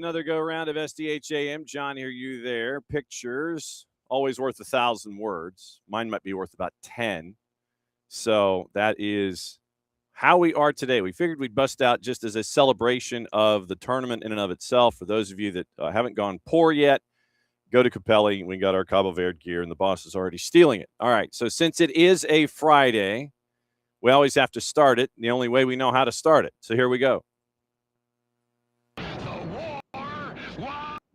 another go-around of SDH John, hear you there. Pictures, always worth 1,000 words. Mine might be worth about 10. So that is how we are today. We figured we'd bust out just as a celebration of the tournament in and of itself. For those of you that haven't gone poor yet, go to Capelli. We got our Cabo Verde gear, and the boss is already stealing it. All right, so since it is a Friday, we always have to start it the only way we know how to start it. So here we go.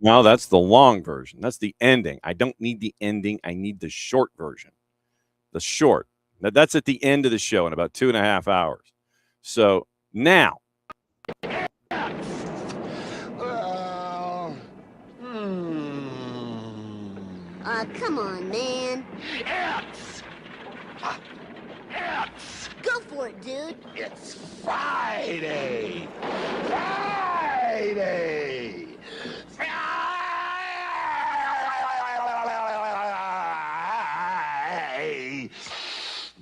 No, that's the long version. That's the ending. I don't need the ending. I need the short version. The short. That's at the end of the show in about 2.5 hours. So now. Come on, man. Go for it, dude. It's Friday. Friday.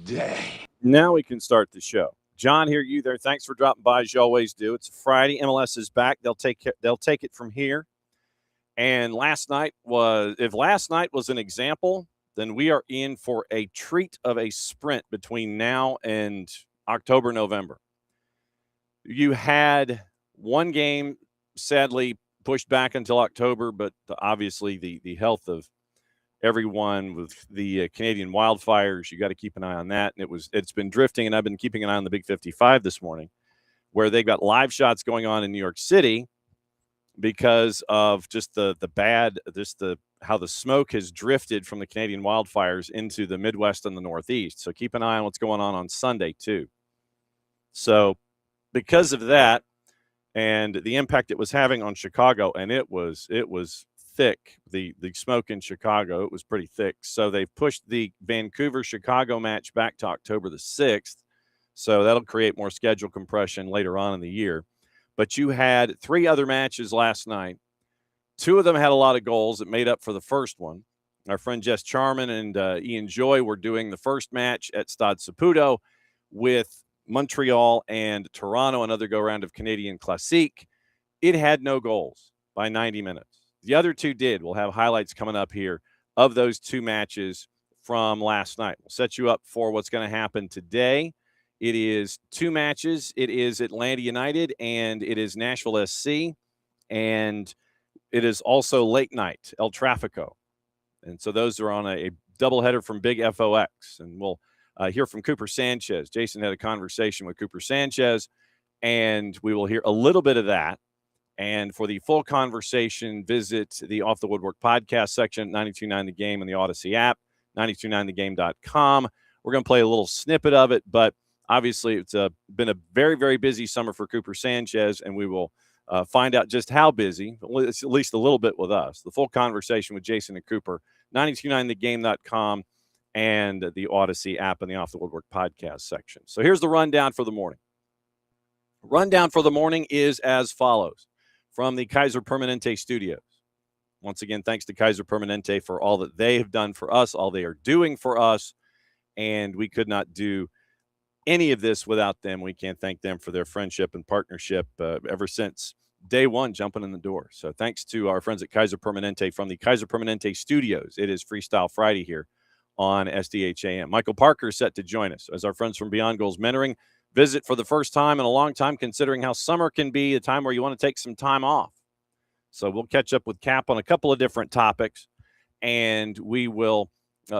Day. Now we can start the show. John, hear you there. Thanks for dropping by as you always do. It's Friday. MLS is back. They'll take it from here. And if last night was an example, then we are in for a treat of a sprint between now and October, November. You had one game sadly pushed back until October, but obviously the health of everyone with the Canadian wildfires, you got to keep an eye on that. And it's been drifting, and I've been keeping an eye on the Big 55 this morning, where they've got live shots going on in New York City because of just how the smoke has drifted from the Canadian wildfires into the Midwest and the Northeast. So keep an eye on what's going on Sunday too. So because of that and the impact it was having on Chicago, and it was thick, the smoke in Chicago, it was pretty thick. So they've pushed the Vancouver-Chicago match back to October the 6th. So that'll create more schedule compression later on in the year. But you had 3 other matches last night. 2 of them had a lot of goals that made up for the first one. Our friend Jess Charman and Ian Joy were doing the first match at Stade Saputo with Montreal and Toronto, another go-round of Canadian Classique. It had no goals by 90 minutes. The other 2 did. We'll have highlights coming up here of those 2 matches from last night. We'll set you up for what's going to happen today. It is 2 matches. It is Atlanta United and it is Nashville SC. And it is also late night, El Tráfico. And so those are on a doubleheader from Big FOX. And we'll hear from Cooper Sanchez. Jason had a conversation with Cooper Sanchez, and we will hear a little bit of that. And for the full conversation, visit the Off the Woodwork podcast section, 92.9 The Game, and the Odyssey app, 929thegame.com. We're going to play a little snippet of it, but obviously it's been a very, very busy summer for Cooper Sanchez, and we will find out just how busy, at least a little bit with us. The full conversation with Jason and Cooper, 929thegame.com, and the Odyssey app and the Off the Woodwork podcast section. So here's the rundown for the morning. Rundown for the morning is as follows. From the Kaiser Permanente studios. Once again, thanks to Kaiser Permanente for all that they have done for us, all they are doing for us, and we could not do any of this without them. We can't thank them for their friendship and partnership ever since day one jumping in the door. So thanks to our friends at Kaiser Permanente from the Kaiser Permanente studios. It is Freestyle Friday here on SDH. Michael Parker is set to join us as our friends from Beyond Goals Mentoring visit for the first time in a long time, considering how summer can be a time where you want to take some time off. So we'll catch up with Cap on a couple of different topics, and we will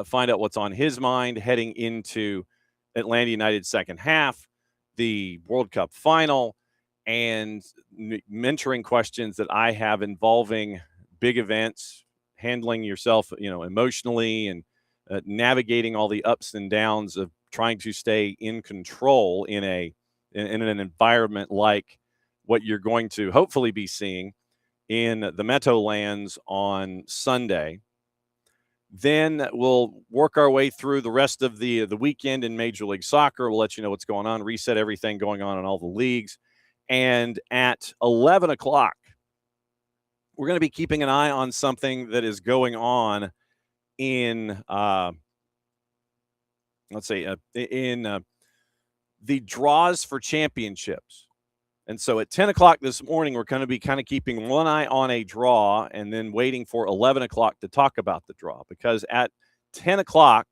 find out what's on his mind heading into Atlanta United second half, the World Cup final, and mentoring questions that I have involving big events, handling yourself, emotionally, and navigating all the ups and downs of trying to stay in control in an environment like what you're going to hopefully be seeing in the Meadowlands on Sunday. Then we'll work our way through the rest of the weekend in Major League Soccer. We'll let you know what's going on, reset everything going on in all the leagues. And at 11 o'clock, we're going to be keeping an eye on something that is going on in the draws for championships. And so at 10 o'clock this morning, we're going to be kind of keeping one eye on a draw and then waiting for 11 o'clock to talk about the draw, because at 10 o'clock,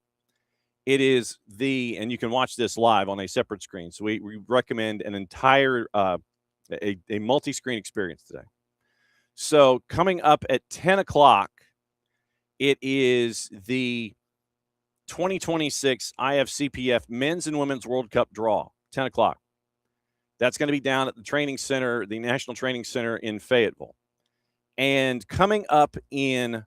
it is and you can watch this live on a separate screen. So we recommend an entire, a multi-screen experience today. So coming up at 10 o'clock, it is the 2026 IFCPF Men's and Women's World Cup draw, 10 o'clock. That's going to be down at the training center, the National Training Center in Fayetteville. And coming up in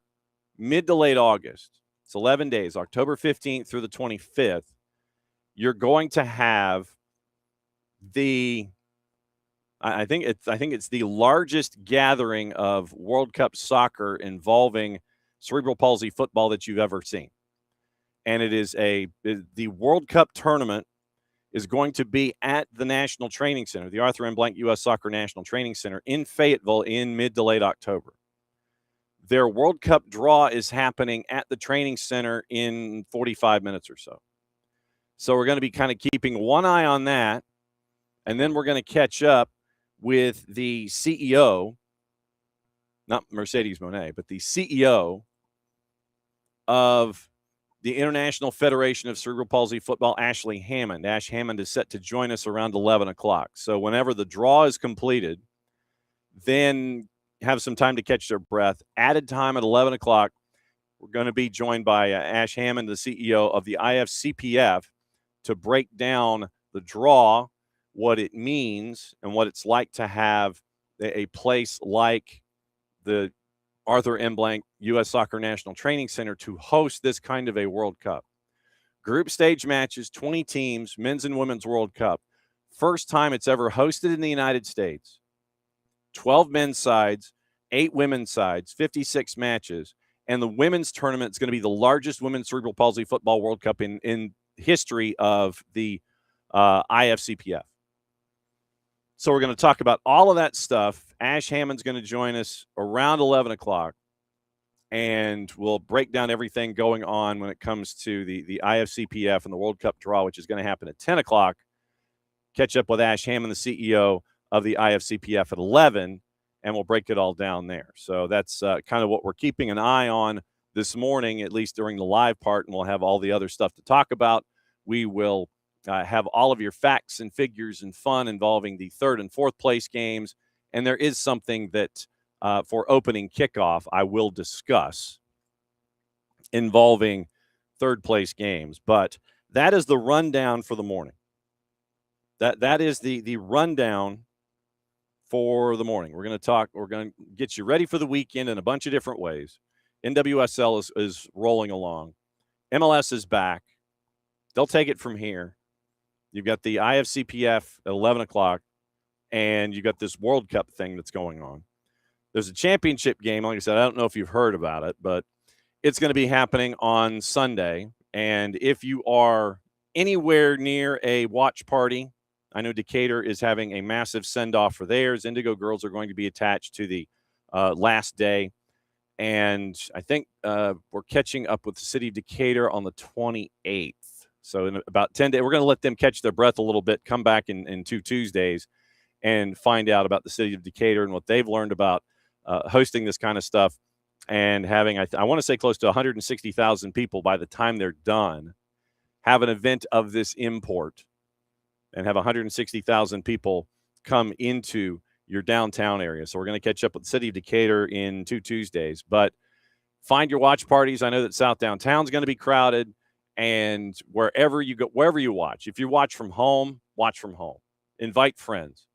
mid to late August, it's 11 days, October 15th through the 25th, you're going to have I think it's the largest gathering of World Cup soccer involving cerebral palsy football that you've ever seen. And it is the World Cup tournament is going to be at the National Training Center, the Arthur M. Blank U.S. Soccer National Training Center in Fayetteville in mid to late October. Their World Cup draw is happening at the training center in 45 minutes or so. So we're going to be kind of keeping one eye on that, and then we're going to catch up with the CEO, not Mercedes Moné, but the CEO of the International Federation of Cerebral Palsy Football, Ashley Hammond. Ash Hammond is set to join us around 11 o'clock. So whenever the draw is completed, then have some time to catch their breath. Added time at 11 o'clock, we're going to be joined by Ash Hammond, the CEO of the IFCPF, to break down the draw, what it means, and what it's like to have a place like the Arthur M. Blank U.S. Soccer National Training Center to host this kind of a World Cup. Group stage matches, 20 teams, men's and women's World Cup. First time it's ever hosted in the United States. 12 men's sides, 8 women's sides, 56 matches. And the women's tournament is going to be the largest women's cerebral palsy football World Cup in history of the IFCPF. So we're going to talk about all of that stuff. Ash Hammond's going to join us around 11 o'clock, and we'll break down everything going on when it comes to the IFCPF and the World Cup draw, which is going to happen at 10 o'clock. Catch up with Ash Hammond, the CEO of the IFCPF, at 11, and we'll break it all down there. So that's kind of what we're keeping an eye on this morning, at least during the live part, and we'll have all the other stuff to talk about. We will have all of your facts and figures and fun involving the third and fourth place games, and there is something that for opening kickoff I will discuss involving third place games. But that is the rundown for the morning. That is the rundown for the morning. We're going to get you ready for the weekend in a bunch of different ways. NWSL is rolling along. MLS is back. They'll take it from here. You've got the IFCPF at 11 o'clock, and you've got this World Cup thing that's going on. There's a championship game. Like I said, I don't know if you've heard about it, but it's going to be happening on Sunday. And if you are anywhere near a watch party, I know Decatur is having a massive send-off for theirs. Indigo Girls are going to be attached to the last day. And I think we're catching up with the city of Decatur on the 28th. So in about 10 days, we're going to let them catch their breath a little bit, come back in 2 Tuesdays, and find out about the city of Decatur and what they've learned about hosting this kind of stuff and having, I want to say, close to 160,000 people by the time they're done have an event of this import and have 160,000 people come into your downtown area. So we're going to catch up with the city of Decatur in 2 Tuesdays. But find your watch parties. I know that South Downtown is going to be crowded. And wherever you go, wherever you watch, if you watch from home, watch from home. Invite friends.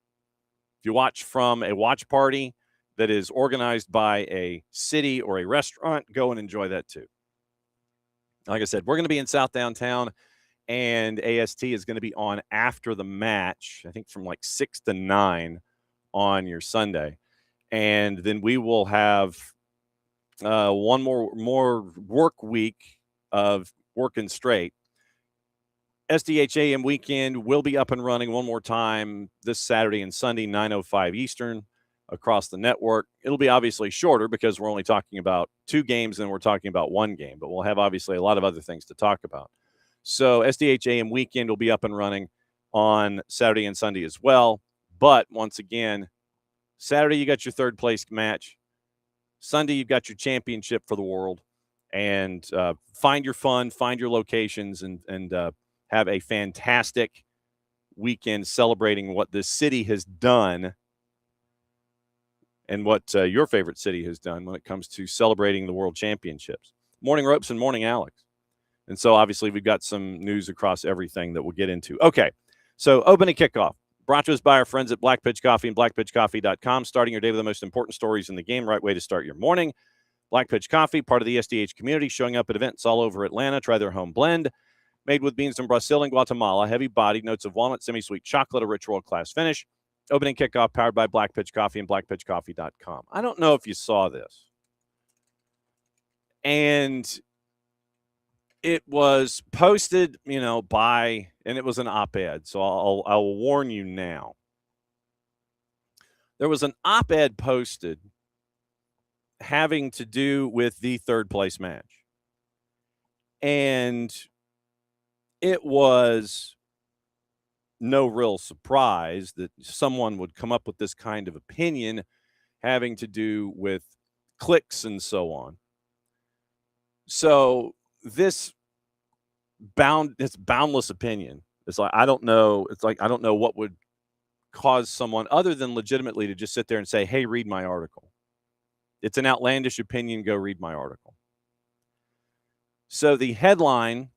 If you watch from a watch party that is organized by a city or a restaurant, go and enjoy that too. Like I said, we're going to be in South Downtown, and AST is going to be on after the match, I think from like 6 to 9 on your Sunday. And then we will have one more work week of working straight. SDH AM weekend will be up and running one more time this Saturday and Sunday, 9:05 Eastern, across the network. It'll be obviously shorter because we're only talking about 2 games and we're talking about 1 game, but we'll have obviously a lot of other things to talk about. So SDH AM weekend will be up and running on Saturday and Sunday as well. But once again, Saturday you got your third place match. Sunday you've got your championship for the world. And find your fun, find your locations, and have a fantastic weekend celebrating what this city has done and what your favorite city has done when it comes to celebrating the World Championships. Morning Ropes and Morning Alex. And so obviously we've got some news across everything that we'll get into. Okay, so opening kickoff. Brought to us by our friends at Black Pitch Coffee and blackpitchcoffee.com. Starting your day with the most important stories in the game. Right way to start your morning. Black Pitch Coffee, part of the SDH community, showing up at events all over Atlanta. Try their home blend. Made with beans from Brazil and Guatemala. Heavy-bodied, notes of walnut, semi-sweet chocolate, a rich world-class finish. Opening kickoff powered by Black Pitch Coffee and blackpitchcoffee.com. I don't know if you saw this. And it was posted, by, and it was an op-ed. So I'll warn you now. There was an op-ed posted having to do with the third place match. And it was no real surprise that someone would come up with this kind of opinion having to do with clicks and so on. So it's boundless opinion. It's like, I don't know what would cause someone other than legitimately to just sit there and say, hey, read my article. It's an outlandish opinion. Go read my article. So the headline,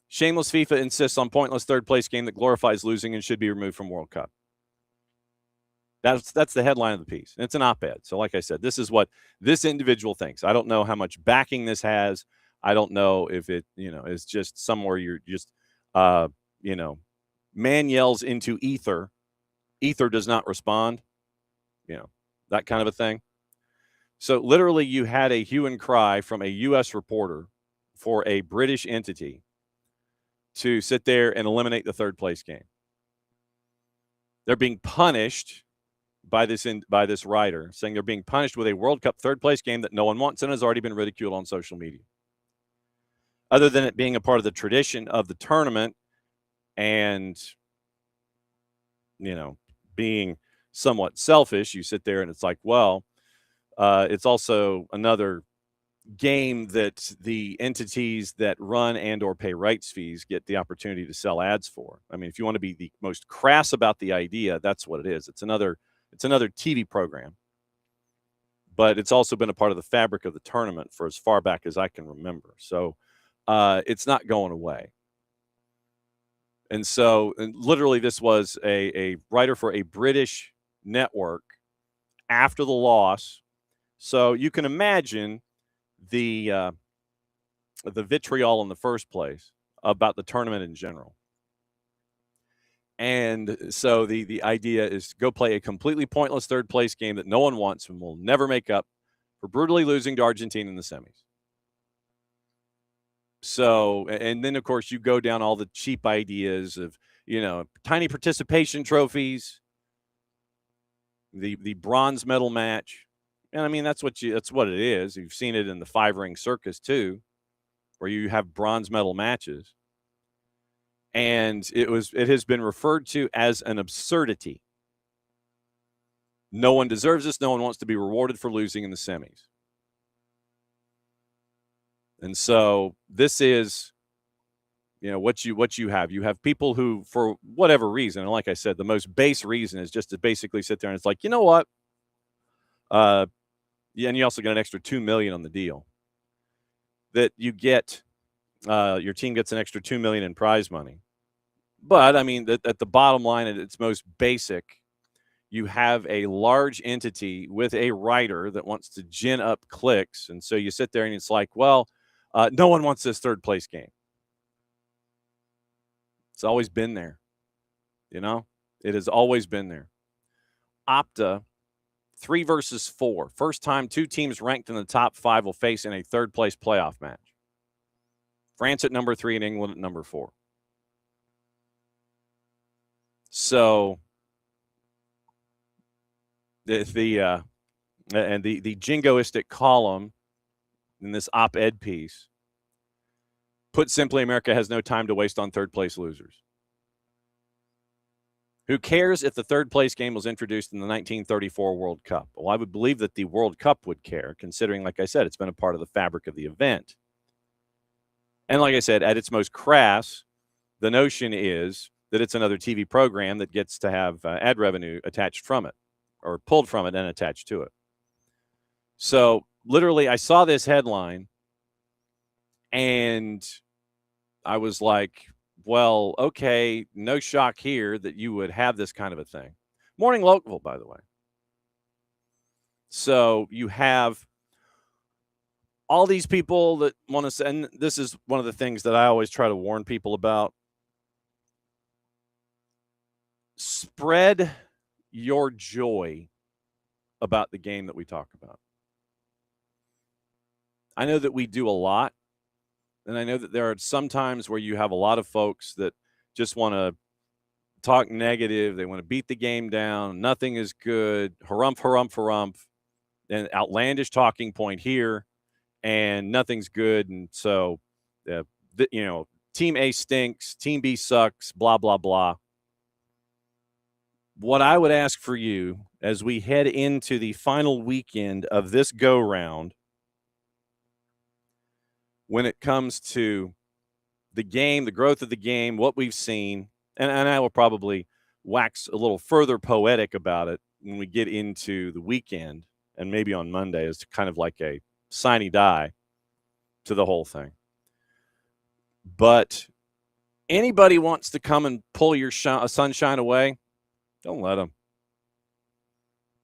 shameless FIFA insists on pointless third place game that glorifies losing and should be removed from World Cup. That's the headline of the piece. And it's an op-ed. So like I said, this is what this individual thinks. I don't know how much backing this has. I don't know if it, is just somewhere you're just, man yells into ether. Ether does not respond. That kind of a thing. So literally you had a hue and cry from a U.S. reporter for a British entity to sit there and eliminate the third place game. They're being punished by this writer, saying they're being punished with a World Cup third place game that no one wants and has already been ridiculed on social media. Other than it being a part of the tradition of the tournament and, being somewhat selfish, you sit there and it's like, well, it's also another game that the entities that run and or pay rights fees get the opportunity to sell ads for. I mean, if you want to be the most crass about the idea, that's what it is. It's another TV program, but it's also been a part of the fabric of the tournament for as far back as I can remember. So it's not going away. And so literally this was a writer for a British network after the loss. So you can imagine the vitriol in the first place about the tournament in general. And so the idea is to go play a completely pointless third place game that no one wants and will never make up for brutally losing to Argentina in the semis. So, and then of course you go down all the cheap ideas of, tiny participation trophies, the bronze medal match. And I mean, that's what it is. You've seen it in the 5-ring circus too, where you have bronze medal matches. And it has been referred to as an absurdity. No one deserves this. No one wants to be rewarded for losing in the semis. And so this is, what you have. You have people who, for whatever reason, and like I said, the most base reason is just to basically sit there and it's like, you know what? And you also get an extra $2 million on the deal. That you get, your team gets an extra $2 million in prize money. But I mean, at the bottom line, at its most basic, you have a large entity with a writer that wants to gin up clicks, and so you sit there and it's like, well, no one wants this third place game. It's always been there. It has always been there. Opta, 3 versus 4. First time 2 teams ranked in the top 5 will face in a third place playoff match. France at number 3 and England at number 4. So the jingoistic column in this op-ed piece, put simply, America has no time to waste on third place losers. Who cares if the third place game was introduced in the 1934 World Cup? Well, I would believe that the World Cup would care, considering, like I said, it's been a part of the fabric of the event. And like I said, at its most crass, the notion is that it's another TV program that gets to have ad revenue attached from it, or pulled from it and attached to it. So literally, I saw this headline and I was like, well, okay, no shock here that you would have this kind of a thing. Morning local, by the way. So you have all these people that want to say, and this is one of the things that I always try to warn people about. Spread your joy about the game that we talk about. I know that we do a lot. And I know that there are some times where you have a lot of folks that just want to talk negative. They want to beat the game down. Nothing is good. Harumph, harumph, harumph. An outlandish talking point here, and nothing's good. And so, Team A stinks. Team B sucks. Blah, blah, blah. What I would ask for you as we head into the final weekend of this go-round, when it comes to the game, the growth of the game, what we've seen, and I will probably wax a little further poetic about it when we get into the weekend and maybe on Monday, as kind of like a sine die to the whole thing. But anybody wants to come and pull your sunshine away, don't let them.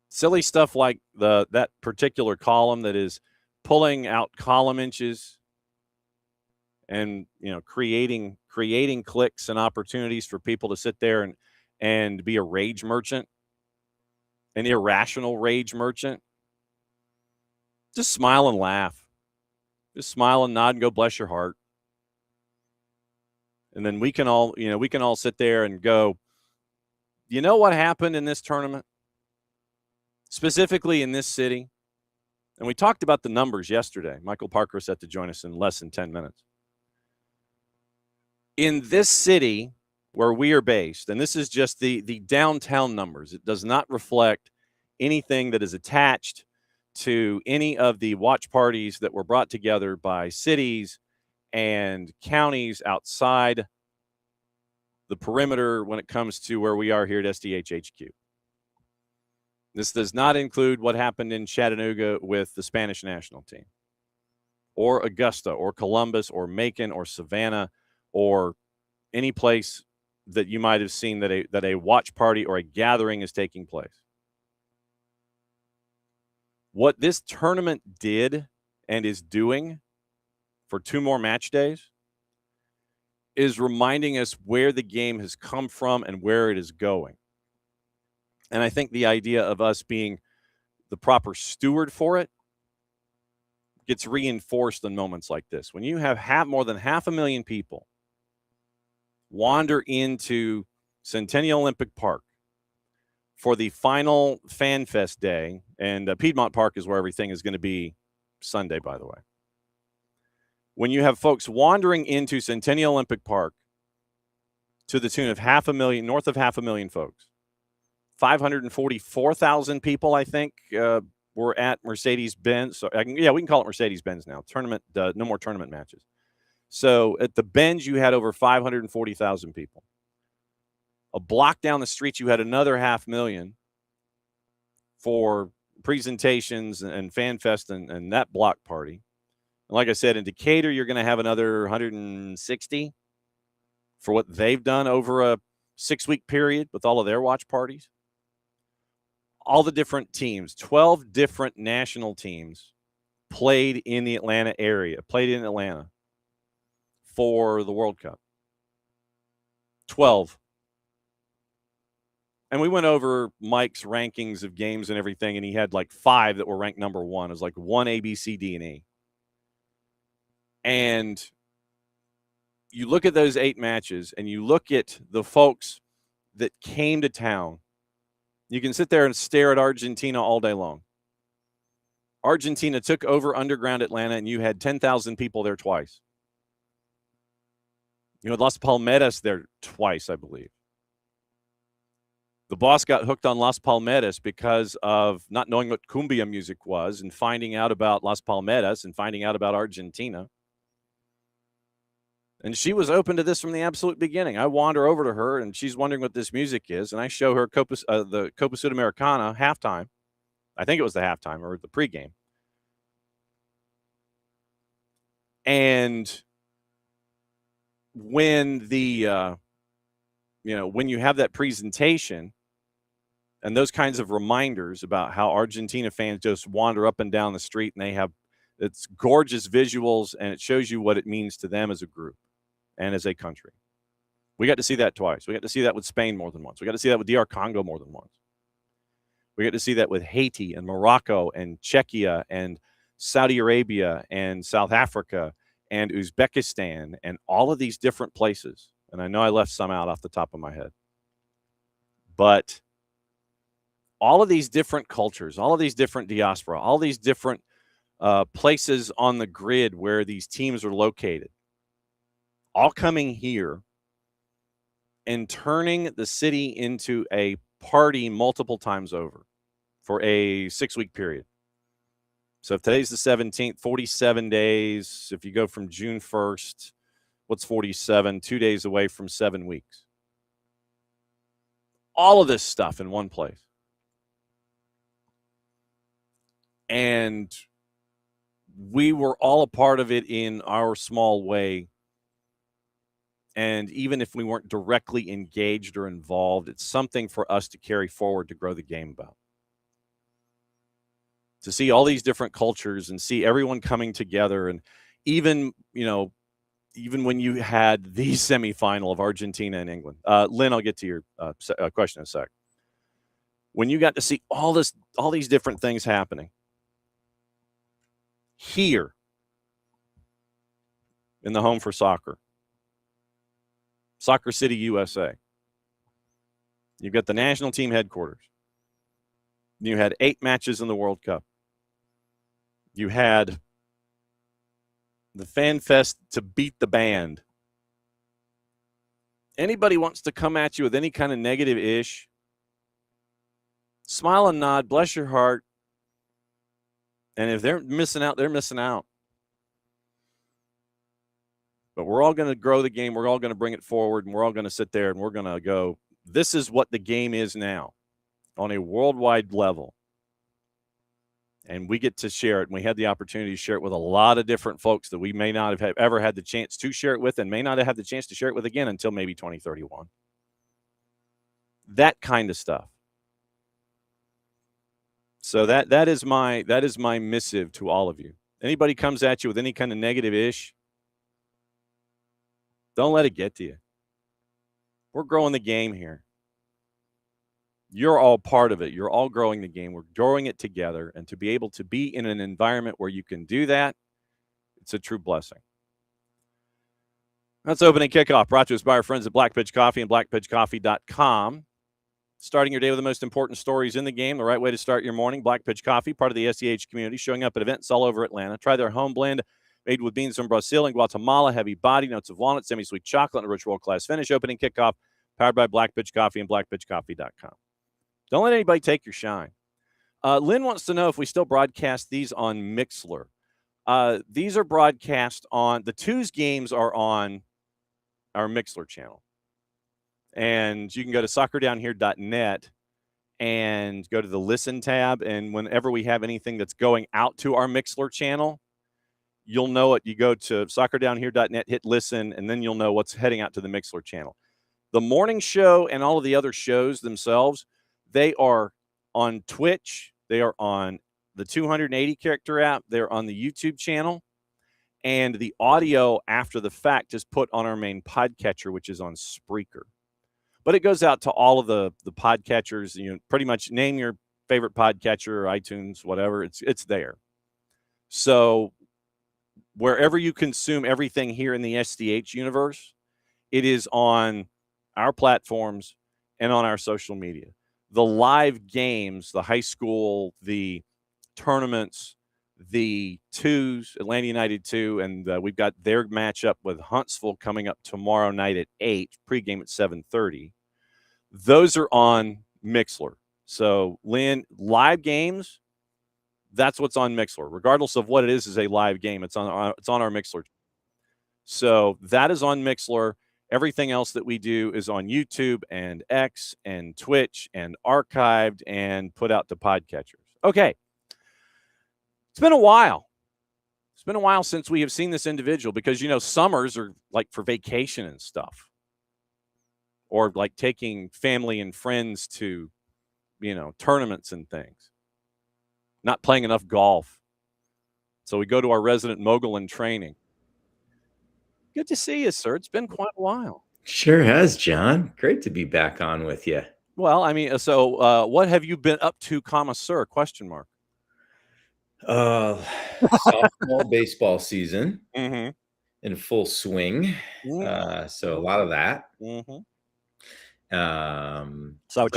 Silly stuff like that particular column that is pulling out column inches and creating clicks and opportunities for people to sit there and be a rage merchant, an irrational rage merchant. Just smile and laugh. Just smile and nod and go, bless your heart. And then we can all sit there and go, you know what happened in this tournament? Specifically in this city. And we talked about the numbers yesterday. Michael Parkhurst had to join us in less than 10 minutes. In this city where we are based, and this is just the downtown numbers, it does not reflect anything that is attached to any of the watch parties that were brought together by cities and counties outside the perimeter when it comes to where we are here at SDH HQ. This does not include what happened in Chattanooga with the Spanish national team, or Augusta, or Columbus, or Macon, or Savannah, or any place that you might have seen that a watch party or a gathering is taking place. What this tournament did and is doing for 2 more match days is reminding us where the game has come from and where it is going. And I think the idea of us being the proper steward for it gets reinforced in moments like this. When you have more than 500,000 people wander into Centennial Olympic Park for the final Fan Fest day, and Piedmont Park is where everything is going to be Sunday, by the way. When you have folks wandering into Centennial Olympic Park to the tune of 500,000, north of 500,000 folks, 544,000 people, I think, were at Mercedes-Benz. So we can call it Mercedes-Benz now. Tournament, no more tournament matches. So at the Benz, you had over 540,000 people. A block down the street, you had another 500,000 for presentations and Fan Fest and that block party. And like I said, in Decatur, you're going to have another 160 for what they've done over a 6-week period with all of their watch parties. All the different teams, 12 different national teams played in the Atlanta area, played in Atlanta for the World Cup. 12. And we went over Mike's rankings of games and everything, and he had like 5 that were ranked number 1. It was like 1 A, B, C, D, and E. And you look at those 8 matches, and you look at the folks that came to town. You can sit there and stare at Argentina all day long. Argentina took over underground Atlanta, and you had 10,000 people there twice. You had Las Palmeras there twice, I believe. The boss got hooked on Las Palmeras because of not knowing what cumbia music was and finding out about Las Palmeras and finding out about Argentina. And she was open to this from the absolute beginning. I wander over to her, and she's wondering what this music is, and I show her the Copa Sudamericana halftime. I think it was the halftime or the pregame. And when when you have that presentation and those kinds of reminders about how Argentina fans just wander up and down the street and it's gorgeous visuals, and it shows you what it means to them as a group and as a country. We got to see that twice. We got to see that with Spain more than once. We got to see that with DR Congo more than once. We got to see that with Haiti and Morocco and Czechia and Saudi Arabia and South Africa and Uzbekistan and all of these different places. And I know I left some out off the top of my head. But all of these different cultures, all of these different diaspora, all these different places on the grid where these teams are located, all coming here and turning the city into a party multiple times over for a 6-week period. So if today's the 17th, 47 days. If you go from June 1st, what's 47? 2 days away from 7 weeks. All of this stuff in one place. And we were all a part of it in our small way. And even if we weren't directly engaged or involved, it's something for us to carry forward to grow the game about. To see all these different cultures and see everyone coming together. And even when you had the semifinal of Argentina and England. Lynn, I'll get to your question in a sec. When you got to see all these different things happening here in the home for soccer, Soccer City, USA. You've got the national team headquarters. You had 8 matches in the World Cup. You had the Fan Fest to beat the band. Anybody wants to come at you with any kind of negative-ish, smile and nod, bless your heart. And if they're missing out, they're missing out. But we're all going to grow the game. We're all going to bring it forward, and we're all going to sit there and we're going to go, this is what the game is now on a worldwide level. And we get to share it. And we had the opportunity to share it with a lot of different folks that we may not have ever had the chance to share it with and may not have had the chance to share it with again until maybe 2031. That kind of stuff. So that is my missive to all of you. Anybody comes at you with any kind of negative-ish, don't let it get to you. We're growing the game here. You're all part of it. You're all growing the game. We're growing it together. And to be able to be in an environment where you can do that, it's a true blessing. That's opening kickoff, brought to us by our friends at Black Pitch Coffee and blackpitchcoffee.com. Starting your day with the most important stories in the game, the right way to start your morning. Black Pitch Coffee, part of the SDH community, showing up at events all over Atlanta. Try their home blend made with beans from Brazil and Guatemala, heavy body, notes of walnut, semi-sweet chocolate, and a rich world-class finish. Opening kickoff, powered by Black Pitch Coffee and blackpitchcoffee.com. Don't let anybody take your shine. Lynn wants to know if we still broadcast these on Mixlr. These are broadcast on, the Twos games are on our Mixlr channel. And you can go to soccerdownhere.net and go to the Listen tab. And whenever we have anything that's going out to our Mixlr channel, you'll know it. You go to soccerdownhere.net, hit Listen, and then you'll know what's heading out to the Mixlr channel. The morning show and all of the other shows themselves, they are on Twitch. They are on the 280 character app. They're on the YouTube channel. And the audio after the fact is put on our main podcatcher, which is on Spreaker. But it goes out to all of the podcatchers. You know, pretty much name your favorite podcatcher, iTunes, whatever. It's there. So wherever you consume everything here in the SDH universe, it is on our platforms and on our social media. The live games, the high school, the tournaments, the Twos, Atlanta United 2, and we've got their matchup with Huntsville coming up tomorrow night at 8, pregame at 7:30. Those are on Mixler. So, Lynn, live games, that's what's on Mixler. Regardless of what it is a live game. It's on our Mixler. So that is on Mixler. Everything else that we do is on YouTube and X and Twitch and archived and put out to podcatchers. Okay. It's been a while. It's been a while since we have seen this individual because, summers are like for vacation and stuff, or like taking family and friends to, tournaments and things, not playing enough golf. So we go to our resident mogul in training. Good to see you, sir. It's been quite a while. Sure has, John. Great to be back on with you. Well, I mean, so what have you been up to, sir? ? Softball, baseball season Mm-hmm. in full swing. So a lot of that. Mm-hmm. So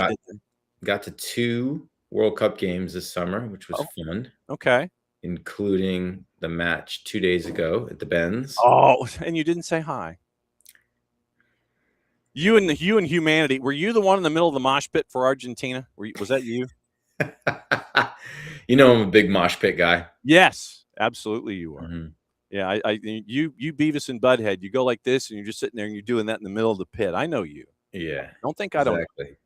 got to 2 World Cup games this summer, which was fun. Okay. Including the match 2 days ago at the Benz. Oh, and you didn't say hi. You and humanity. Were you the one in the middle of the mosh pit for Argentina? Was that you? I'm a big mosh pit guy. Yes, absolutely you are. Mm-hmm. Yeah, you Beavis and Butthead. You go like this, and you're just sitting there, and you're doing that in the middle of the pit. I know you. Yeah. Don't think I don't. Exactly.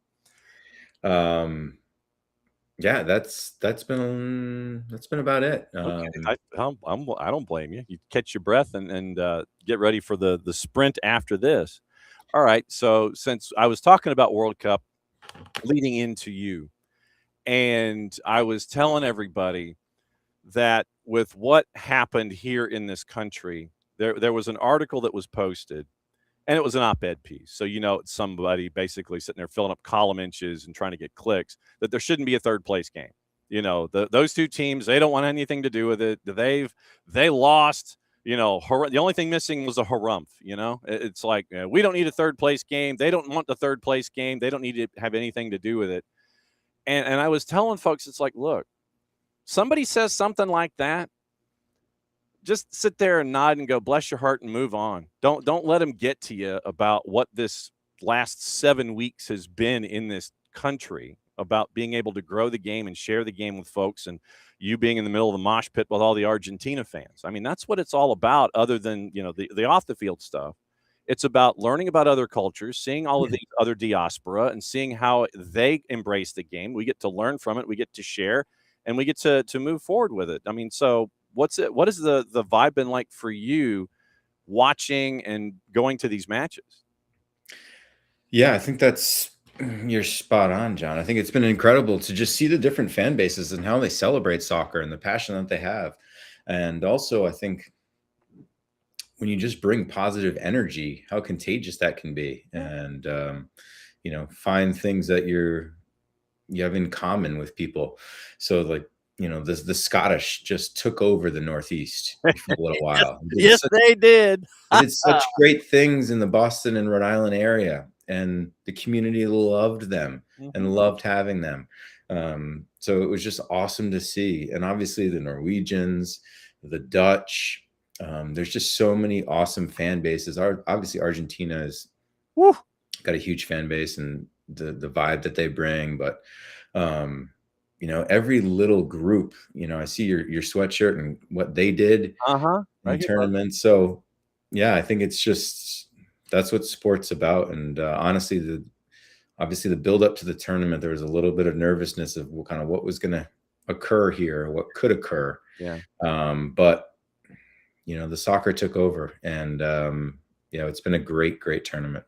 Yeah, that's been about it. Okay. I don't blame you. You catch your breath and get ready for the sprint after this. All right. So since I was talking about World Cup leading into you, and I was telling everybody that with what happened here in this country, there was an article that was posted, and it was an op-ed piece. So, it's somebody basically sitting there filling up column inches and trying to get clicks, that there shouldn't be a third place game. Those 2 teams, they don't want anything to do with it. They lost, the only thing missing was a harumph, It's like, we don't need a third place game. They don't want the third place game. They don't need to have anything to do with it. And I was telling folks, it's like, look, somebody says something like that, just sit there and nod and go, bless your heart, and move on. Don't let them get to you about what this last 7 weeks has been in this country, about being able to grow the game and share the game with folks, and you being in the middle of the mosh pit with all the Argentina fans. I mean, that's what it's all about, other than, the off the field stuff. It's about learning about other cultures, seeing all of the other diaspora, and seeing how they embrace the game. We get to learn from it. We get to share, and we get to move forward with it. I mean, so what has the vibe been like for you watching and going to these matches? Yeah, I think you're spot on, John. I think it's been incredible to just see the different fan bases and how they celebrate soccer and the passion that they have. And also, I think when you just bring positive energy, how contagious that can be. And, find things that you have in common with people. So like, the Scottish just took over the Northeast for a little while. Yes, they did. They did such great things in the Boston and Rhode Island area, and the community loved them and loved having them. So it was just awesome to see. And obviously the Norwegians, the Dutch, there's just so many awesome fan bases. Obviously Argentina has got a huge fan base, and the vibe that they bring, but every little group, I see your sweatshirt and what they did in tournaments. So yeah, I think that's what sport's about. And honestly, obviously the build up to the tournament, there was a little bit of nervousness of what was going to occur here, what could occur. Yeah. But the soccer took over, and it's been a great tournament.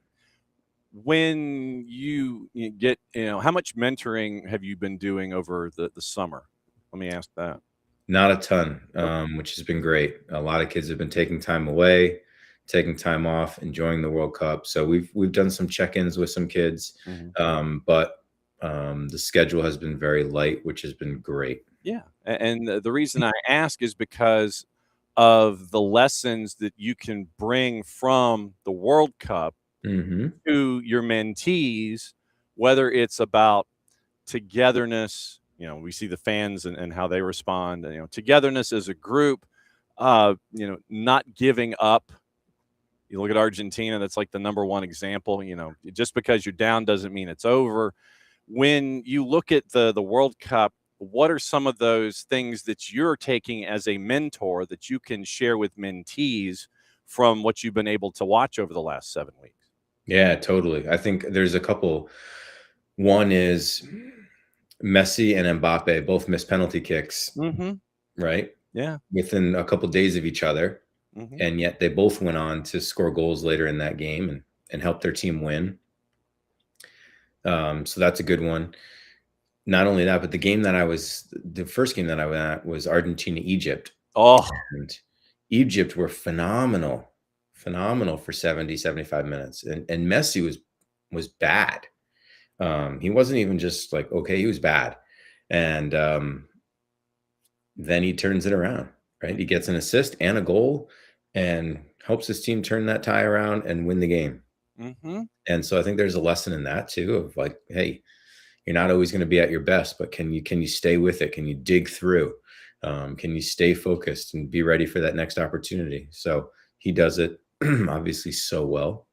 When you get, how much mentoring have you been doing over the summer? Let me ask that. Not a ton, which has been great. A lot of kids have been taking time away, taking time off, enjoying the World Cup. So we've done some check-ins with some kids, but the schedule has been very light, which has been great. Yeah, and the reason I ask is because of the lessons that you can bring from the World Cup to your mentees, whether it's about togetherness. We see the fans and how they respond, togetherness as a group, not giving up. You look at Argentina, that's like the number one example. Just because you're down doesn't mean it's over. when you look at the World Cup, what are some of those things that you're taking as a mentor that you can share with mentees from what you've been able to watch over the last 7 weeks? Yeah, totally. I think there's a couple. One is Messi and Mbappe both missed penalty kicks, right? Yeah. Within a couple days of each other. Mm-hmm. And yet they both went on to score goals later in that game and help their team win. So that's a good one. Not only that, but the first game that I went at was Argentina-Egypt. Oh, And Egypt were phenomenal for 70, 75 minutes. And Messi was bad. He wasn't even just like, okay, he was bad. And then he turns it around, right? He gets an assist and a goal and helps his team turn that tie around and win the game. mm-hmm. And so I think there's a lesson in that too, of like, hey, you're not always going to be at your best, but can you stay with it? Can you dig through? Can you stay focused and be ready for that next opportunity? So he does it obviously so well.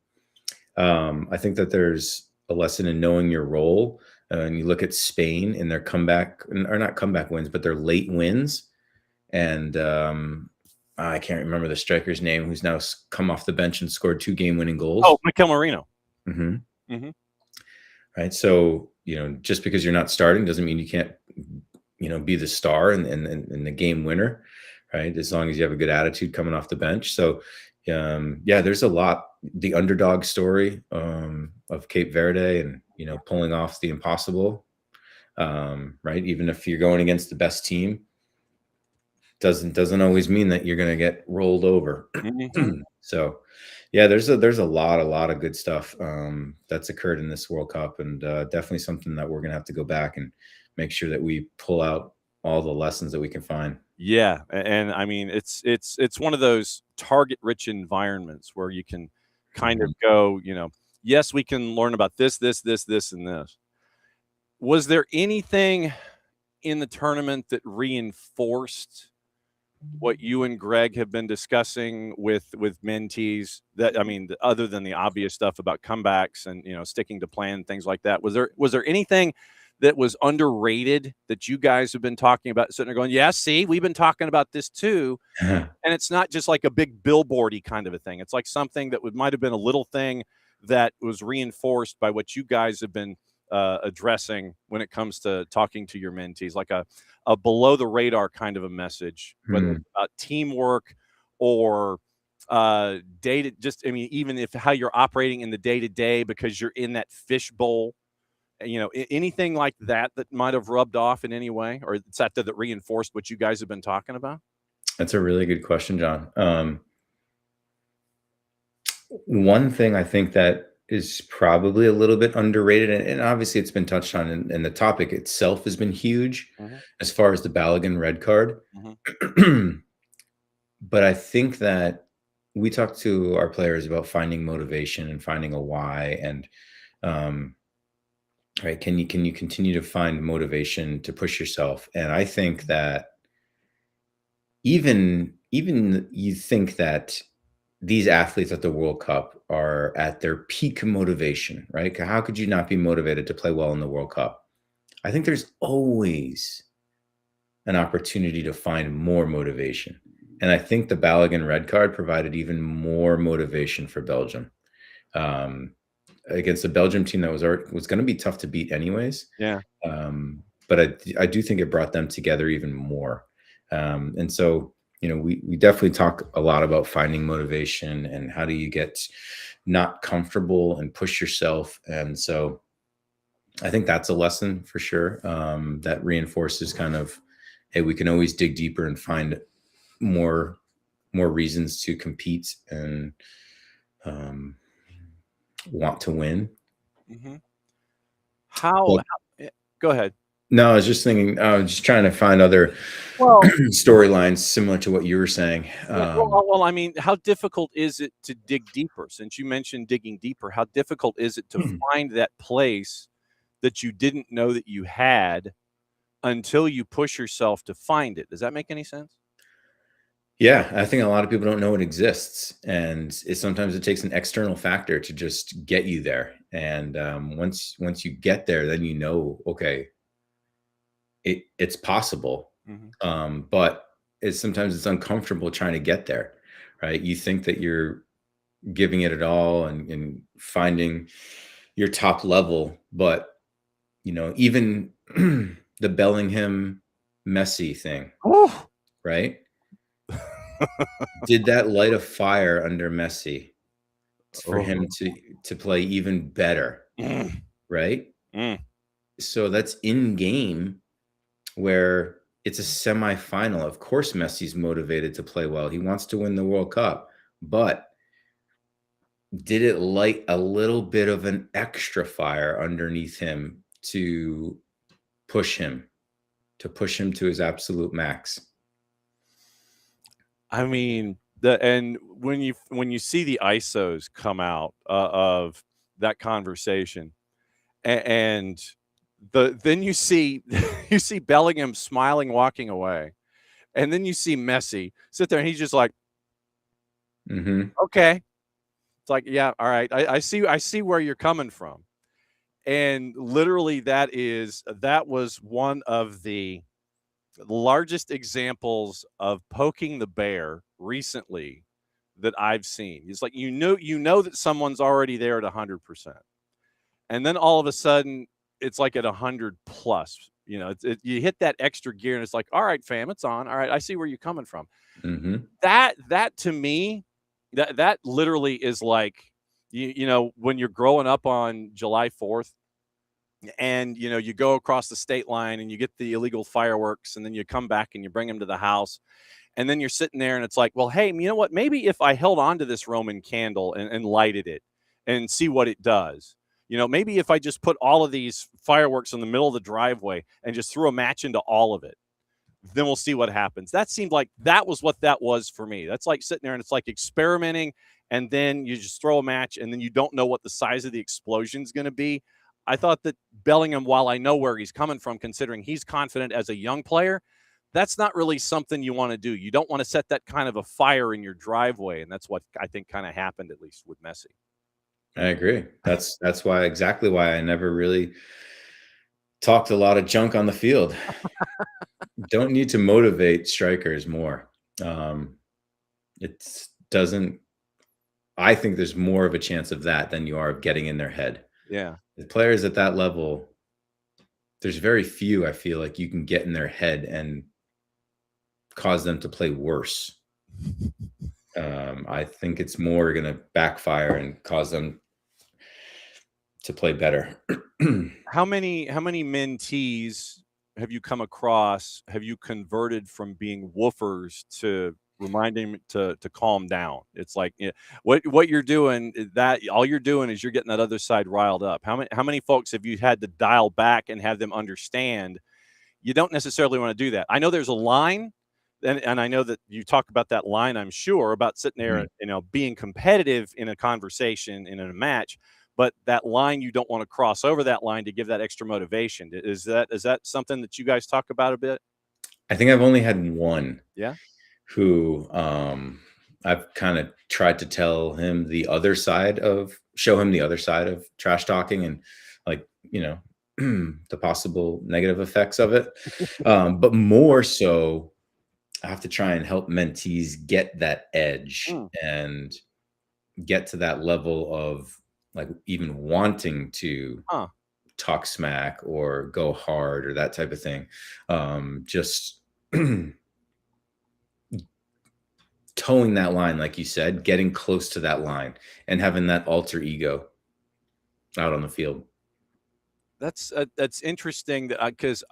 I think that there's a lesson in knowing your role. And you look at Spain and their comeback, or not comeback wins, but their late wins. And I can't remember the striker's name, who's now come off the bench and scored 2 game-winning goals. Oh, Mikel Merino. Mm-hmm. Mm-hmm. Right. So, just because you're not starting doesn't mean you can't, be the star and the game winner, right? As long as you have a good attitude coming off the bench. So, there's a lot. The underdog story of Cape Verde and, pulling off the impossible, right? Even if you're going against the best team, doesn't always mean that you're going to get rolled over. Mm-hmm. So, yeah, there's a lot of good stuff that's occurred in this World Cup, and definitely something that we're going to have to go back and make sure that we pull out all the lessons that we can find. Yeah, and I mean it's one of those target-rich environments where you can kind of go, yes, we can learn about this, and this. Was there anything in the tournament that reinforced what you and Greg have been discussing with mentees, that, I mean, other than the obvious stuff about comebacks and, sticking to plan, things like that? Was there anything that was underrated that you guys have been talking about, sitting there going, yeah, see, we've been talking about this too. And it's not just like a big billboardy kind of a thing. It's like something that might have been a little thing that was reinforced by what you guys have been addressing when it comes to talking to your mentees, like a below the radar kind of a message, whether it's about teamwork or even if how you're operating in the day to day because you're in that fishbowl, anything like that might have rubbed off in any way, or it's that reinforced what you guys have been talking about? That's a really good question, John. One thing I think that is probably a little bit underrated, and obviously it's been touched on, and the topic itself has been huge as far as the Balogun red card. But I think that we talk to our players about finding motivation and finding a why, and right, can you continue to find motivation to push yourself? And I think that even you think that these athletes at the World Cup are at their peak motivation, right? How could you not be motivated to play well in the World Cup? I think there's always an opportunity to find more motivation. And I think the Balogun red card provided even more motivation for Belgium against a Belgium team that was going to be tough to beat anyways. Yeah. But I do think it brought them together even more. And so, we definitely talk a lot about finding motivation and how do you get not comfortable and push yourself. And so I think that's a lesson for sure, that reinforces kind of, hey, we can always dig deeper and find more reasons to compete and want to win. How go ahead. No, I was just thinking, I was just trying to find other storylines similar to what you were saying. Well, I mean, how difficult is it to dig deeper? Since you mentioned digging deeper, how difficult is it to find that place that you didn't know that you had until you push yourself to find it? Does that make any sense? Yeah, I think a lot of people don't know it exists, and sometimes it takes an external factor to just get you there. And once you get there, then you know, okay, it's possible. Mhm. But sometimes it's uncomfortable trying to get there, right? You think that you're giving it all and finding your top level, but even the Bellingham Messi thing, Whew. right? Did that light a fire under Messi for Oh. him to play even better, Mm, right? mm. So that's in game where it's a semifinal. Of course, Messi's motivated to play well. He wants to win the World Cup, but did it light a little bit of an extra fire underneath him to push him to his absolute max? I mean, and when you see the ISOs come out of that conversation, and then you see you see Bellingham smiling, walking away, and then you see Messi sit there, and he's just like, Hmm. okay, it's like, yeah, all right, I see where you're coming from, and literally that was one of the largest examples of poking the bear recently that I've seen. It's like you know that someone's already there at 100%. And then all of a sudden it's like at 100 plus. You hit that extra gear and it's like, all right, fam, it's on. All right, I see where you're coming from. Hmm. That to me, that literally is like when you're growing up on July 4th and you go across the state line and you get the illegal fireworks and then you come back and you bring them to the house and then you're sitting there and it's like, well, hey, you know what, maybe if I held on to this Roman candle and lighted it and see what it does, maybe if I just put all of these fireworks in the middle of the driveway and just threw a match into all of it, then we'll see what happens. That seemed like that was what that was for me. That's like sitting there and it's like experimenting and then you just throw a match and then you don't know what the size of the explosion is going to be. I thought that Bellingham, while I know where he's coming from, considering he's confident as a young player, that's not really something you want to do. You don't want to set that kind of a fire in your driveway. And that's what I think kind of happened, at least with Messi. I agree. That's why exactly why I never really talked a lot of junk on the field. Don't need to motivate strikers more. It doesn't. I think there's more of a chance of that than you are of getting in their head. Yeah. The players at that level, there's very few I feel like you can get in their head and cause them to play worse. I think it's more going to backfire and cause them to play better. How many mentees have you come across? Have you converted from being woofers to reminding them to calm down? It's like what you're doing that all you're doing is you're getting that other side riled up. How many folks have you had to dial back and have them understand you don't necessarily want to do that? I know there's a line. And I know that you talk about that line, I'm sure, about sitting there, Mhm. being competitive in a conversation in a match, but that line you don't want to cross over that line to give that extra motivation. Is that something that you guys talk about a bit? I think I've only had one Yeah. who I've kind of tried to show him the other side of trash talking and like, the possible negative effects of it. But more so, I have to try and help mentees get that edge Mm. and get to that level of like even wanting to Huh. talk smack or go hard or that type of thing. Just towing that line, like you said, getting close to that line and having that alter ego out on the field. That's interesting that because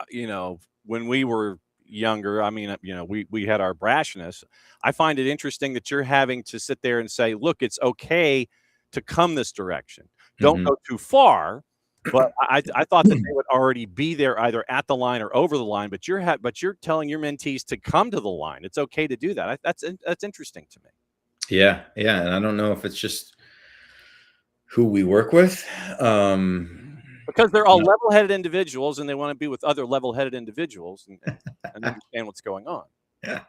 when we were younger, I mean, we had our brashness. I find it interesting that you're having to sit there and say, look, it's okay to come this direction. Don't Mhm. go too far. But I thought that they would already be there either at the line or over the line. But you're telling your mentees to come to the line. It's okay to do that. That's interesting to me. Yeah, yeah, and I don't know if it's just who we work with. Because they're all No. level-headed individuals, and they wanna be with other level-headed individuals and understand what's going on. Yeah.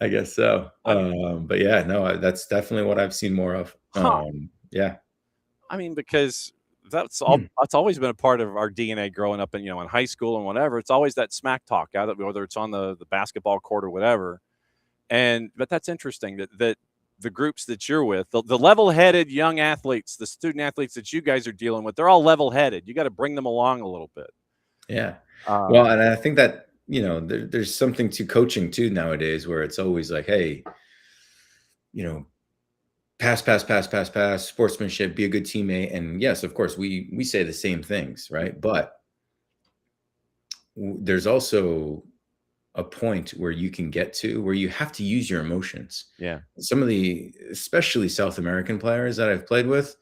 I guess so. But yeah, no, that's definitely what I've seen more of. Huh. Yeah. I mean, because that's Hmm. always been a part of our DNA growing up in, in high school and whatever. It's always that smack talk out of whether it's on the basketball court or whatever. But that's interesting that the groups that you're with, the level-headed young athletes, the student athletes that you guys are dealing with, they're all level-headed. You got to bring them along a little bit. Yeah. Um, Well, and I think that, there's something to coaching too nowadays where it's always like, hey, you know, pass, pass, pass, pass, pass, sportsmanship, be a good teammate. And yes, of course, we say the same things, right? But there's also a point where you can get to where you have to use your emotions. yeah. Some of the, especially South American players that I've played with,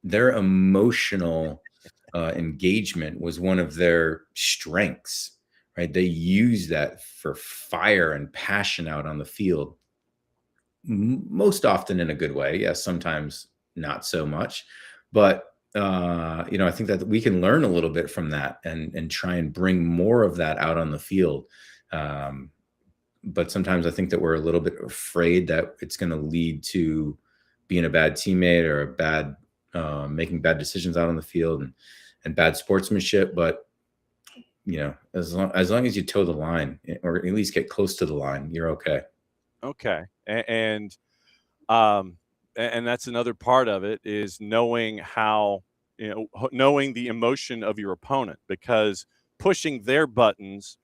their emotional engagement was one of their strengths, right? They use that for fire and passion out on the field, most often in a good way. Yes, sometimes not so much, but I think that we can learn a little bit from that and try and bring more of that out on the field. Um, but sometimes I think that we're a little bit afraid that it's going to lead to being a bad teammate or a bad making bad decisions out on the field and bad sportsmanship. But as long as you toe the line or at least get close to the line, you're okay. Okay. Um, and that's another part of it is knowing how, knowing the emotion of your opponent, because pushing their buttons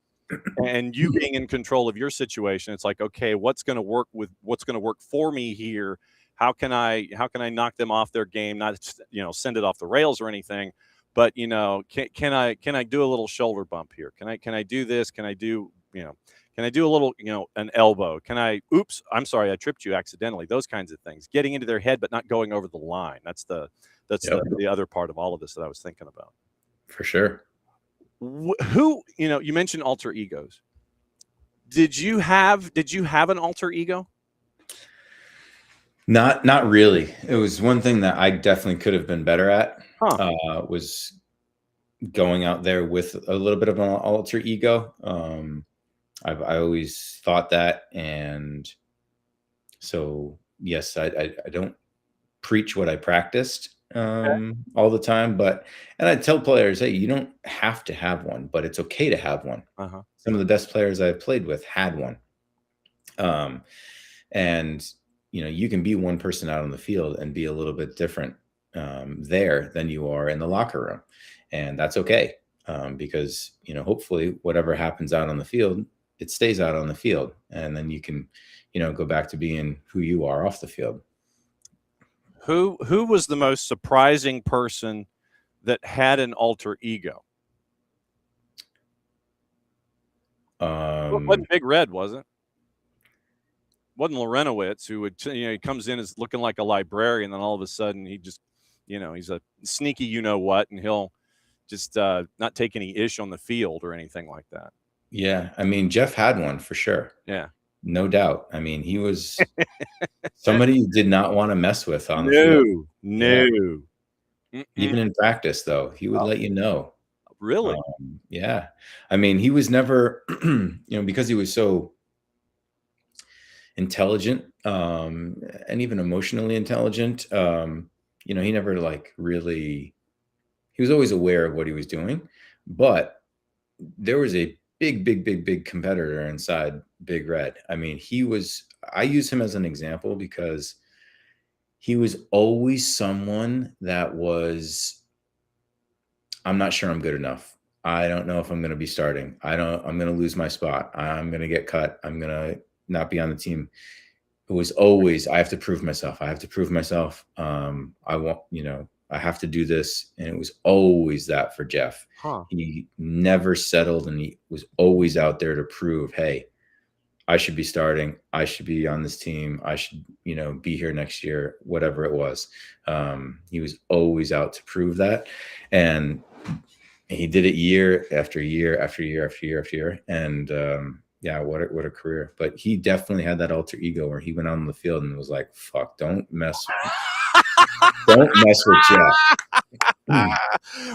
and you being in control of your situation, it's like, okay, what's going to work for me here? How can I knock them off their game? Not, send it off the rails or anything, but can I do a little shoulder bump here? Can I do this? Can I do a little, an elbow? Oops, I'm sorry, I tripped you accidentally. Those kinds of things. Getting into their head, but not going over the line. That's Yep, the other part of all of this that I was thinking about. for sure. Who, you mentioned alter egos. Did you have an alter ego? Not really. It was one thing that I definitely could have been better at. Huh. Was going out there with a little bit of an alter ego. I always thought that, and so yes, I don't preach what I practiced all the time, and I tell players, hey, you don't have to have one, but it's okay to have one. Uh-huh. Some of the best players I've played with had one, and you can be one person out on the field and be a little bit different there than you are in the locker room, and that's okay, because hopefully whatever happens out on the field, it stays out on the field, and then you can go back to being who you are off the field. Who was the most surprising person that had an alter ego? Wasn't Big Red, wasn't Lorenowitz, who would he comes in as looking like a librarian, and then all of a sudden he just he's a sneaky and he'll just not take any ish on the field or anything like that. Yeah, I mean, Jeff had one for sure. Yeah, no doubt. I mean, he was somebody you did not want to mess with on the field. No. Even in practice, though, he would let you know. Really? Yeah. I mean, he was never, because he was so intelligent, and even emotionally intelligent, he never really, he was always aware of what he was doing, but there was a big competitor inside Big Red. I mean, I use him as an example because he was always someone that was, I'm not sure I'm good enough. I don't know if I'm going to be starting. I'm going to lose my spot. I'm going to get cut. I'm going to not be on the team. It was always, I have to prove myself. I have to prove myself. I have to do this. And it was always that for Jeff. Huh. He never settled, and he was always out there to prove, hey, I should be starting. I should be on this team. I should, be here next year, whatever it was. He was always out to prove that. And he did it year after year after year after year after year. And what a career. But he definitely had that alter ego where he went on the field and was like, fuck, don't mess with Jeff.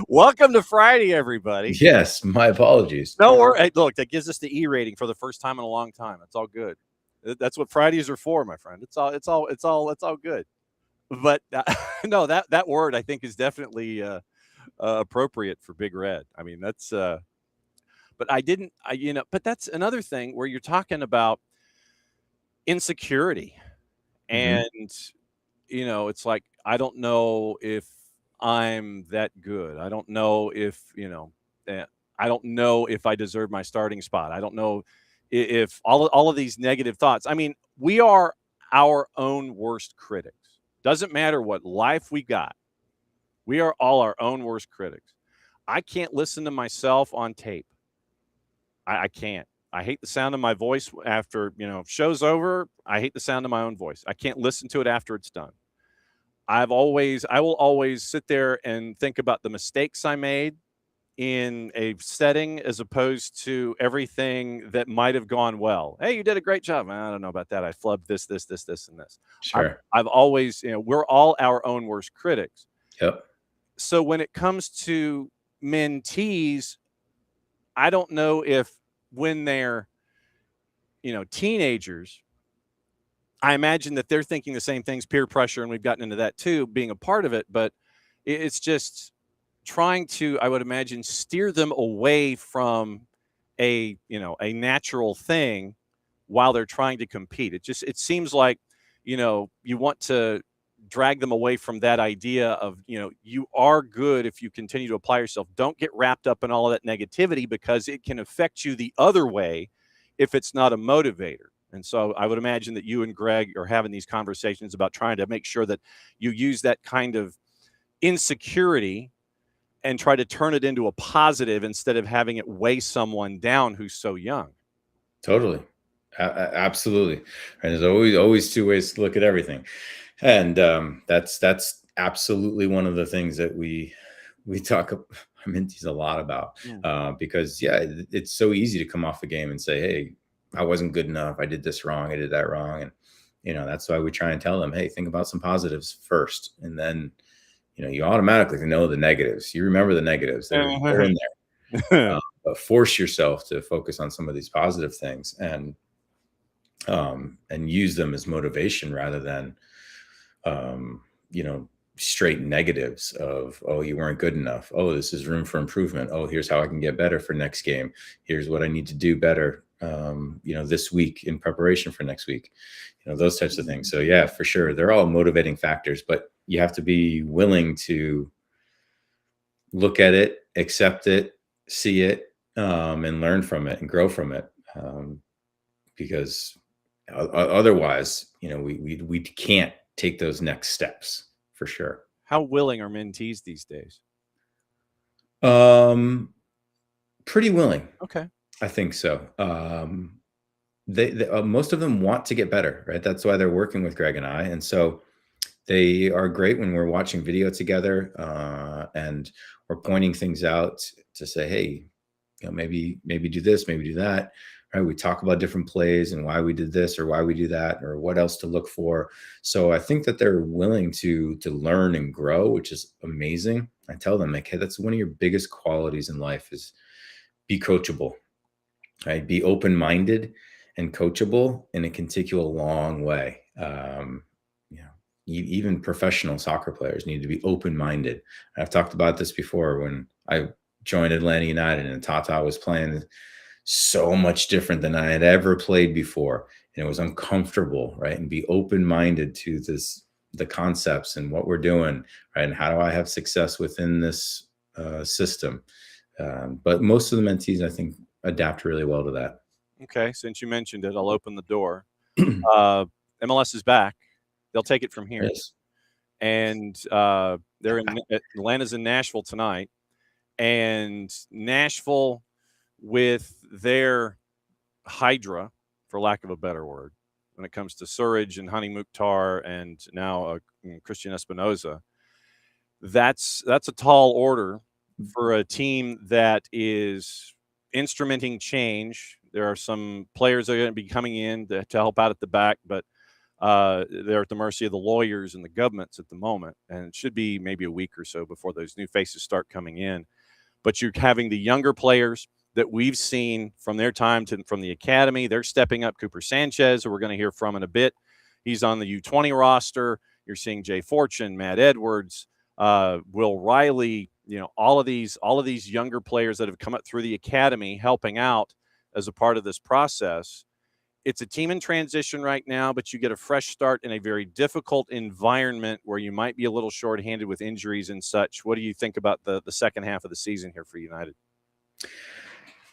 Welcome to Friday, everybody. Yes, my apologies. No worry. Hey, look, that gives us the E rating for the first time in a long time. It's all good. That's what Fridays are for, my friend. It's all good. But no, that word I think is definitely appropriate for Big Red. I mean, that's. But but that's another thing where you're talking about insecurity, Mhm. and it's like I don't know if I'm that good. I don't know if I don't know if I deserve my starting spot. I don't know if all of these negative thoughts. I mean, we are our own worst critics. Doesn't matter what life we got. We are all our own worst critics. I can't listen to myself on tape. I can't. I hate the sound of my voice after, show's over. I hate the sound of my own voice. I can't listen to it after it's done. I will always sit there and think about the mistakes I made in a setting as opposed to everything that might have gone well. Hey, you did a great job. I don't know about that. I flubbed this, and this. Sure. I've always, we're all our own worst critics. Yep. So when it comes to mentees, I don't know if when they're, teenagers, I imagine that they're thinking the same things, peer pressure, and we've gotten into that too, being a part of it. But it's just trying to, I would imagine, steer them away from a natural thing while they're trying to compete. It seems like, you want to drag them away from that idea of, you are good if you continue to apply yourself. Don't get wrapped up in all of that negativity because it can affect you the other way if it's not a motivator. And so I would imagine that you and Greg are having these conversations about trying to make sure that you use that kind of insecurity and try to turn it into a positive instead of having it weigh someone down who's so young. Totally. Absolutely. And there's always two ways to look at everything. And that's absolutely one of the things that we talk mentees a lot about, because it's so easy to come off a game and say, hey, I wasn't good enough. I did this wrong. I did that wrong. And, that's why we try and tell them, hey, think about some positives first. And then, you automatically know the negatives. You remember the negatives. They're in there. But force yourself to focus on some of these positive things and use them as motivation rather than, straight negatives of, oh, you weren't good enough. Oh, this is room for improvement. Oh, here's how I can get better for next game. Here's what I need to do better, this week in preparation for next week, those types of things. So yeah, for sure. They're all motivating factors, but you have to be willing to look at it, accept it, see it, and learn from it and grow from it. Because otherwise, we can't take those next steps for sure. How willing are mentees these days? Pretty willing. Okay. I think so. They most of them want to get better, right? That's why they're working with Greg and I. And so they are great when we're watching video together, and we're pointing things out to say, hey, maybe do this, maybe do that. Right? We talk about different plays and why we did this or why we do that or what else to look for. So I think that they're willing to learn and grow, which is amazing. I tell them, like, hey, that's one of your biggest qualities in life is be coachable, right? Be open-minded and coachable, and it can take you a long way. Even professional soccer players need to be open-minded. I've talked about this before when I joined Atlanta United and Tata was playing so much different than I had ever played before. And it was uncomfortable, right? And be open-minded to the concepts and what we're doing, right? And how do I have success within this system? But most of the mentees, I think, adapt really well to that. Okay. Since you mentioned it, I'll open the door. MLS is back. They'll take it from here. Yes. And they're in Atlanta's in Nashville tonight. And Nashville, with their Hydra, for lack of a better word, when it comes to Surridge and Hani Mukhtar and now Christian Espinoza, that's a tall order for a team that is instrumenting change. There are some players that are going to be coming in to help out at the back, but they're at the mercy of the lawyers and the governments at the moment, and it should be maybe a week or so before those new faces start coming in. But you're having the younger players that we've seen from their time from the academy. They're stepping up. Cooper Sanchez, who we're going to hear from in a bit, he's on the U20 roster. You're seeing Jay Fortune, Matt Edwards, Will Riley. All of these younger players that have come up through the academy helping out as a part of this process. It's a team in transition right now, but you get a fresh start in a very difficult environment where you might be a little shorthanded with injuries and such. What do you think about the second half of the season here for United?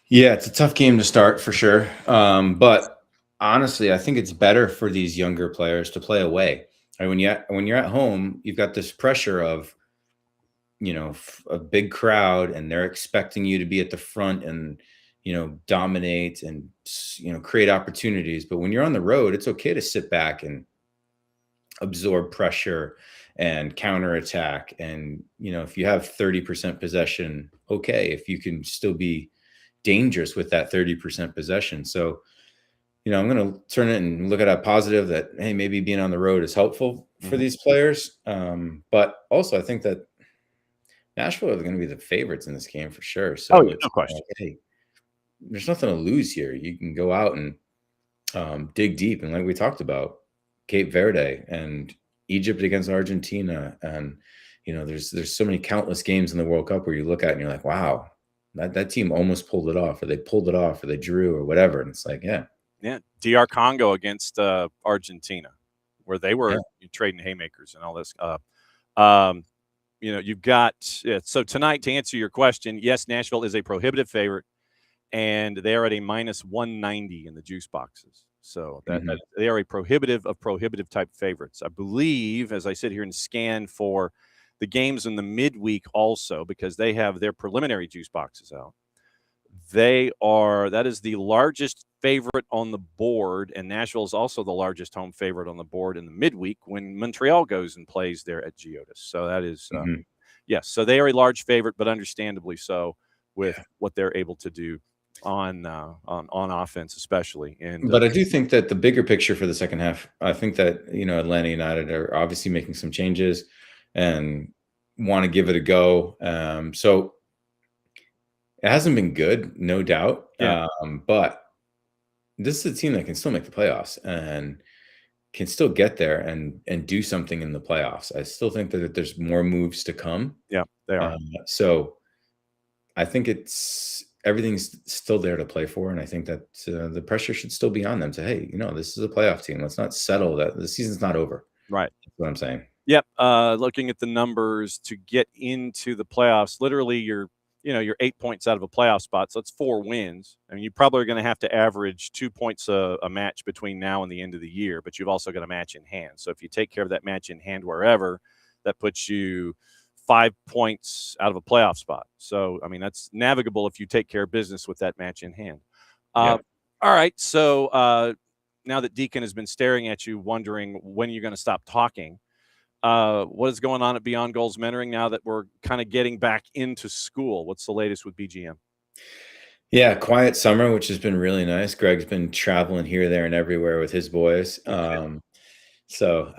Yeah, it's a tough game to start for sure. But honestly, I think it's better for these younger players to play away. When you're at home, you've got this pressure of, a big crowd, and they're expecting you to be at the front and, dominate and, create opportunities. But when you're on the road, it's okay to sit back and absorb pressure and counterattack. And, if you have 30% possession, okay, if you can still be dangerous with that 30% possession. So, I'm going to turn it and look at a positive that, hey, maybe being on the road is helpful for these players. But also I think that Nashville are going to be the favorites in this game for sure. So no question. Hey, there's nothing to lose here. You can go out and dig deep. And like we talked about, Cape Verde and Egypt against Argentina. And, there's so many countless games in the World Cup where you look at it and you're like, wow, that team almost pulled it off, or they pulled it off, or they drew, or whatever. And it's like, yeah. DR Congo against Argentina, where they were trading haymakers and all this. You've got so tonight, to answer your question, yes, Nashville is a prohibitive favorite, and they are at a minus 190 in the juice boxes. So that they are a prohibitive type favorites. I believe, as I sit here and scan for the games in the midweek also, because they have their preliminary juice boxes out. That is the largest favorite on the board, and Nashville is also the largest home favorite on the board in the midweek when Montreal goes and plays there at Geodis. So that is, yes. So they are a large favorite, but understandably so with what they're able to do on offense, especially. But I do think that the bigger picture for the second half, I think that Atlanta United are obviously making some changes and want to give it a go. So it hasn't been good, no doubt. But this is a team that can still make the playoffs and can still get there and do something in the playoffs. I still think that there's more moves to come. Yeah, they are. So I think everything's still there to play for. And I think that the pressure should still be on them to, hey, this is a playoff team. Let's not settle that the season's not over. Right. That's what I'm saying. Yep. Looking at the numbers to get into the playoffs, literally you're 8 points out of a playoff spot. So it's 4 wins. I mean, you probably are going to have to average 2 points a match between now and the end of the year, but you've also got a match in hand. So if you take care of that match in hand wherever, that puts you 5 points out of a playoff spot. So, I mean, that's navigable if you take care of business with that match in hand. All right. So now that Deacon has been staring at you, wondering when you're going to stop talking, what is going on at Beyond Goals Mentoring now that we're kind of getting back into school? What's the latest with BGM? Yeah, quiet summer, which has been really nice. Greg's been traveling here, there, and everywhere with his boys. So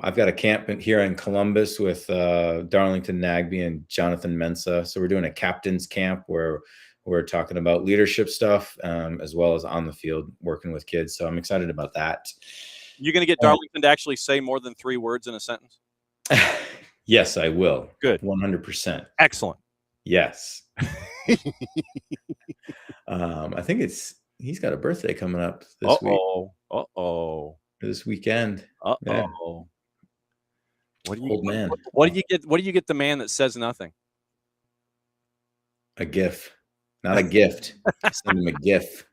I've got a camp here in Columbus with Darlington Nagby and Jonathan Mensah. So we're doing a captain's camp where we're talking about leadership stuff as well as on the field working with kids. So I'm excited about that. You're going to get Darlington to actually say more than 3 words in a sentence? Yes, I will. Good. 100%. Excellent. Yes. I think he's got a birthday coming up this week. This weekend. Yeah. What do you get the man that says nothing? A GIF. Not a gift. Send him a GIF.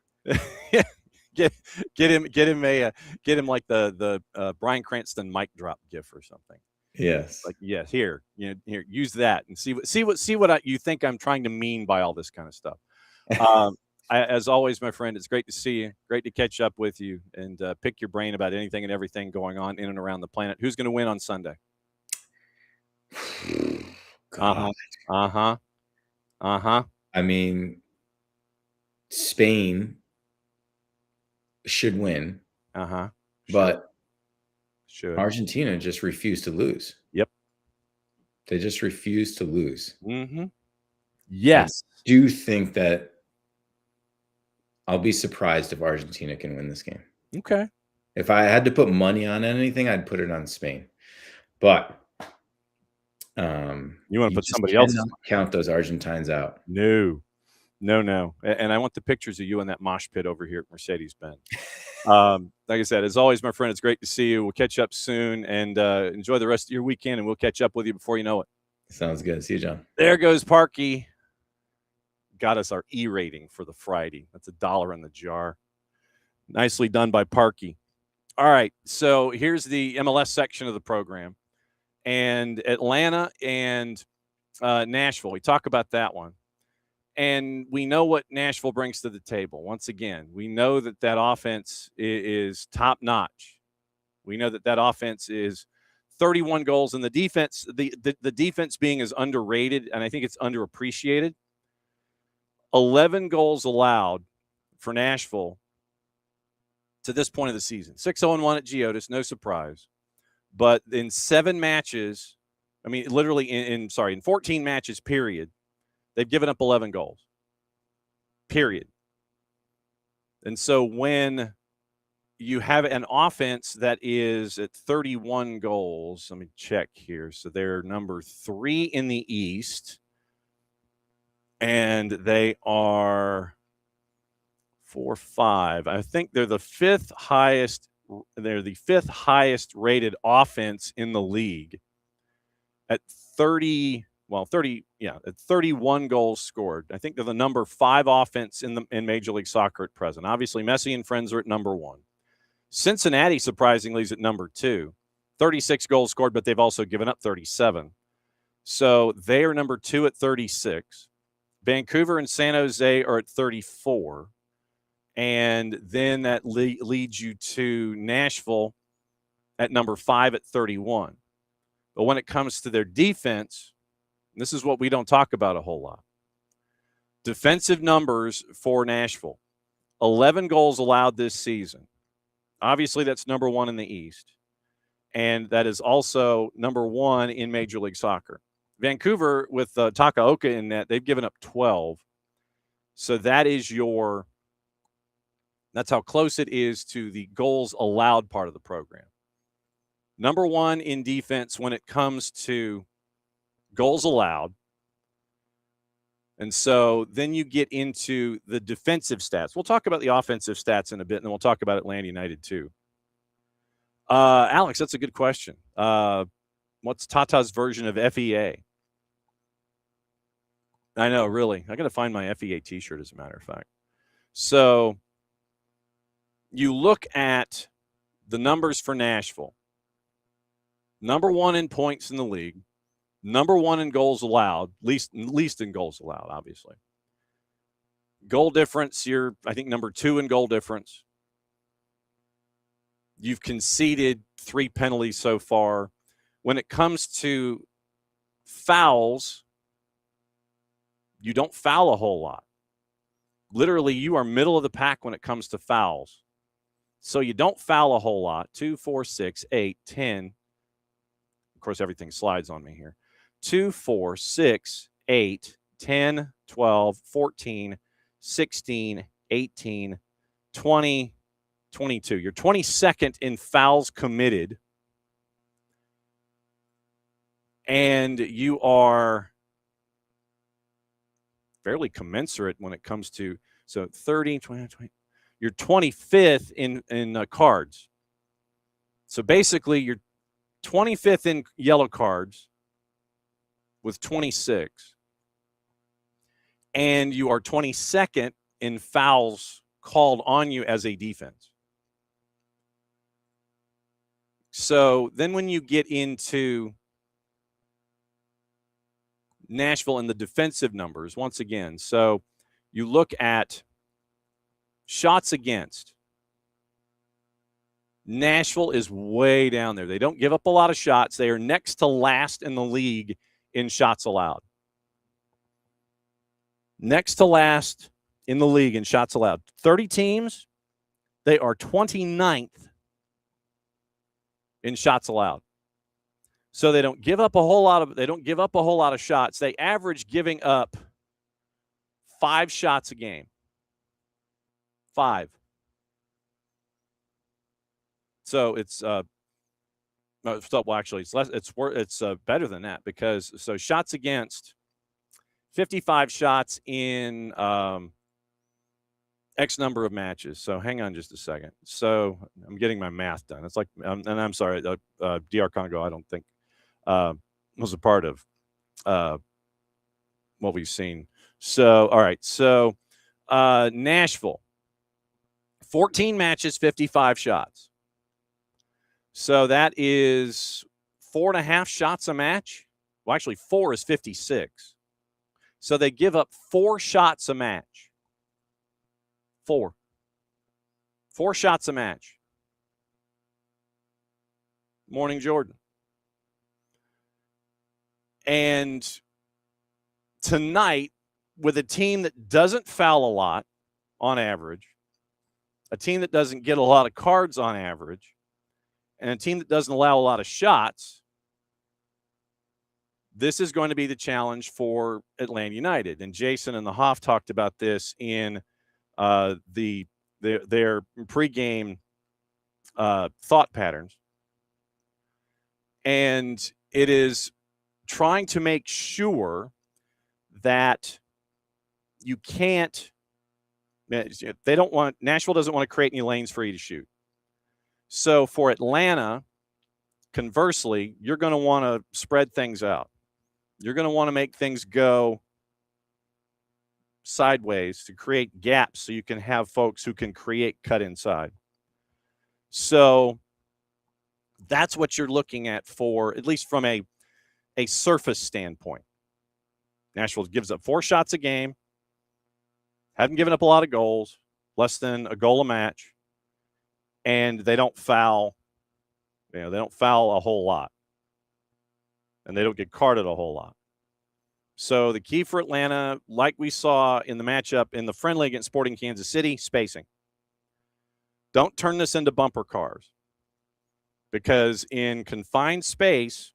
Get him like the Bryan Cranston mic drop GIF or something. Yes. Like, yes, here, use that and see what you think I'm trying to mean by all this kind of stuff. As always, my friend, it's great to see you. Great to catch up with you and pick your brain about anything and everything going on in and around the planet. Who's going to win on Sunday? I mean, Spain should win. Sure. But Should. Argentina just refused to lose. Yep. They just refused to lose. Mm-hmm. Yes. I do think that I'll be surprised if Argentina can win this game. Okay. If I had to put money on anything, I'd put it on Spain. But you want to put just somebody else? Count those Argentines out. No. And I want the pictures of you in that mosh pit over here at Mercedes-Benz. Like I said, as always, my friend, it's great to see you. We'll catch up soon, and enjoy the rest of your weekend, and we'll catch up with you before you know it. Sounds good. See you, John. There goes Parky. Got us our E rating for the Friday. That's $1 in the jar. Nicely done by Parky. All right, so here's the MLS section of the program. And Atlanta and Nashville, we talk about that one. And we know what Nashville brings to the table. Once again, we know that offense is top-notch. We know that offense is 31 goals, and the defense, the defense being is underrated, and I think it's underappreciated. 11 goals allowed for Nashville to this point of the season. 6-0-1 at Geodis, no surprise. But in 7 matches, I mean, literally in 14 matches, period, they've given up 11 goals, period. And so when you have an offense that is at 31 goals, let me check here. So they're number 3 in the East, and they are 4-5. I think they're the 5th highest. They're the 5th highest rated offense in the league at 30. Well, 30, yeah, at 31 goals scored. I think they're the number 5 offense in Major League Soccer at present. Obviously, Messi and friends are at number 1. Cincinnati, surprisingly, is at number 2. 36 goals scored, but they've also given up 37. So they are number 2 at 36. Vancouver and San Jose are at 34. And then that leads you to Nashville at number 5 at 31. But when it comes to their defense, this is what we don't talk about a whole lot. Defensive numbers for Nashville. 11 goals allowed this season. Obviously, that's number 1 in the East. And that is also number 1 in Major League Soccer. Vancouver, with Takaoka in net, they've given up 12. So that's how close it is to the goals allowed part of the program. Number 1 in defense when it comes to goals allowed. And so then you get into the defensive stats. We'll talk about the offensive stats in a bit, and then we'll talk about Atlanta United too. Alex, that's a good question. What's Tata's version of FEA? I know, really. I got to find my FEA t-shirt, as a matter of fact. So you look at the numbers for Nashville. Number 1 in points in the league. Number 1 in goals allowed, least in goals allowed, obviously. Goal difference, you're, I think, number 2 in goal difference. You've conceded 3 penalties so far. When it comes to fouls, you don't foul a whole lot. Literally, you are middle of the pack when it comes to fouls. So you don't foul a whole lot. 2, 4, 6, 8, 10. Of course, everything slides on me here. 2, 4, 6, 8, 10, 12, 14, 16, 18, 20, 22. You're 22nd in fouls committed. And you are fairly commensurate when it comes to, so 30, 20, 20. You're 25th in cards. So basically, you're 25th in yellow cards with 26. And you are 22nd in fouls called on you as a defense. So then when you get into Nashville and the defensive numbers, once again, so you look at shots against. Nashville is way down there. They don't give up a lot of shots. They are next to last in the league in shots allowed. Next to last in the league in shots allowed. 30 teams, they are 29th in shots allowed. So they don't give up a whole lot of shots. They average giving up 5 shots a game. 5. So it's well, actually it's less. It's better than that, because so shots against, 55 shots in X number of matches. So hang on just a second. So I'm getting my math done. It's like, and I'm sorry, DR Congo, I don't think was a part of what we've seen. So, all right. So Nashville, 14 matches, 55 shots. So that is 4.5 shots a match. Well, actually 4 is 56. So they give up 4 shots a match. 4 shots a match. Morning, Jordan. And tonight, with a team that doesn't foul a lot on average, a team that doesn't get a lot of cards on average, and a team that doesn't allow a lot of shots, this is going to be the challenge for Atlanta United. And Jason and the Hoff talked about this in their pregame thought patterns. And it is trying to make sure that you can't, Nashville doesn't want to create any lanes for you to shoot. So for Atlanta, conversely, you're going to want to spread things out. You're going to want to make things go sideways to create gaps so you can have folks who can create cut inside. So that's what you're looking at for, at least from a surface standpoint. Nashville gives up 4 shots a game, haven't given up a lot of goals, less than a goal a match, and they don't foul. They don't foul a whole lot, and they don't get carded a whole lot. So the key for Atlanta, like we saw in the matchup in the friendly against Sporting Kansas City, spacing. Don't turn this into bumper cars, because in confined space,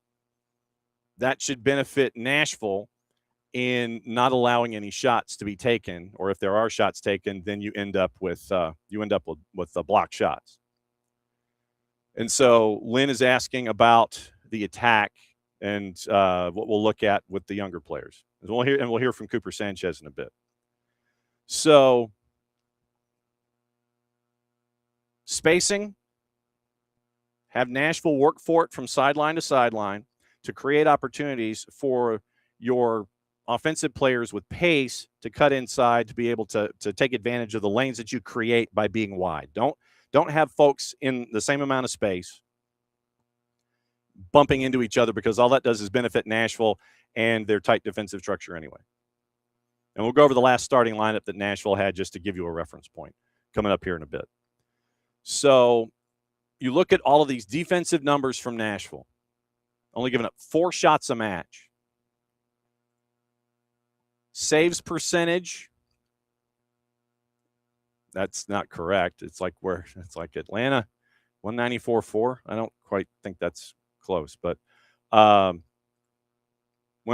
that should benefit Nashville in not allowing any shots to be taken, or if there are shots taken, then you end up with blocked shots. And so Lynn is asking about the attack and what we'll look at with the younger players. And we'll hear from Cooper Sanchez in a bit. So spacing, have Nashville work for it from sideline to sideline to create opportunities for your offensive players with pace to cut inside, to be able to take advantage of the lanes that you create by being wide. Don't have folks in the same amount of space bumping into each other, because all that does is benefit Nashville and their tight defensive structure anyway. And we'll go over the last starting lineup that Nashville had just to give you a reference point coming up here in a bit. So you look at all of these defensive numbers from Nashville, only giving up 4 shots a match. Saves percentage, that's not correct. It's like Atlanta, 194.4. I don't quite think that's close. But when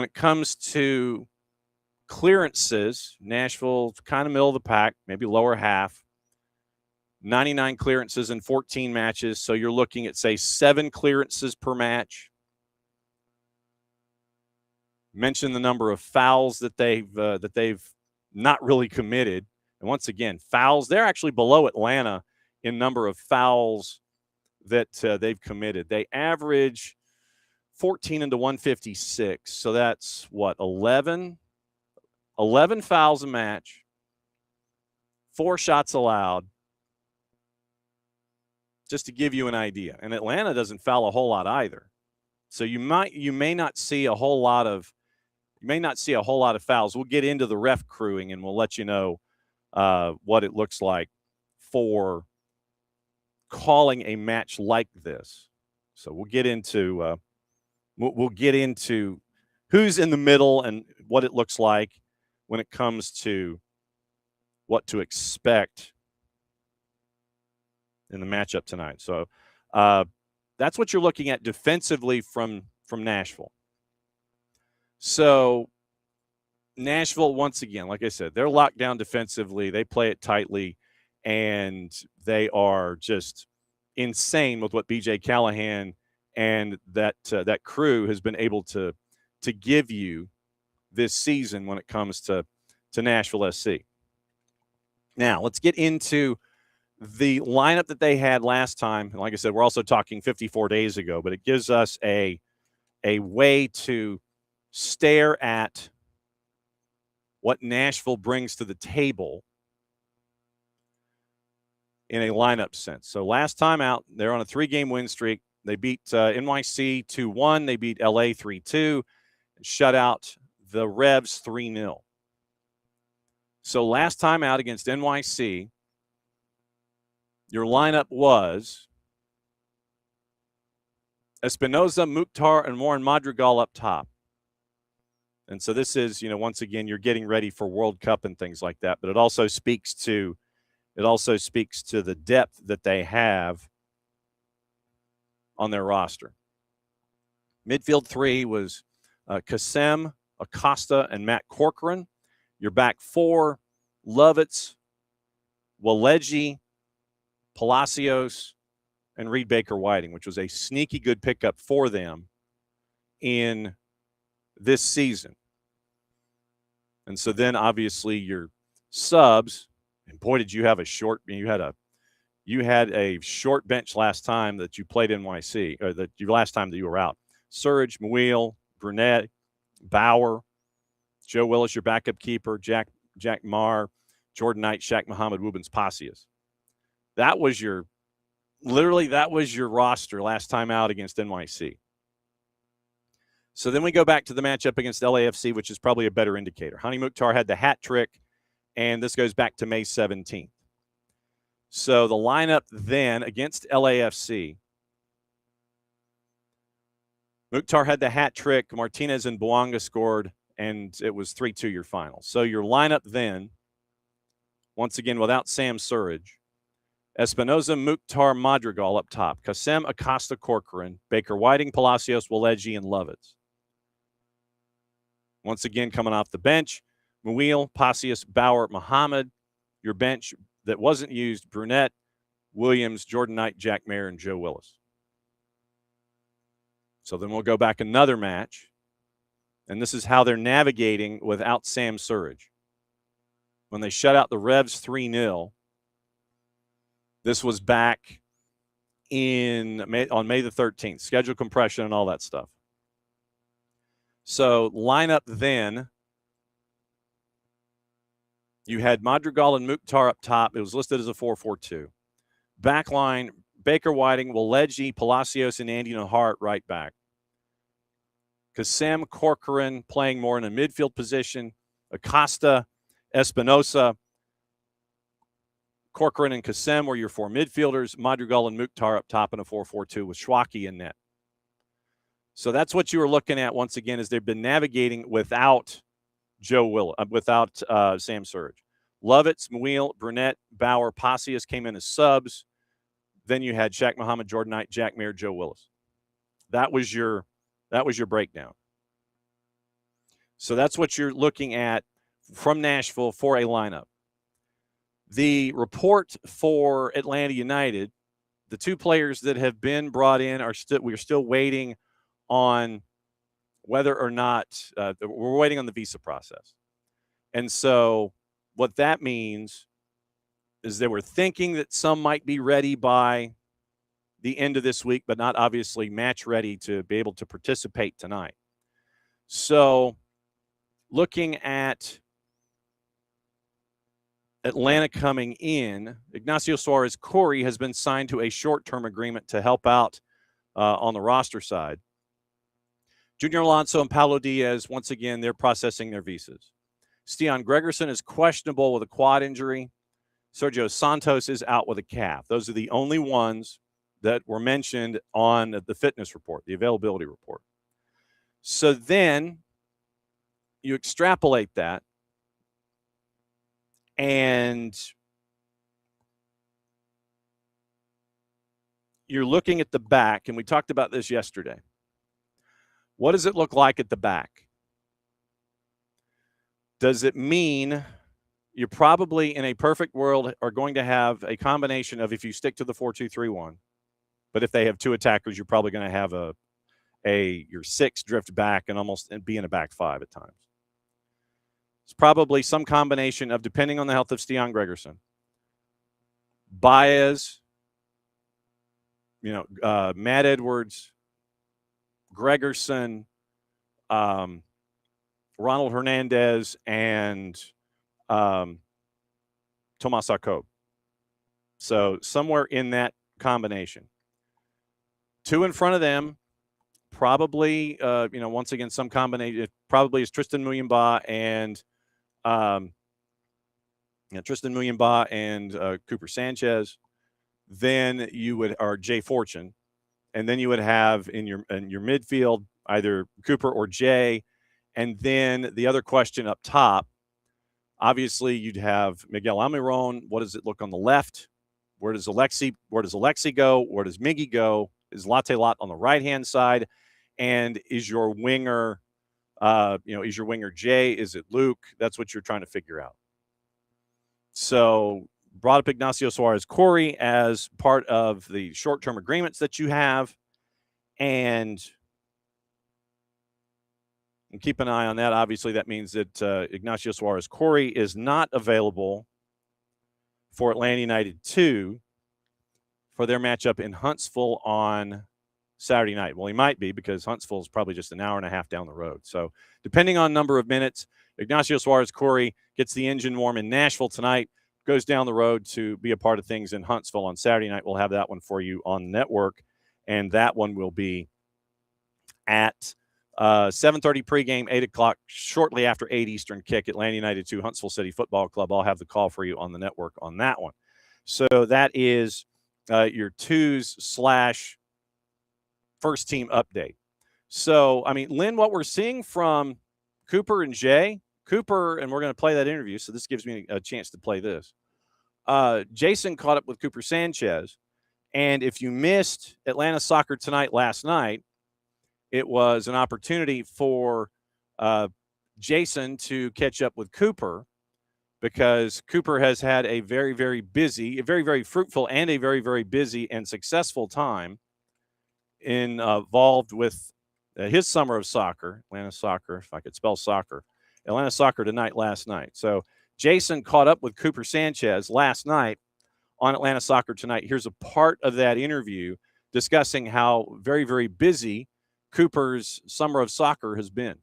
it comes to clearances, Nashville's kind of middle of the pack, maybe lower half. 99 clearances in 14 matches. So you're looking at, say, 7 clearances per match. Mention the number of fouls that they've not really committed. And once again, fouls, they're actually below Atlanta in number of fouls that they've committed. They average 14 into 156. So that's what, 11 fouls a match, 4 shots allowed, just to give you an idea. And Atlanta doesn't foul a whole lot either. So you may not see a whole lot of fouls. We'll get into the ref crewing and we'll let you know what it looks like for calling a match like this. So we'll get into who's in the middle and what it looks like when it comes to what to expect in the matchup tonight. So That's what you're looking at defensively from Nashville. So Nashville, once again, like I said, they're locked down defensively. They play it tightly, and they are just insane with what B.J. Callahan and that crew has been able to give you this season when it comes to Nashville SC. Now, let's get into the lineup that they had last time. And like I said, we're also talking 54 days ago, but it gives us a way to stare at what Nashville brings to the table in a lineup sense. So last time out, they're on a 3-game win streak. They beat NYC 2-1. They beat LA 3-2. Shut out the Revs 3-0. So last time out against NYC, your lineup was Espinoza, Mukhtar, and Warren Madrigal up top. And so this is, once again, you're getting ready for World Cup and things like that. But it also speaks to the depth that they have on their roster. Midfield 3 was CupAM, Acosta, and Matt Corcoran. Your back 4, Lovitz, Waleji, Palacios, and Reed Baker-Whiting, which was a sneaky good pickup for them in this season. And so then obviously your subs, and boy, did you have you had a short bench last time that you played NYC, or last time that you were out. Surge, Muil, Burnett, Bauer, Joe Willis, your backup keeper, Jack Marr, Jordan Knight, Shaq Muhammad, Wubens Pasias. That was your roster last time out against NYC. So then we go back to the matchup against LAFC, which is probably a better indicator. Hani Mukhtar had the hat trick, and this goes back to May 17th. So the lineup then against LAFC, Mukhtar had the hat trick, Martinez and Bouanga scored, and it was 3-2 your final. So your lineup then, once again without Sam Surridge, Espinoza, Mukhtar, Madrigal up top, CupAM, Acosta, Corcoran, Baker-Whiting, Palacios, Waleji, and Lovitz. Once again, coming off the bench, Muil, Pasias, Bauer, Muhammad. Your bench that wasn't used, Brunette, Williams, Jordan Knight, Jack Mayer, and Joe Willis. So then we'll go back another match, and this is how they're navigating without Sam Surridge. When they shut out the Revs 3-0, this was back on May the 13th, schedule compression and all that stuff. So lineup then, you had Madrigal and Mukhtar up top. It was listed as a 4-4-2. Backline, Baker-Whiting, Waleji, Palacios, and Andy Nahart right back. CupAM, Corcoran playing more in a midfield position. Acosta, Espinosa, Corcoran, and CupAM were your 4 midfielders. Madrigal and Mukhtar up top in a 4-4-2 with Schwacke in net. So that's what you were looking at once again, as they've been navigating without without Sam Surridge. Lovitz, Muil, Burnett, Bauer, Pasias came in as subs. Then you had Shaq Muhammad, Jordan Knight, Jack Mayer, Joe Willis. That was your breakdown. So that's what you're looking at from Nashville for a lineup. The report for Atlanta United, the 2 players that have been brought in we're still waiting on whether or not we're waiting on the visa process. And so what that means is they were thinking that some might be ready by the end of this week, but not obviously match ready to be able to participate tonight. So looking at Atlanta coming in, Ignacio Suarez Corey has been signed to a short-term agreement to help out on the roster side. Junior Alonso and Paulo Diaz, once again, they're processing their visas. Stian Gregerson is questionable with a quad injury. Sergio Santos is out with a calf. Those are the only ones that were mentioned on the fitness report, the availability report. So then you extrapolate that, and you're looking at the back, and we talked about this yesterday. What does it look like at the back? Does it mean you're probably in a perfect world are going to have a combination of, if you stick to the 4-2-3-1, but if they have two attackers, you're probably going to have your 6 drift back and be in a back 5 at times. It's probably some combination of, depending on the health of Stian Gregerson, Baez, Matt Edwards, Gregerson, Ronald Hernandez, and Tomas Jakob. So somewhere in that combination. 2 in front of them, probably, once again, some combination. It probably is Tristan Muyumba and Cooper Sanchez. Then you would, or Jay Fortune, and then you would have in your midfield either Cooper or Jay, and then the other question up top. Obviously, you'd have Miguel Almiron. What does it look on the left? Where does Alexi go? Where does Miggy go? Is Latte Lot on the right-hand side? And is your winger, Jay? Is it Luke? That's what you're trying to figure out. So brought up Ignacio Suarez-Corey as part of the short-term agreements that you have. And keep an eye on that. Obviously, that means that Ignacio Suarez-Corey is not available for Atlanta United 2 for their matchup in Huntsville on Saturday night. Well, he might be, because Huntsville is probably just an hour and a half down the road. So depending on number of minutes, Ignacio Suarez-Corey gets the engine warm in Nashville tonight, goes down the road to be a part of things in Huntsville on Saturday night. We'll have that one for you on the network, and that one will be at 7:30 pregame, 8 o'clock, shortly after 8 Eastern kick, Atlanta United 2, Huntsville City Football Club. I'll have the call for you on the network on that one. So that is your 2s/first team update. So, Lynn, what we're seeing from Cooper and Jay, and we're going to play that interview, so this gives me a chance to play this. Jason caught up with Cooper Sanchez, and if you missed Atlanta Soccer Tonight last night, it was an opportunity for Jason to catch up with Cooper, because Cooper has had a very, very busy, a very, very fruitful, and a very, very busy and successful time involved with his summer of soccer, Atlanta Soccer, if I could spell soccer, Atlanta Soccer Tonight last night. So Jason caught up with Cooper Sanchez last night on Atlanta Soccer Tonight. Here's a part of that interview discussing how very, very busy Cooper's summer of soccer has been.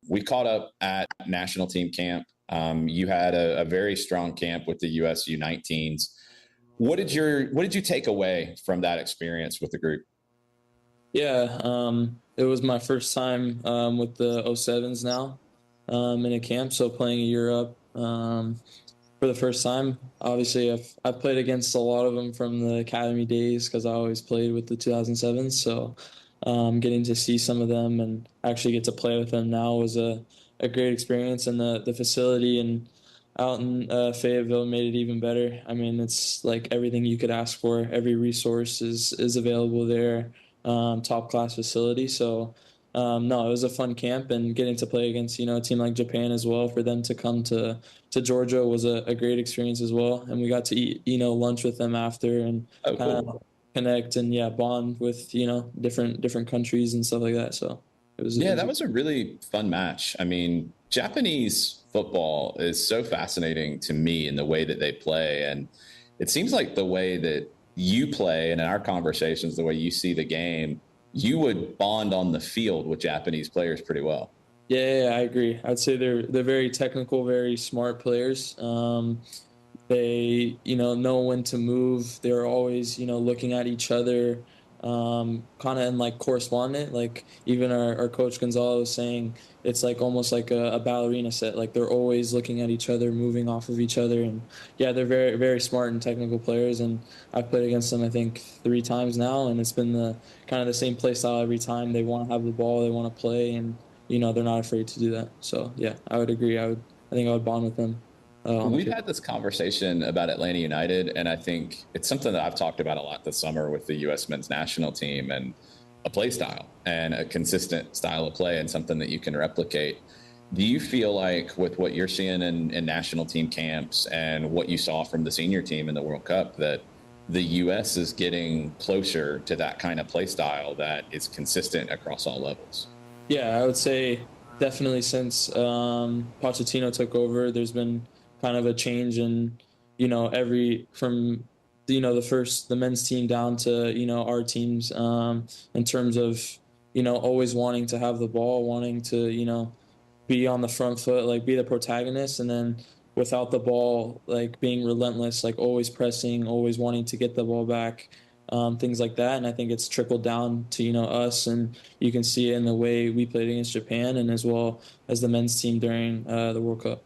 We caught up at national team camp. You had a very strong camp with the US U19s. What did you take away from that experience with the group? Yeah, it was my first time with the 07s now in a camp, so playing in Europe for the first time. Obviously, I've played against a lot of them from the academy days, because I always played with the 2007s, so getting to see some of them and actually get to play with them now was a great experience, and the facility and out in Fayetteville made it even better. It's like everything you could ask for. Every resource is available there. Top class facility. So no, it was a fun camp, and getting to play against a team like Japan as well. For them to come to Georgia was a great experience as well, and we got to eat lunch with them after, and cool. Connect and bond with different countries and stuff like that. So that was a really fun match. Japanese football is so fascinating to me in the way that they play, and it seems like the way that you play, and in our conversations, the way you see the game, you would bond on the field with Japanese players pretty well. Yeah, I agree. I'd say they're very technical, very smart players. They know when to move. They're always looking at each other, kind of in like correspondent. Like even our coach Gonzalo was saying, it's like almost like a ballerina set. Like they're always looking at each other, moving off of each other, and yeah, they're very, very smart and technical players. And I've played against them I think 3 times now, and it's been the kind of the same play style every time. They want to have the ball, they want to play, and they're not afraid to do that. So yeah, I would agree. I think I would bond with them. We've had this conversation about Atlanta United, and I think it's something that I've talked about a lot this summer with the U.S. men's national team, and a play style and a consistent style of play and something that you can replicate. Do you feel like with what you're seeing in national team camps and what you saw from the senior team in the World Cup that the U.S. is getting closer to that kind of play style that is consistent across all levels? Yeah, I would say definitely since Pochettino took over, there's been kind of a change in, from the men's team down to, our teams, in terms of, always wanting to have the ball, wanting to, be on the front foot, like be the protagonist, and then without the ball, like being relentless, like always pressing, always wanting to get the ball back, things like that. And I think it's trickled down to, us, and you can see it in the way we played against Japan and as well as the men's team during the World Cup.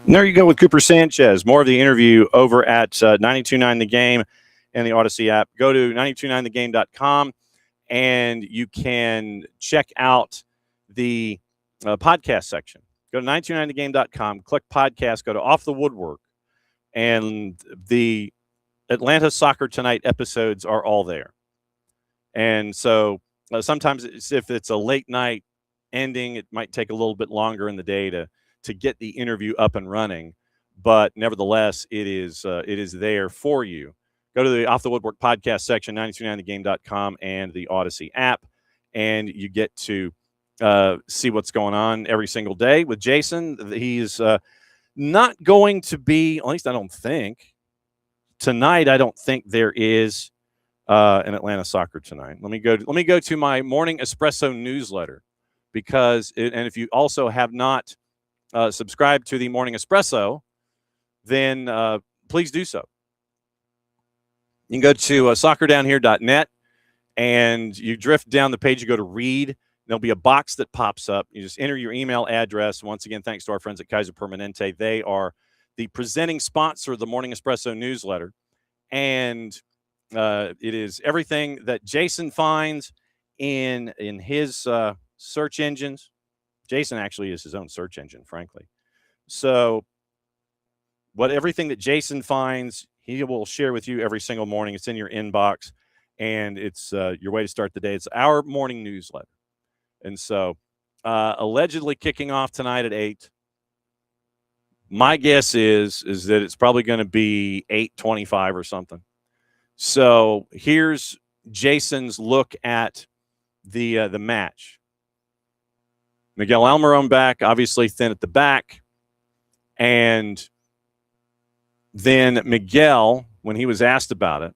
And there you go with Cooper Sanchez. More of the interview over at 92.9 The Game and the Odyssey app. Go to 929thegame.com and you can check out the podcast section. Go to 929thegame.com, click podcast, go to Off the Woodwork, and the Atlanta Soccer Tonight episodes are all there. And so sometimes if it's a late night ending, it might take a little bit longer in the day to get the interview up and running, but nevertheless, it is there for you. Go to the Off the Woodwork podcast section, 929thegame.com, and the Odyssey app, and you get to see what's going on every single day with Jason. He's not going to be, at least I don't think, tonight. I don't think there is an Atlanta Soccer Tonight. Let me go to my Morning Espresso newsletter, because and if you also have not subscribed to the Morning Espresso, then please do so. You can go to soccerdownhere.net, and you drift down the page. You go to read. There'll be a box that pops up. You just enter your email address. Once again, thanks to our friends at Kaiser Permanente. They are the presenting sponsor of the Morning Espresso newsletter. And it is everything that Jason finds in his search engines. Jason actually is his own search engine, frankly. So everything that Jason finds, he will share with you every single morning. It's in your inbox, and it's your way to start the day. It's our morning newsletter. And so allegedly kicking off tonight at 8. My guess is that it's probably going to be 8:25 or something. So here's Jason's look at the match. Miguel Almiron back, obviously thin at the back. And then Miguel, when he was asked about it,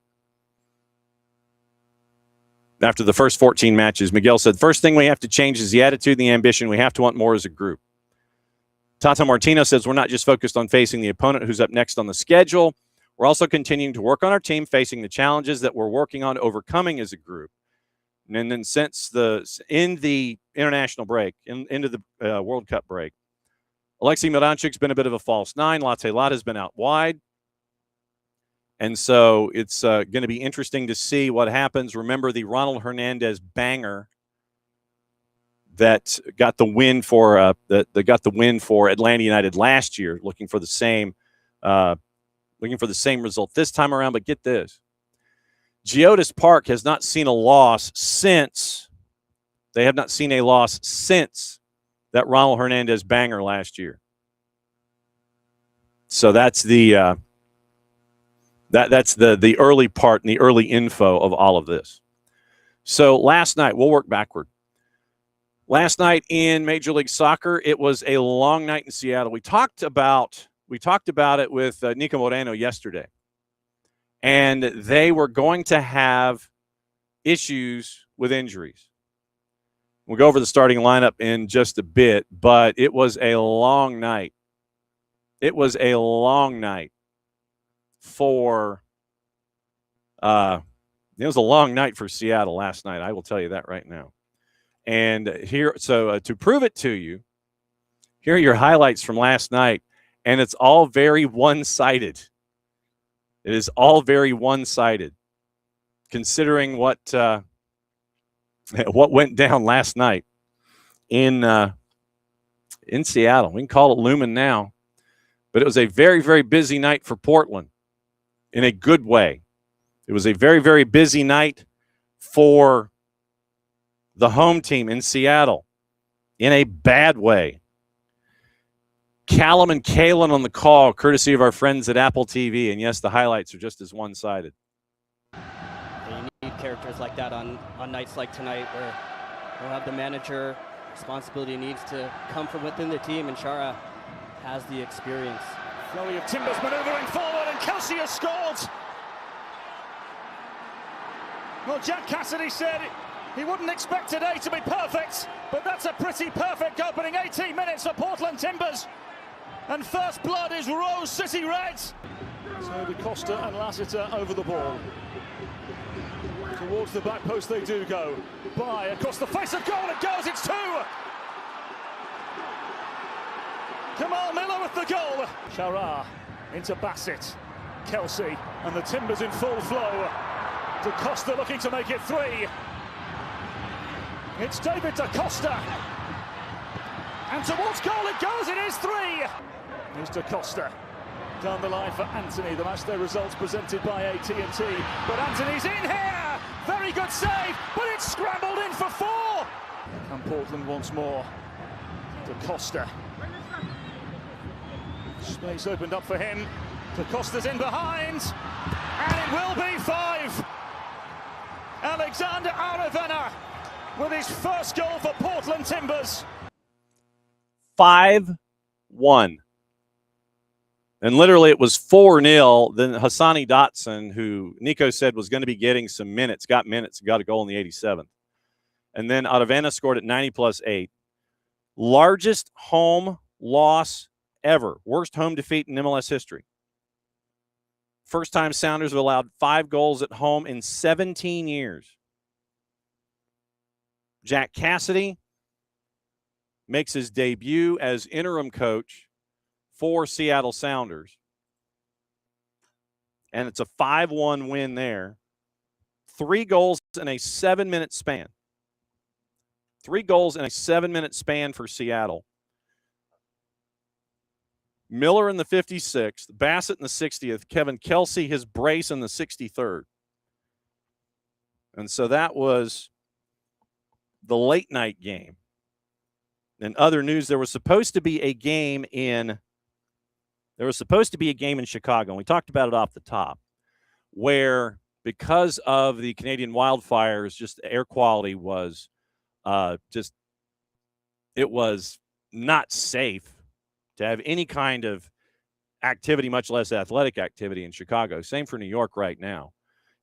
after the first 14 matches, Miguel said, first thing we have to change is the attitude and the ambition. We have to want more as a group. Tata Martino says we're not just focused on facing the opponent who's up next on the schedule. We're also continuing to work on our team, facing the challenges that we're working on overcoming as a group. And then in the international break, into the World Cup break, Alexei Miranchuk's been a bit of a false nine. Latte Lat has been out wide. And so it's going to be interesting to see what happens. Remember the Ronald Hernandez banger that got the win for Atlanta United last year, looking for the same result this time around. But get this. Geodis Park has not seen a loss since that Ronald Hernandez banger last year. So that's the early part and the early info of all of this. So last night, we'll work backward. Last night in Major League Soccer, it was a long night in Seattle. We talked about it with Nico Moreno yesterday. And they were going to have issues with injuries. We'll go over the starting lineup in just a bit, but it was a long night. It was a long night for Seattle last night. I will tell you that right now. And here, so to prove it to you, here are your highlights from last night, and it's all very one-sided. It is all very one-sided, considering what went down last night in Seattle. We can call it Lumen now. But it was a very, very busy night for Portland in a good way. It was a very, very busy night for the home team in Seattle in a bad way. Callum and Kalen on the call, courtesy of our friends at Apple TV. And yes, the highlights are just as one-sided. You need characters like that on nights like tonight where you'll have the manager. Responsibility needs to come from within the team, and Shara has the experience. Flurry of Timbers manoeuvring forward, and Kelsey has scored. Well, Jack Cassidy said he wouldn't expect today to be perfect, but that's a pretty perfect opening 18 minutes for Portland Timbers. And first blood is Rose City Red. So De Costa and Lassiter over the ball. Towards the back post they do go. By across the face of goal it goes, it's 2! Kamal Miller with the goal. Shara into Bassett. Kelsey and the Timbers in full flow. De Costa looking to make it 3. It's David De Costa. And towards goal it goes, it is 3! Here's De Costa. Down the line for Anthony. The matchday results presented by AT&T. But Anthony's in here! Very good save, but it's scrambled in for 4! And Portland once more. De Costa. Space opened up for him. De Costa's in behind. And it will be 5! Alexander Aravena with his first goal for Portland Timbers. 5-1. And literally it was 4-0. Then Hassani Dotson, who Nico said was going to be getting some minutes, got a goal in the 87th. And then Aravena scored at 90+8. Largest home loss ever. Worst home defeat in MLS history. First time Sounders have allowed 5 goals at home in 17 years. Jack Cassidy makes his debut as interim coach for Seattle Sounders. And it's a 5-1 win there. 3 goals in a 7-minute span. 3 goals in a 7-minute span for Seattle. Miller in the 56th, Bassett in the 60th, Kevin Kelsey, his brace in the 63rd. And so that was the late night game. In other news, there was supposed to be a game in Chicago, and we talked about it off the top, where because of the Canadian wildfires, just the air quality was it was not safe to have any kind of activity, much less athletic activity in Chicago. Same for New York right now.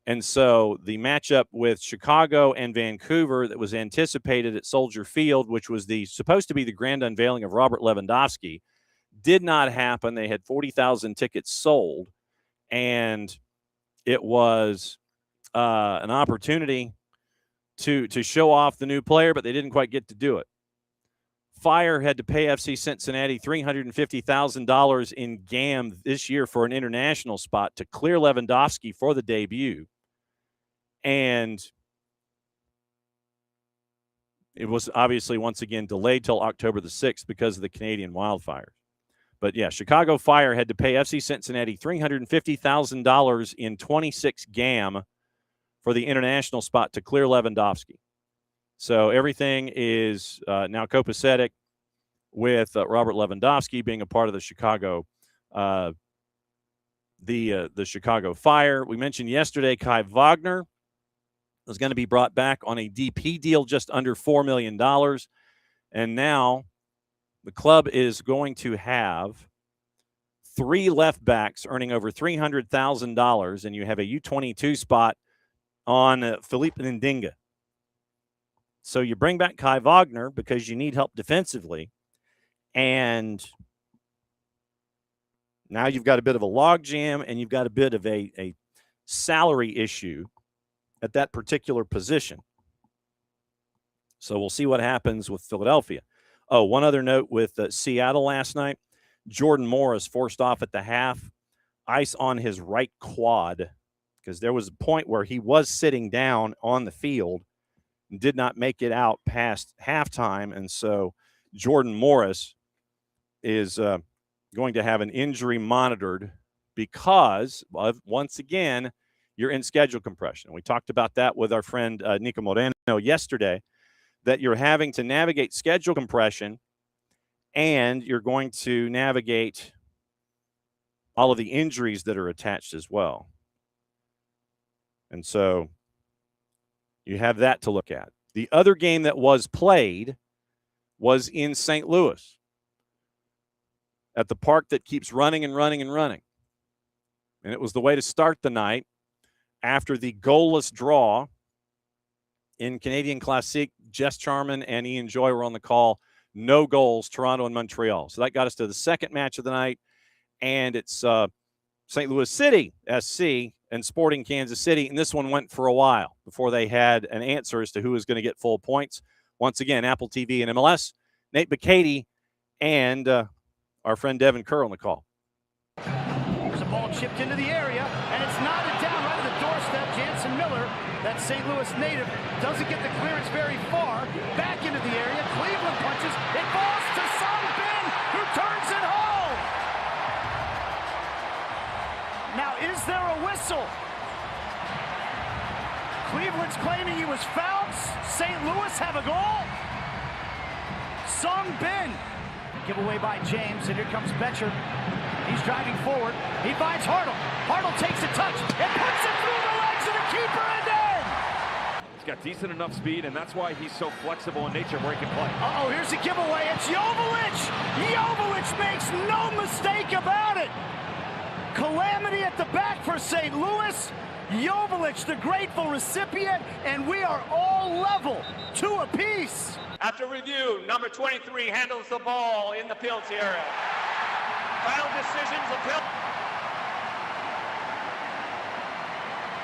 And so the matchup with Chicago and Vancouver that was anticipated at Soldier Field, which was supposed to be the grand unveiling of Robert Lewandowski, did not happen. They had 40,000 tickets sold, and it was an opportunity to show off the new player, but they didn't quite get to do it. Fire had to pay FC Cincinnati $350,000 in GAM this year for an international spot to clear Lewandowski for the debut. And it was obviously once again delayed till October the 6th because of the Canadian wildfires. But yeah, Chicago Fire had to pay FC Cincinnati $350,000 in 26 GAM for the international spot to clear Lewandowski. So everything is now copacetic with Robert Lewandowski being a part of the Chicago, the Chicago Fire. We mentioned yesterday Kai Wagner was going to be brought back on a DP deal just under $4 million, and now the club is going to have 3 left backs earning over $300,000, and you have a U22 spot on Philippe Ndinga. So you bring back Kai Wagner because you need help defensively. And now you've got a bit of a logjam and you've got a bit of a salary issue at that particular position. So we'll see what happens with Philadelphia. Oh, one other note with Seattle last night. Jordan Morris forced off at the half, ice on his right quad, because there was a point where he was sitting down on the field, did not make it out past halftime, and so Jordan Morris is going to have an injury monitored because of, once again, you're in schedule compression. We talked about that with our friend Nico Moreno yesterday, that you're having to navigate schedule compression and you're going to navigate all of the injuries that are attached as well. And so you have that to look at. The other game that was played was in St. Louis at the park that keeps running and running and running. And it was the way to start the night after the goalless draw in Canadian Classique. Jess Charman and Ian Joy were on the call. No goals, Toronto and Montreal. So that got us to the second match of the night. And it's St. Louis City SC and Sporting Kansas City. And this one went for a while before they had an answer as to who was going to get full points. Once again, AppleTV and MLS, Nate Bacady and our friend Devin Kerr on the call. There's a ball chipped into the area, and it's knotted down right at the doorstep. Jansen Miller, that St. Louis native, doesn't get the clearance very far. Back into the area. Cleveland punches. It falls to Song Bin, who turns it home. Now, is there a whistle? Cleveland's claiming he was fouled. St. Louis have a goal. Song Bin. Giveaway by James, and here comes Betcher. He's driving forward. He finds Hartle. Hartle takes a touch and puts it through the legs of the keeper and in. He's got decent enough speed, and that's why he's so flexible in nature where he can play. Uh-oh, here's a giveaway. It's Joveljic. Joveljic makes no mistake about it. Calamity at the back for St. Louis. Joveljic, the grateful recipient, and we are all level, 2 apiece. After review, number 23 handles the ball in the penalty area. Final decisions appeal.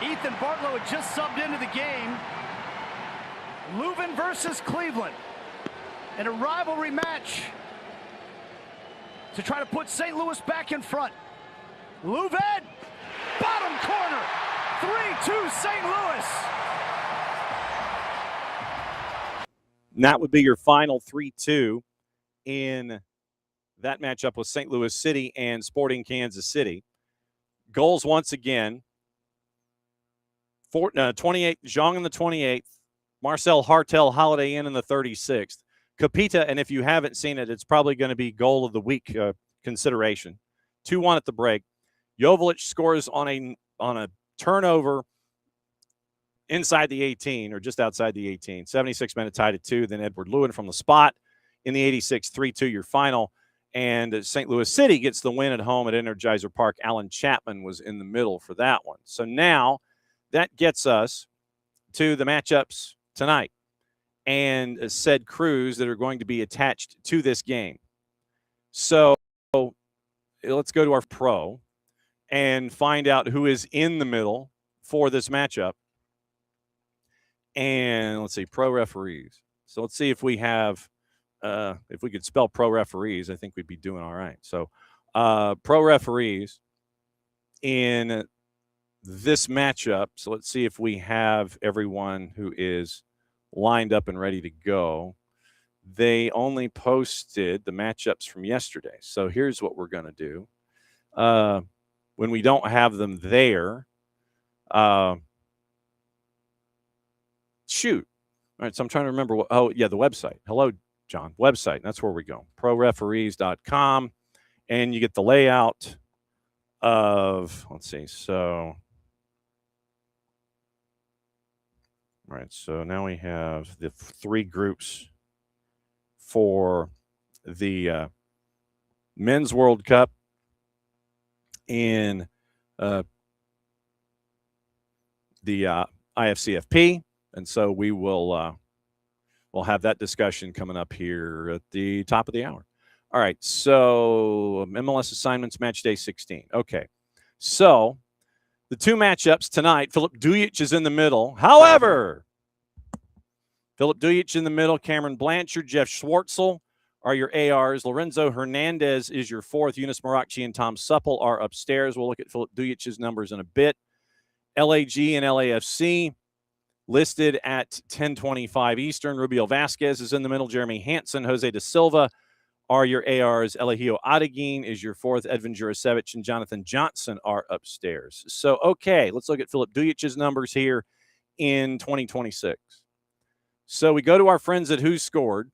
Ethan Bartlow had just subbed into the game. Leuven versus Cleveland in a rivalry match to try to put St. Louis back in front. Leuven, bottom corner, 3-2 St. Louis. And that would be your final 3-2 in that matchup with St. Louis City and Sporting Kansas City. Goals once again. 28, Zhang in the 28th, Marcel Hartel Holiday in the 36th. Capita, and if you haven't seen it, it's probably going to be goal of the week consideration. 2-1 at the break. Joveljic scores on a turnover inside the 18 or just outside the 18. 76 minutes tied at 2. Then Edward Lewin from the spot in the 86, 3-2 your final. And St. Louis City gets the win at home at Energizer Park. Alan Chapman was in the middle for that one. So now that gets us to the matchups tonight and said crews that are going to be attached to this game. So let's go to our pro and find out who is in the middle for this matchup. And let's see, pro referees. So let's see if we have, if we could spell pro referees, I think we'd be doing all right. So pro referees in this matchup. So let's see if we have everyone who is lined up and ready to go. They only posted the matchups from yesterday. So here's what we're going to do. When we don't have them there, shoot. All right, so I'm trying to remember the website. Hello, John. Website. That's where we go. ProReferees.com. And you get the layout of, let's see. So, all right. So now we have the 3 groups for the Men's World Cup in the IFCFP. And so we will we'll have that discussion coming up here at the top of the hour. All right, so MLS assignments, match day 16. Okay, so the 2 matchups tonight, Philip Dujic is in the middle. However, Philip Dujic in the middle, Cameron Blanchard, Jeff Schwartzel are your ARs. Lorenzo Hernandez is your 4th. Eunice Maracci and Tom Supple are upstairs. We'll look at Philip Dujic's numbers in a bit. LAG and LAFC listed at 10:25 Eastern. Rubiel Vasquez is in the middle. Jeremy Hansen, Jose da Silva are your ARs. Elihio Adegin is your fourth. Edvin Jurasevich and Jonathan Johnson are upstairs. So, okay, let's look at Filip Dujic's numbers here in 2026. So we go to our friends at Who Scored,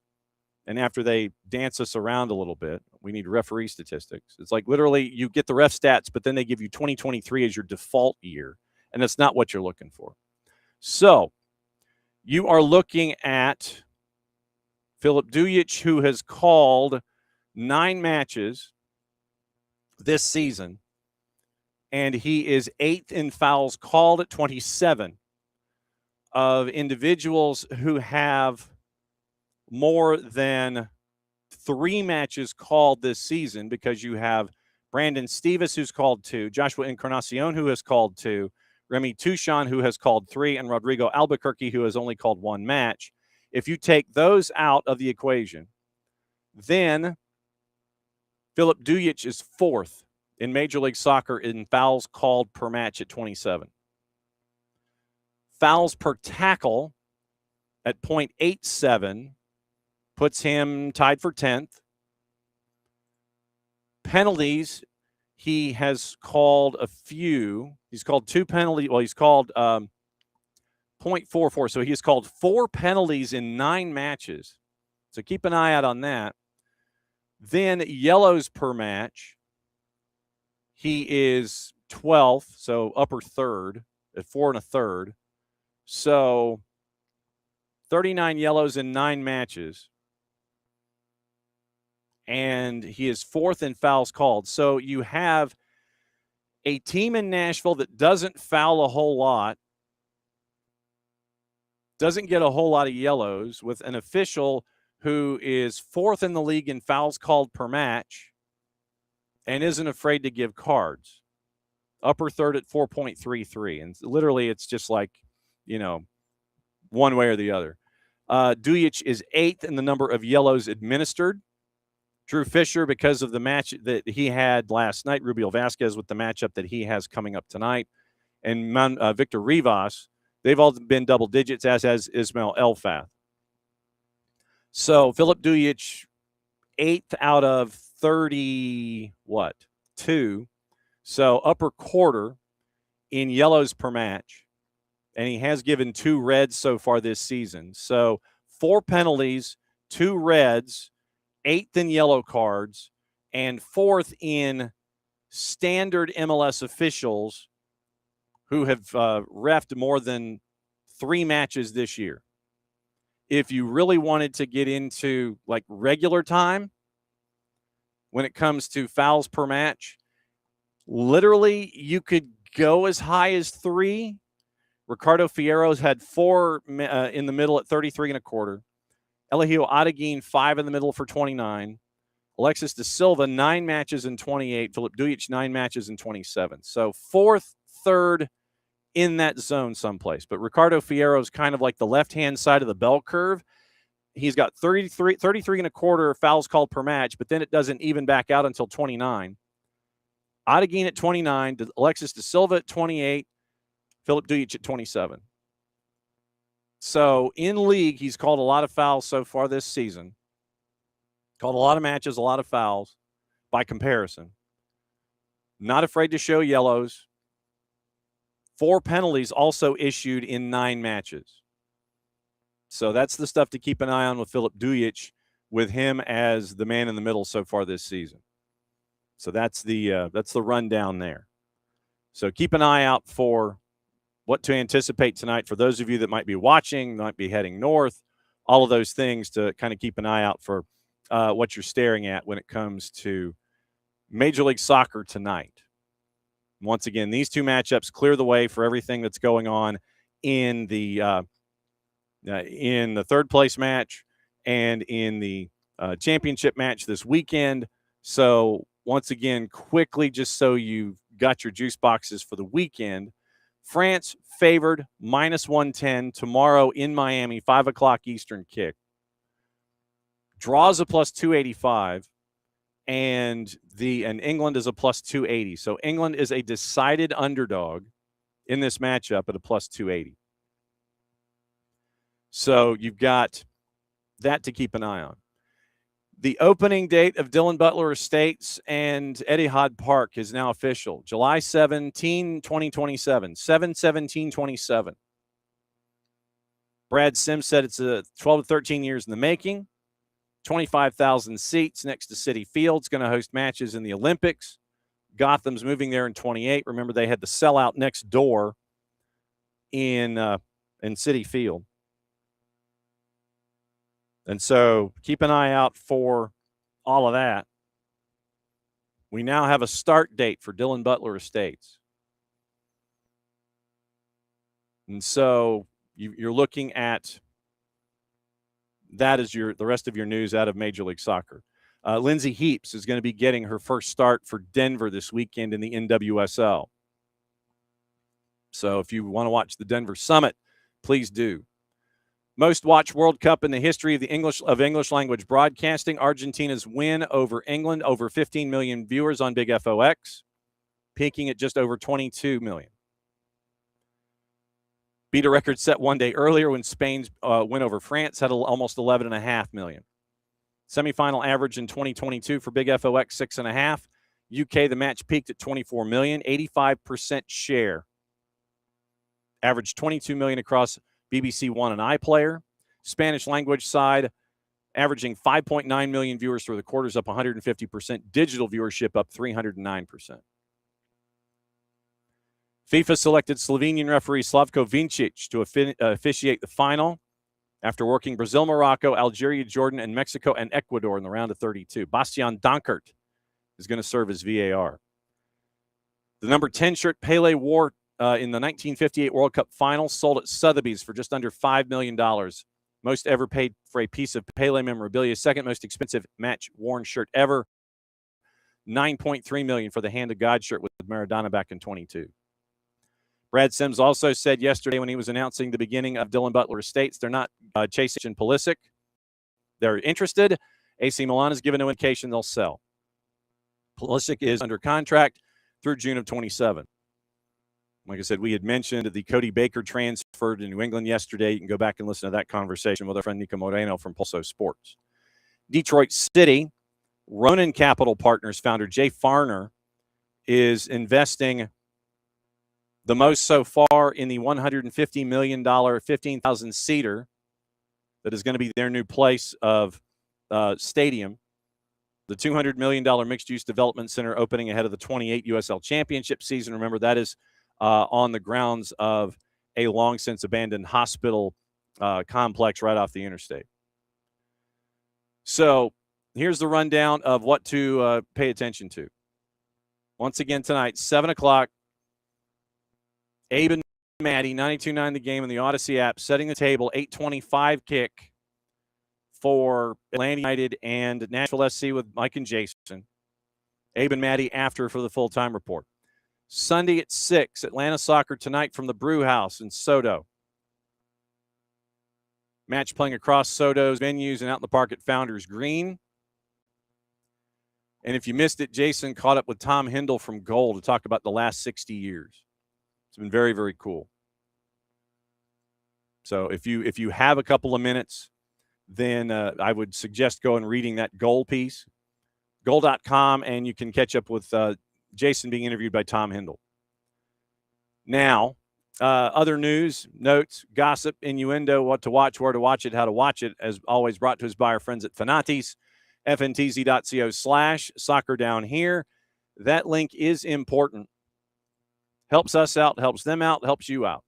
and after they dance us around a little bit, we need referee statistics. It's like literally you get the ref stats, but then they give you 2023 as your default year, and that's not what you're looking for. So you are looking at Filip Dujic, who has called 9 matches this season, and he is 8th in fouls called at 27 of individuals who have more than 3 matches called this season, because you have Brandon Stevens, who's called 2, Joshua Encarnacion, who has called 2, Remy Touchon, who has called 3, and Rodrigo Albuquerque, who has only called 1 match. If you take those out of the equation, then Filip Dujic is 4th in Major League Soccer in fouls called per match at 27. Fouls per tackle at .87 puts him tied for 10th. Penalties, he has called a few. He's called 2 penalties. Well, he's called .44. So he has called 4 penalties in 9 matches. So keep an eye out on that. Then yellows per match, he is 12th, so upper third at 4 1/3. So 39 yellows in 9 matches. And he is 4th in fouls called. So you have a team in Nashville that doesn't foul a whole lot, doesn't get a whole lot of yellows, with an official who is 4th in the league in fouls called per match and isn't afraid to give cards. Upper third at 4.33. And literally it's just like, one way or the other. Dujic is 8th in the number of yellows administered. Drew Fisher, because of the match that he had last night, Rubiel Vasquez with the matchup that he has coming up tonight, and Victor Rivas, they've all been double digits, as has Ismail Elfath. So Filip Dujic, 8th out of 32. So upper quarter in yellows per match. And he has given 2 reds so far this season. So 4 penalties, 2 reds, 8th in yellow cards, and 4th in standard MLS officials who have reffed more than 3 matches this year. If you really wanted to get into like regular time when it comes to fouls per match, literally you could go as high as 3. Ricardo Fierro's had 4 in the middle at 33 1/4. Elihio Adegin, 5 in the middle for 29. Alexis De Silva, 9 matches in 28. Filip Dujic, 9 matches in 27. So 4th, 3rd in that zone someplace. But Ricardo Fierro's kind of like the left-hand side of the bell curve. He's got 33 1/4 fouls called per match, but then it doesn't even back out until 29. Adegin at 29, Alexis De Silva at 28, Filip Dujic at 27. So in league, he's called a lot of fouls so far this season. Called a lot of matches, a lot of fouls by comparison. Not afraid to show yellows. 4 penalties also issued in 9 matches. So that's the stuff to keep an eye on with Filip Dujic, with him as the man in the middle so far this season. So that's the rundown there. So keep an eye out for what to anticipate tonight for those of you that might be watching, might be heading north, all of those things to kind of keep an eye out for what you're staring at when it comes to Major League Soccer tonight. Once again, these 2 matchups clear the way for everything that's going on in the third place match and in the championship match this weekend. So once again, quickly, just so you've got your juice boxes for the weekend, France favored -110 tomorrow in Miami, 5 o'clock Eastern kick. Draws a +285, and England is a +280. So England is a decided underdog in this matchup at a +280. So you've got that to keep an eye on. The opening date of Dylan Butler Estates and Etihad Park is now official. July 17, 2027. 7/17/27. Brad Sims said it's 12 to 13 years in the making. 25,000 seats next to Citi Field. It's going to host matches in the Olympics. Gotham's moving there in 28. Remember, they had the sellout next door in Citi Field. And so keep an eye out for all of that. We now have a start date for Dylan Butler Estates. And so you're looking at that as the rest of your news out of Major League Soccer. Lindsay Heaps is going to be getting her first start for Denver this weekend in the NWSL. So if you want to watch the Denver Summit, please do. Most watched World Cup in the history of English language broadcasting. Argentina's win over England, over 15 million viewers on Big FOX, peaking at just over 22 million. Beat a record set one day earlier when Spain's win over France had almost 11.5 million. Semifinal average in 2022 for Big FOX, 6.5. UK, the match peaked at 24 million, 85% share. Averaged 22 million across BBC One and iPlayer. Spanish language side, averaging 5.9 million viewers through the quarters, up 150%. Digital viewership up 309%. FIFA selected Slovenian referee Slavko Vincic to officiate the final after working Brazil, Morocco, Algeria, Jordan, and Mexico and Ecuador in the round of 32. Bastian Dankert is going to serve as VAR. The number 10 shirt Pele wore in the 1958 World Cup final sold at Sotheby's for just under $5 million. Most ever paid for a piece of Pele memorabilia. Second most expensive match-worn shirt ever. $9.3 million for the Hand of God shirt with Maradona back in 22. Brad Sims also said yesterday when he was announcing the beginning of Dylan Butler Estates, they're not chasing Pulisic. They're interested. AC Milan has given no indication they'll sell. Pulisic is under contract through June of 27. Like I said, we had mentioned the Cody Baker transfer to New England yesterday. You can go back and listen to that conversation with our friend Nico Moreno from Pulso Sports. Detroit City, Ronan Capital Partners founder Jay Farner is investing the most so far in the $150 million, 15,000-seater that is going to be their new place of stadium. The $200 million mixed-use development center opening ahead of the 28 USL Championship season. Remember, that is on the grounds of a long-since abandoned hospital complex right off the interstate. So here's the rundown of what to pay attention to. Once again tonight, 7 o'clock, Abe and Maddie, 92.9 The Game in the Odyssey app, setting the table, 8:25 kick for Atlanta United and Nashville SC with Mike and Jason. Abe and Maddie after for the full-time report. Sunday at 6, Atlanta Soccer tonight from the Brew House in Soto. Match playing across Soto's venues and out in the park at Founders Green. And if you missed it, Jason caught up with Tom Hindle from Goal to talk about the last 60 years. It's been very, very cool. So if you have a couple of minutes, then I would suggest going and reading that Goal piece, goal.com, and you can catch up with Jason being interviewed by Tom Hindle. Now, other news, notes, gossip, innuendo, what to watch, where to watch it, how to watch it, as always brought to us by our friends at Fanatis, fntz.co/soccer down here. That link is important. Helps us out, helps them out, helps you out.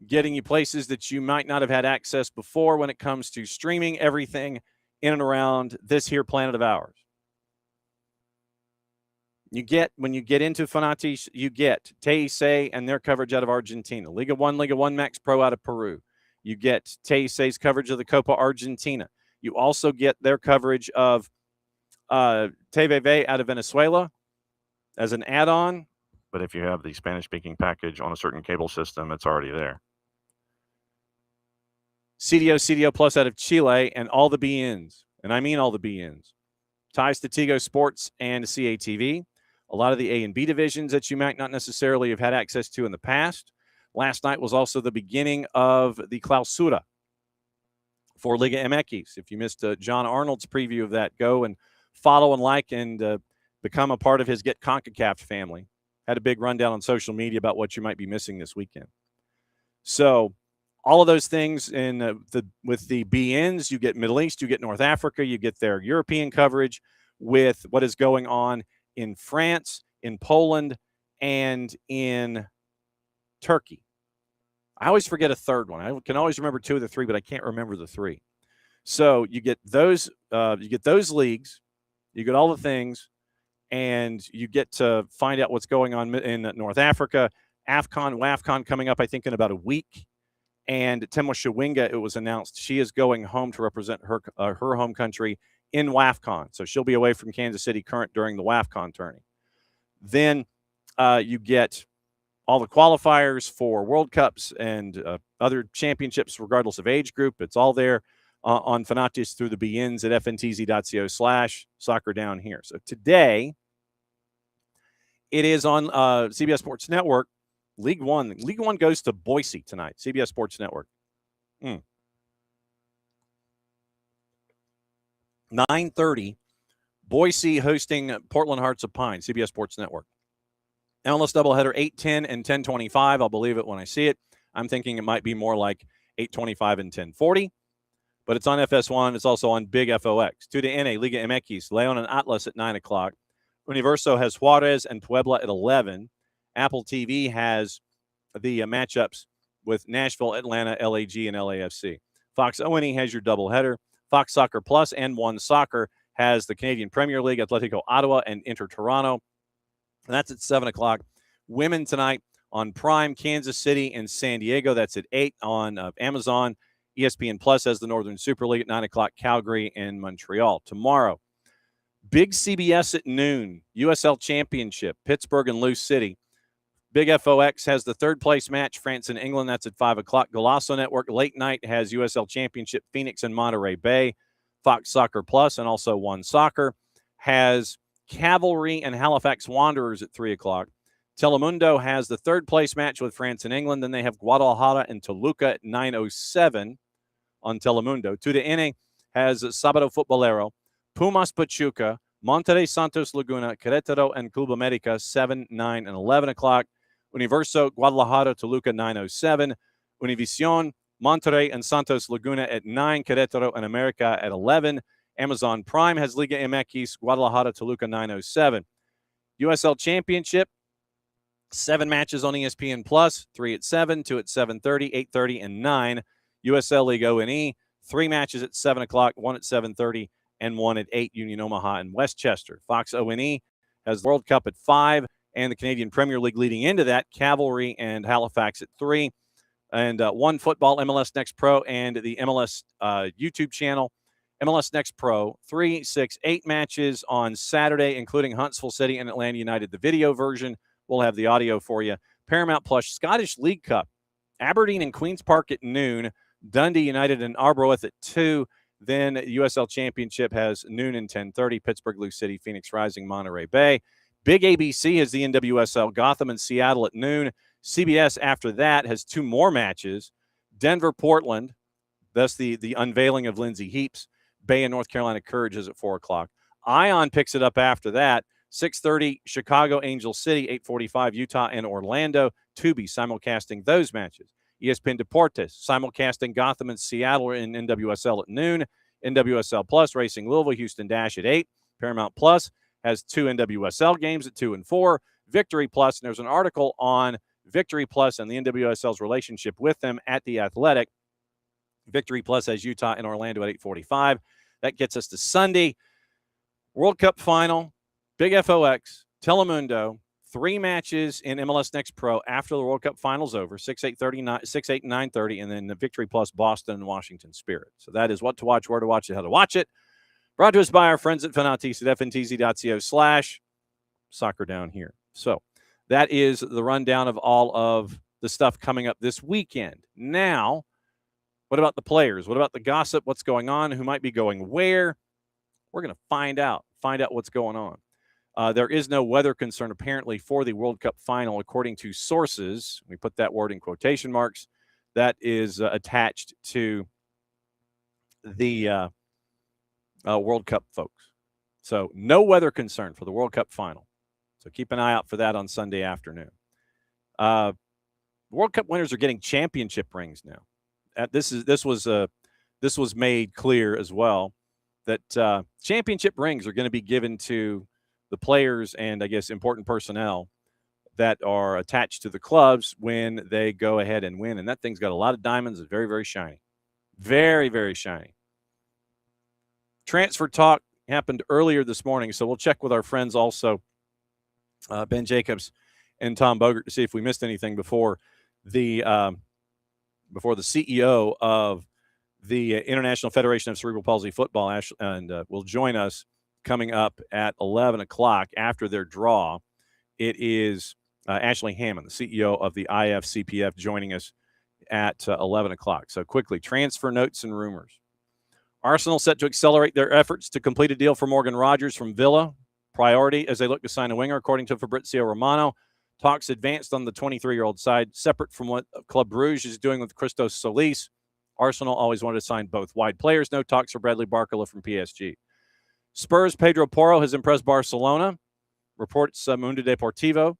Getting you places that you might not have had access before when it comes to streaming everything in and around this here planet of ours. When you get into Fanatis, you get Teisei and their coverage out of Argentina. Liga 1 Max Pro out of Peru. You get Teisei's coverage of the Copa Argentina. You also get their coverage of TVV out of Venezuela as an add-on. But if you have the Spanish-speaking package on a certain cable system, it's already there. CDO Plus out of Chile, and all the BNs. And I mean all the BNs. Ties to Tigo Sports and CATV. A lot of the A and B divisions that you might not necessarily have had access to in the past. Last night was also the beginning of the Clausura. for Liga MX. If you missed John Arnold's preview of that, go and follow and like and become a part of his Get CONCACAF family. Had a big rundown on social media about what you might be missing this weekend. So all of those things with the BNs, you get Middle East, you get North Africa, you get their European coverage with what is going on in France, in Poland, and in Turkey. I always forget a third one. I can always remember two of the three, but I can't remember the three. So you get those leagues, you get all the things, and you get to find out what's going on in North Africa. WAFCON coming up, I think, in about a week. And Temo Shawinga, it was announced she is going home to represent her home country in WAFCON. So she'll be away from Kansas City Current during the WAFCON tourney. Then you get all the qualifiers for World Cups and other championships, regardless of age group. It's all there on Fanatis through the BNs at fntz.co/soccer down here. So today, it is on CBS Sports Network. League One goes to Boise tonight. CBS Sports Network. 9:30, Boise hosting Portland Hearts of Pine, CBS Sports Network. MLS doubleheader 8:10 and 10:25. I'll believe it when I see it. I'm thinking it might be more like 8:25 and 10:40, but it's on FS1. It's also on Big FOX. 2TN, Liga MX, León and Atlas at 9 o'clock. Universo has Juarez and Puebla at 11. Apple TV has the matchups with Nashville, Atlanta, LAG, and LAFC. Fox O&E has your doubleheader. Fox Soccer Plus and One Soccer has the Canadian Premier League, Atletico Ottawa and Inter Toronto. And that's at 7 o'clock. Women tonight on Prime, Kansas City and San Diego. That's at 8 on Amazon. ESPN Plus has the Northern Super League at 9 o'clock, Calgary and Montreal. Tomorrow, big CBS at noon, USL Championship, Pittsburgh and Lou City. Big FOX has the third place match, France and England. That's at 5 o'clock. Golazo Network late night has USL Championship, Phoenix and Monterey Bay. Fox Soccer Plus and also One Soccer has Cavalry and Halifax Wanderers at 3 o'clock. Telemundo has the third place match with France and England. Then they have Guadalajara and Toluca at 9:07 on Telemundo. 2TN has Sábado Futbolero, Pumas Pachuca, Monterrey Santos Laguna, Querétaro and Club America 7, 9, and 11 o'clock. Universo Guadalajara Toluca 9:07. Univision, Monterrey and Santos Laguna at 9, Querétaro and America at 11. Amazon Prime has Liga MX, Guadalajara Toluca 9:07. USL Championship, 7 matches on ESPN Plus, 3 at 7, 2 at 7:30, 8:30, and 9. USL League O&E, 3 matches at 7 o'clock, 1 at 7:30, and 1 at 8, Union Omaha and Westchester. Fox O&E has the World Cup at 5, and the Canadian Premier League leading into that, Cavalry and Halifax at 3. And One Football, MLS Next Pro, and the MLS YouTube channel. MLS Next Pro, 3, 6, 8 matches on Saturday, including Huntsville City and Atlanta United. The video version, we'll have the audio for you. Paramount Plus, Scottish League Cup, Aberdeen and Queen's Park at noon. Dundee United and Arbroath at 2. Then USL Championship has noon and 10:30. Pittsburgh, Lou City, Phoenix Rising, Monterey Bay. Big ABC has the NWSL, Gotham and Seattle at noon. CBS after that has 2 more matches. Denver, Portland, thus the unveiling of Lindsay Heaps. Bay and North Carolina Courage is at 4 o'clock. Ion picks it up after that. 6:30, Chicago, Angel City. 8:45, Utah and Orlando. Tubi simulcasting those matches. ESPN Deportes simulcasting Gotham and Seattle in NWSL at noon. NWSL Plus racing Louisville, Houston Dash at 8. Paramount Plus has 2 NWSL games at 2 and 4. Victory Plus, and there's an article on Victory Plus and the NWSL's relationship with them at The Athletic. Victory Plus has Utah and Orlando at 8:45. That gets us to Sunday. World Cup final, Big FOX, Telemundo, 3 matches in MLS Next Pro after the World Cup final's over, 6, 8:30, 6, 8, and 9:30, and then the Victory Plus Boston and Washington Spirit. So that is what to watch, where to watch it, how to watch it. Brought to us by our friends at Fanatis at fntz.co/soccer down here. So that is the rundown of all of the stuff coming up this weekend. Now, what about the players? What about the gossip? What's going on? Who might be going where? We're going to find out what's going on. There is no weather concern, apparently, for the World Cup final, according to sources. We put that word in quotation marks. That is attached to the World Cup folks. So no weather concern for the World Cup final. So keep an eye out for that on Sunday afternoon. World Cup winners are getting championship rings now. This was made clear as well that championship rings are going to be given to the players and, I guess, important personnel that are attached to the clubs when they go ahead and win. And that thing's got a lot of diamonds. It's very, very shiny. Very, very shiny. Transfer talk happened earlier this morning, so we'll check with our friends also, Ben Jacobs and Tom Bogert, to see if we missed anything before the CEO of the International Federation of Cerebral Palsy Football will join us coming up at 11 o'clock after their draw. It is Ashley Hammond, the CEO of the IFCPF, joining us at 11 o'clock. So quickly, transfer notes and rumors. Arsenal set to accelerate their efforts to complete a deal for Morgan Rogers from Villa. Priority as they look to sign a winger, according to Fabrizio Romano. Talks advanced on the 23-year-old side, separate from what Club Brugge is doing with Christos Solis. Arsenal always wanted to sign both wide players. No talks for Bradley Barcola from PSG. Spurs' Pedro Porro has impressed Barcelona, reports Mundo Deportivo.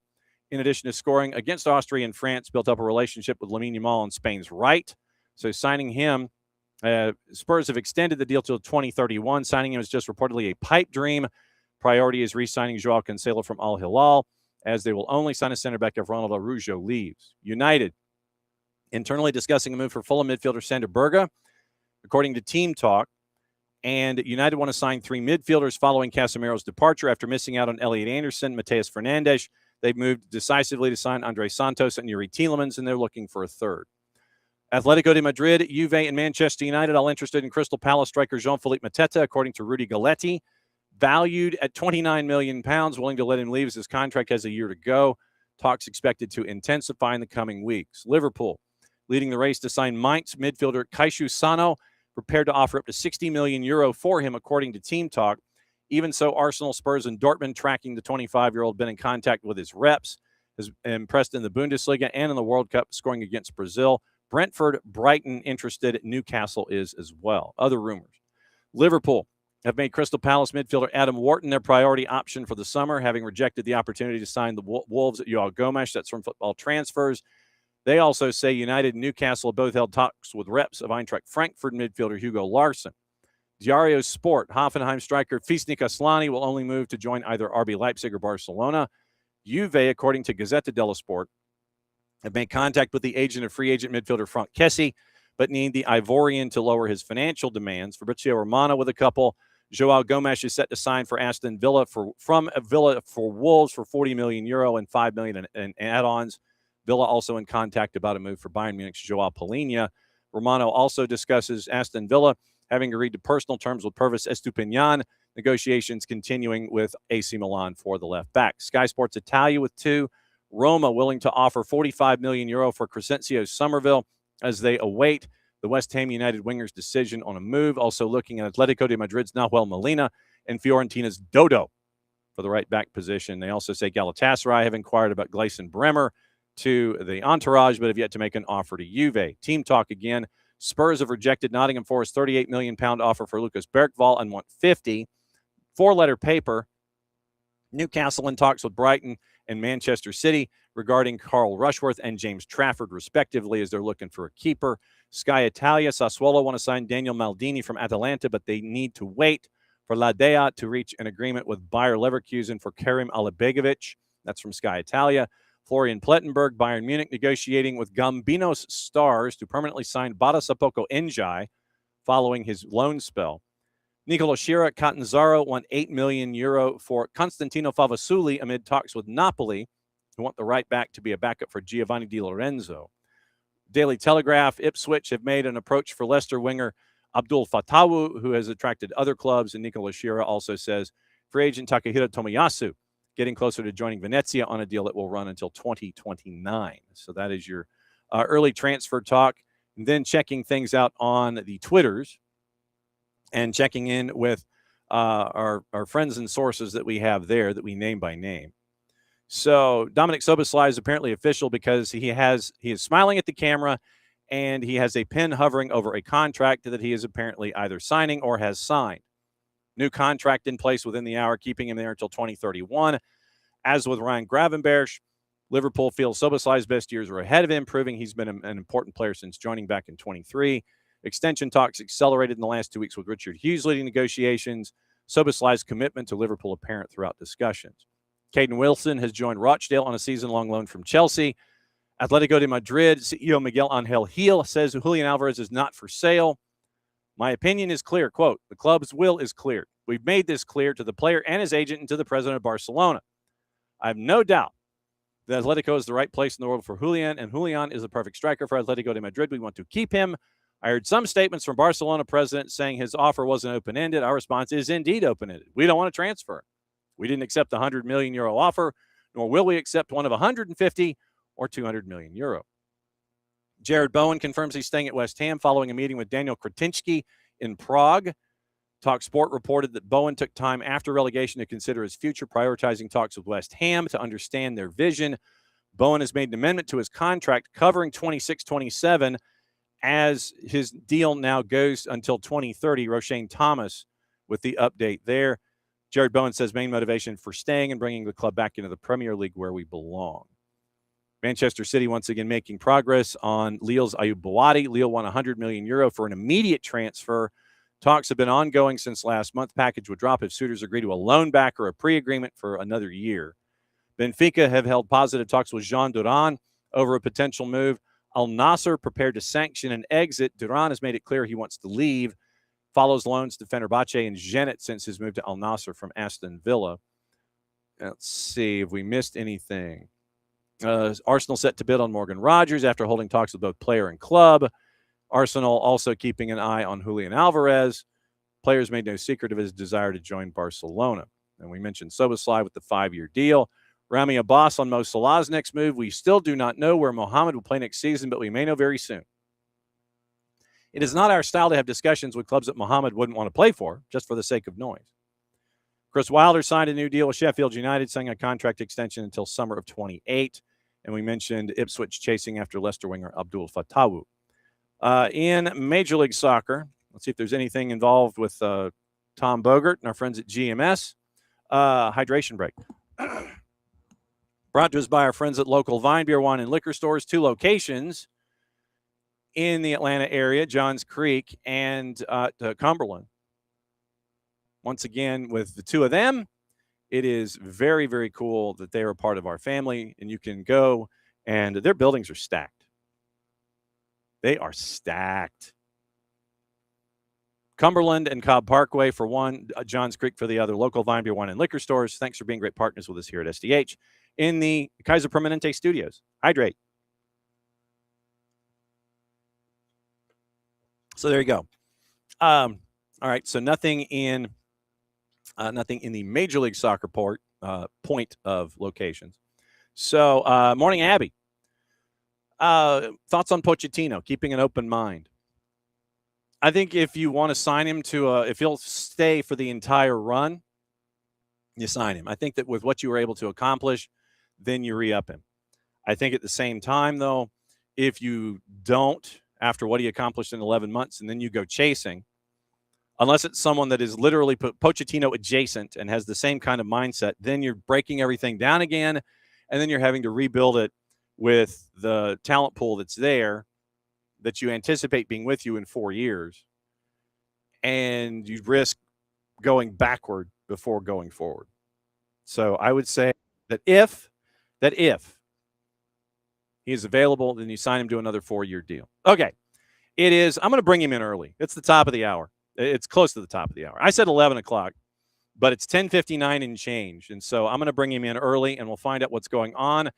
In addition to scoring against Austria and France, built up a relationship with Lamine Yamal on Spain's right. So signing him, Spurs have extended the deal till 2031. Signing him is just reportedly a pipe dream. Priority is re-signing Joao Cancelo from Al Hilal, as they will only sign a center back if Ronald Araujo leaves. United internally discussing a move for Fulham midfielder Sander Berge, according to Team Talk. And United want to sign 3 midfielders following Casemiro's departure after missing out on Elliot Anderson, Mateus Fernandes. They've moved decisively to sign Andre Santos and Yuri Tielemans, and they're looking for a third. Atletico de Madrid, Juve, and Manchester United all interested in Crystal Palace striker Jean-Philippe Mateta, according to Rudy Galletti. Valued at £29 million, willing to let him leave as his contract has a year to go. Talks expected to intensify in the coming weeks. Liverpool leading the race to sign Mainz midfielder Kaishu Sano, prepared to offer up to €60 million for him, according to Team Talk. Even so, Arsenal, Spurs, and Dortmund tracking the 25-year-old, been in contact with his reps, has impressed in the Bundesliga and in the World Cup, scoring against Brazil. Brentford, Brighton interested. Newcastle is as well. Other rumors. Liverpool have made Crystal Palace midfielder Adam Wharton their priority option for the summer, having rejected the opportunity to sign the Wolves at Joao Gomes. That's from Football Transfers. They also say United and Newcastle have both held talks with reps of Eintracht Frankfurt midfielder Hugo Larsson. Diario Sport, Hoffenheim striker Fisnik Aslani will only move to join either RB Leipzig or Barcelona. Juve, according to Gazzetta dello Sport, have made contact with the agent of free agent midfielder Franck Kessie, but need the Ivorian to lower his financial demands. Fabrizio Romano with a couple. Joao Gomes is set to sign for Aston Villa from Villa for Wolves for €40 million and $5 million in add-ons. Villa also in contact about a move for Bayern Munich's Joao Palhinha. Romano also discusses Aston Villa having agreed to personal terms with Pervis Estupiñán. Negotiations continuing with AC Milan for the left back. Sky Sports Italia with 2. Roma willing to offer €45 million for Crescencio Somerville as they await the West Ham United winger's decision on a move. Also looking at Atletico de Madrid's Nahuel Molina and Fiorentina's Dodo for the right back position. They also say Galatasaray have inquired about Gleison Bremer to the entourage, but have yet to make an offer to Juve. Team Talk again. Spurs have rejected Nottingham Forest's £38 million offer for Lucas Bergvall and want 50. 4-letter paper. Newcastle in talks with Brighton and Manchester City regarding Carl Rushworth and James Trafford, respectively, as they're looking for a keeper. Sky Italia, Sassuolo want to sign Daniel Maldini from Atalanta, but they need to wait for Ladea to reach an agreement with Bayer Leverkusen for Karim Alibegovic. That's from Sky Italia. Florian Plettenberg, Bayern Munich, negotiating with Gambinos Stars to permanently sign Bada Sapoko Njai following his loan spell. Nicolo Schira, Catanzaro want €8 million for Constantino Favasuli amid talks with Napoli, who want the right back to be a backup for Giovanni Di Lorenzo. Daily Telegraph, Ipswich have made an approach for Leicester winger Abdul Fatawu, who has attracted other clubs, and Nicolo Schira also says free agent Takahiro Tomiyasu getting closer to joining Venezia on a deal that will run until 2029. So that is your early transfer talk. And then checking things out on the Twitters and checking in with our friends and sources that we have there that we name by name. So Dominic Soboslai is apparently official because he is smiling at the camera and he has a pen hovering over a contract that he is apparently either signing or has signed. New contract in place within the hour, keeping him there until 2031. As with Ryan Gravenberch, Liverpool feels Szoboszlai's best years are ahead of him, proving he's been an important player since joining back in 23. Extension talks accelerated in the last 2 weeks with Richard Hughes leading negotiations. Szoboszlai's commitment to Liverpool apparent throughout discussions. Caden Wilson has joined Rochdale on a season-long loan from Chelsea. Atletico de Madrid CEO Miguel Angel Gil says Julian Alvarez is not for sale. My opinion is clear. Quote, the club's will is clear. We've made this clear to the player and his agent and to the president of Barcelona. I have no doubt that Atletico is the right place in the world for Julian, and Julian is the perfect striker for Atletico de Madrid. We want to keep him. I heard some statements from Barcelona president saying his offer wasn't open-ended. Our response is indeed open-ended. We don't want to transfer him. We didn't accept the €100 million offer, nor will we accept one of 150 or 200 million euro. Jared Bowen confirms he's staying at West Ham following a meeting with Daniel Kretinsky in Prague. TalkSport reported that Bowen took time after relegation to consider his future, prioritizing talks with West Ham to understand their vision. Bowen has made an amendment to his contract covering 26-27 as his deal now goes until 2030. Roshane Thomas with the update there. Jared Bowen says main motivation for staying and bringing the club back into the Premier League where we belong. Manchester City once again making progress on Lille's Ayoub Bouadi. Lille won €100 million for an immediate transfer. Talks have been ongoing since last month. Package would drop if suitors agree to a loan back or a pre-agreement for another year. Benfica have held positive talks with Jean Duran over a potential move. Al Nassr prepared to sanction an exit. Duran has made it clear he wants to leave. Follows loans to Fenerbahce and Zenit since his move to Al Nassr from Aston Villa. Let's see if we missed anything. Arsenal set to bid on Morgan Rogers after holding talks with both player and club. Arsenal also keeping an eye on Julian Alvarez. Players made no secret of his desire to join Barcelona. And we mentioned Szoboszlai with the 5-year deal. Rami Abbas on Mo Salah's next move. We still do not know where Mohamed will play next season, but we may know very soon. It is not our style to have discussions with clubs that Mohamed wouldn't want to play for, just for the sake of noise. Chris Wilder signed a new deal with Sheffield United, signing a contract extension until summer of 28. And we mentioned Ipswich chasing after Leicester winger Abdul Fatawu. In Major League Soccer, let's see if there's anything involved with Tom Bogert and our friends at GMS. Hydration break. Brought to us by our friends at local Vine Beer, Wine, and Liquor Stores. 2 locations in the Atlanta area, Johns Creek and Cumberland. Once again, with the 2 of them, it is very, very cool that they are a part of our family, and you can go, and their buildings are stacked. They are stacked. Cumberland and Cobb Parkway for one, Johns Creek for the other. Local Vine Beer, Wine, and Liquor Stores. Thanks for being great partners with us here at SDH in the Kaiser Permanente studios. Hydrate. So there you go. All right, so nothing in the Major League Soccer point of locations. So, morning, Abby. Thoughts on Pochettino, keeping an open mind. I think if you want to sign him if he'll stay for the entire run, you sign him. I think that with what you were able to accomplish, then you re-up him. I think at the same time, though, if you don't, after what he accomplished in 11 months, and then you go chasing, unless it's someone that is literally Pochettino adjacent and has the same kind of mindset, then you're breaking everything down again, and then you're having to rebuild it with the talent pool that's there that you anticipate being with you in 4 years, and you risk going backward before going forward. So I would say that if he is available, then you sign him to another 4-year deal. Okay. I'm going to bring him in early. It's the top of the hour. It's close to the top of the hour. I said 11 o'clock, but it's 10:59 and change. And so I'm going to bring him in early, and we'll find out what's going on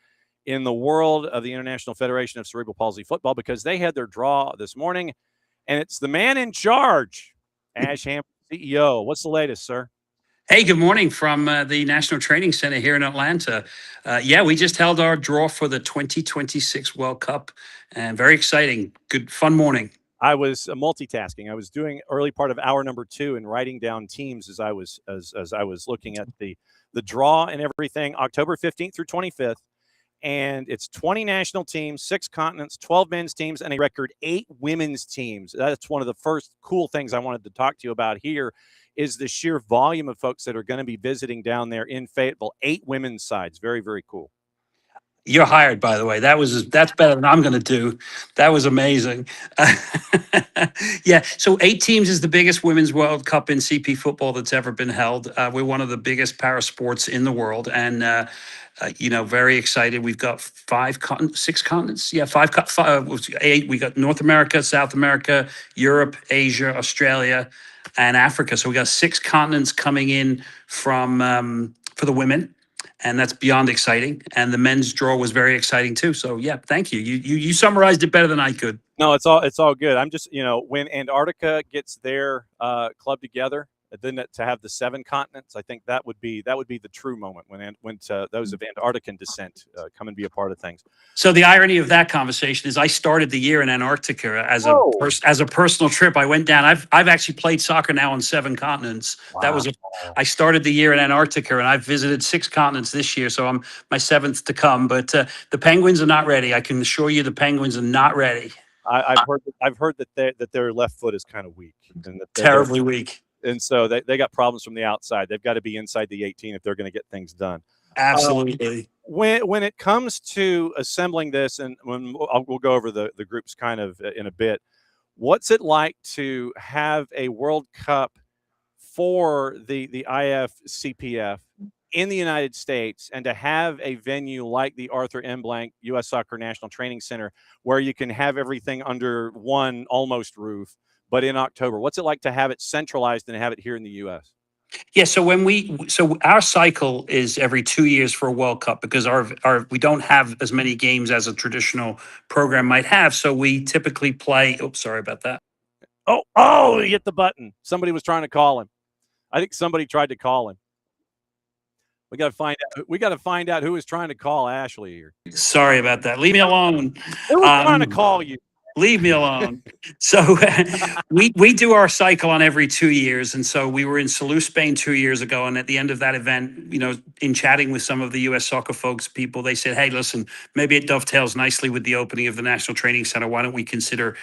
in the world of the International Federation of Cerebral Palsy Football, because they had their draw this morning, and it's the man in charge, Ash Hammond, CEO. What's the latest, sir? Hey, good morning from the National Training Center here in Atlanta. We just held our draw for the 2026 World Cup, and very exciting. Good, fun morning. I was multitasking. I was doing early part of hour number 2 and writing down teams as I was looking at the draw and everything, October 15th through 25th. and it's 20 national teams, 6 continents, 12 men's teams, and a record 8 women's teams. That's one of the first cool things I wanted to talk to you about here is the sheer volume of folks that are going to be visiting down there in Fayetteville. 8 women's sides. Very, very cool. You're hired, by the way. That's better than I'm going to do. That was amazing. Yeah. So 8 teams is the biggest women's World Cup in CP football that's ever been held. We're one of the biggest para sports in the world, and very excited. We've got 6 continents. Yeah, 8. We got North America, South America, Europe, Asia, Australia, and Africa. So we got 6 continents coming in from for the women. And that's beyond exciting. And the men's draw was very exciting too. So yeah, thank you. You summarized it better than I could. No, it's all good. I'm just, when Antarctica gets their club together, then to have the 7 continents, I think that would be the true moment when those of Antarctican descent come and be a part of things. So the irony of that conversation is I started the year in Antarctica as a personal trip. I went down. I've actually played soccer now on 7 continents. Wow. I started the year in Antarctica, and I've visited 6 continents this year. So I'm my 7th to come. But the Penguins are not ready. I can assure you, the Penguins are not ready. I've heard that their left foot is kind of weak, and terribly weak. And so they got problems from the outside. They've got to be inside the 18 if they're going to get things done. Absolutely. When it comes to assembling this, and we'll go over the groups kind of in a bit, what's it like to have a World Cup for the IFCPF in the United States, and to have a venue like the Arthur M. Blank U.S. Soccer National Training Center where you can have everything under one almost roof? But in October, what's it like to have it centralized and have it here in the U.S.? Yeah, so our cycle is every 2 years for a World Cup, because we don't have as many games as a traditional program might have. So we typically play. Oops, sorry about that. Oh, he hit the button. Somebody was trying to call him. I think somebody tried to call him. We got to find out who is trying to call Ashley here. Sorry about that. Leave me alone. Who was trying to call you? Leave me alone. So we do our cycle on every 2 years. And so we were in Salou, Spain 2 years ago. And at the end of that event, in chatting with some of the U.S. soccer people, they said, hey, listen, maybe it dovetails nicely with the opening of the National Training Center. Why don't we consider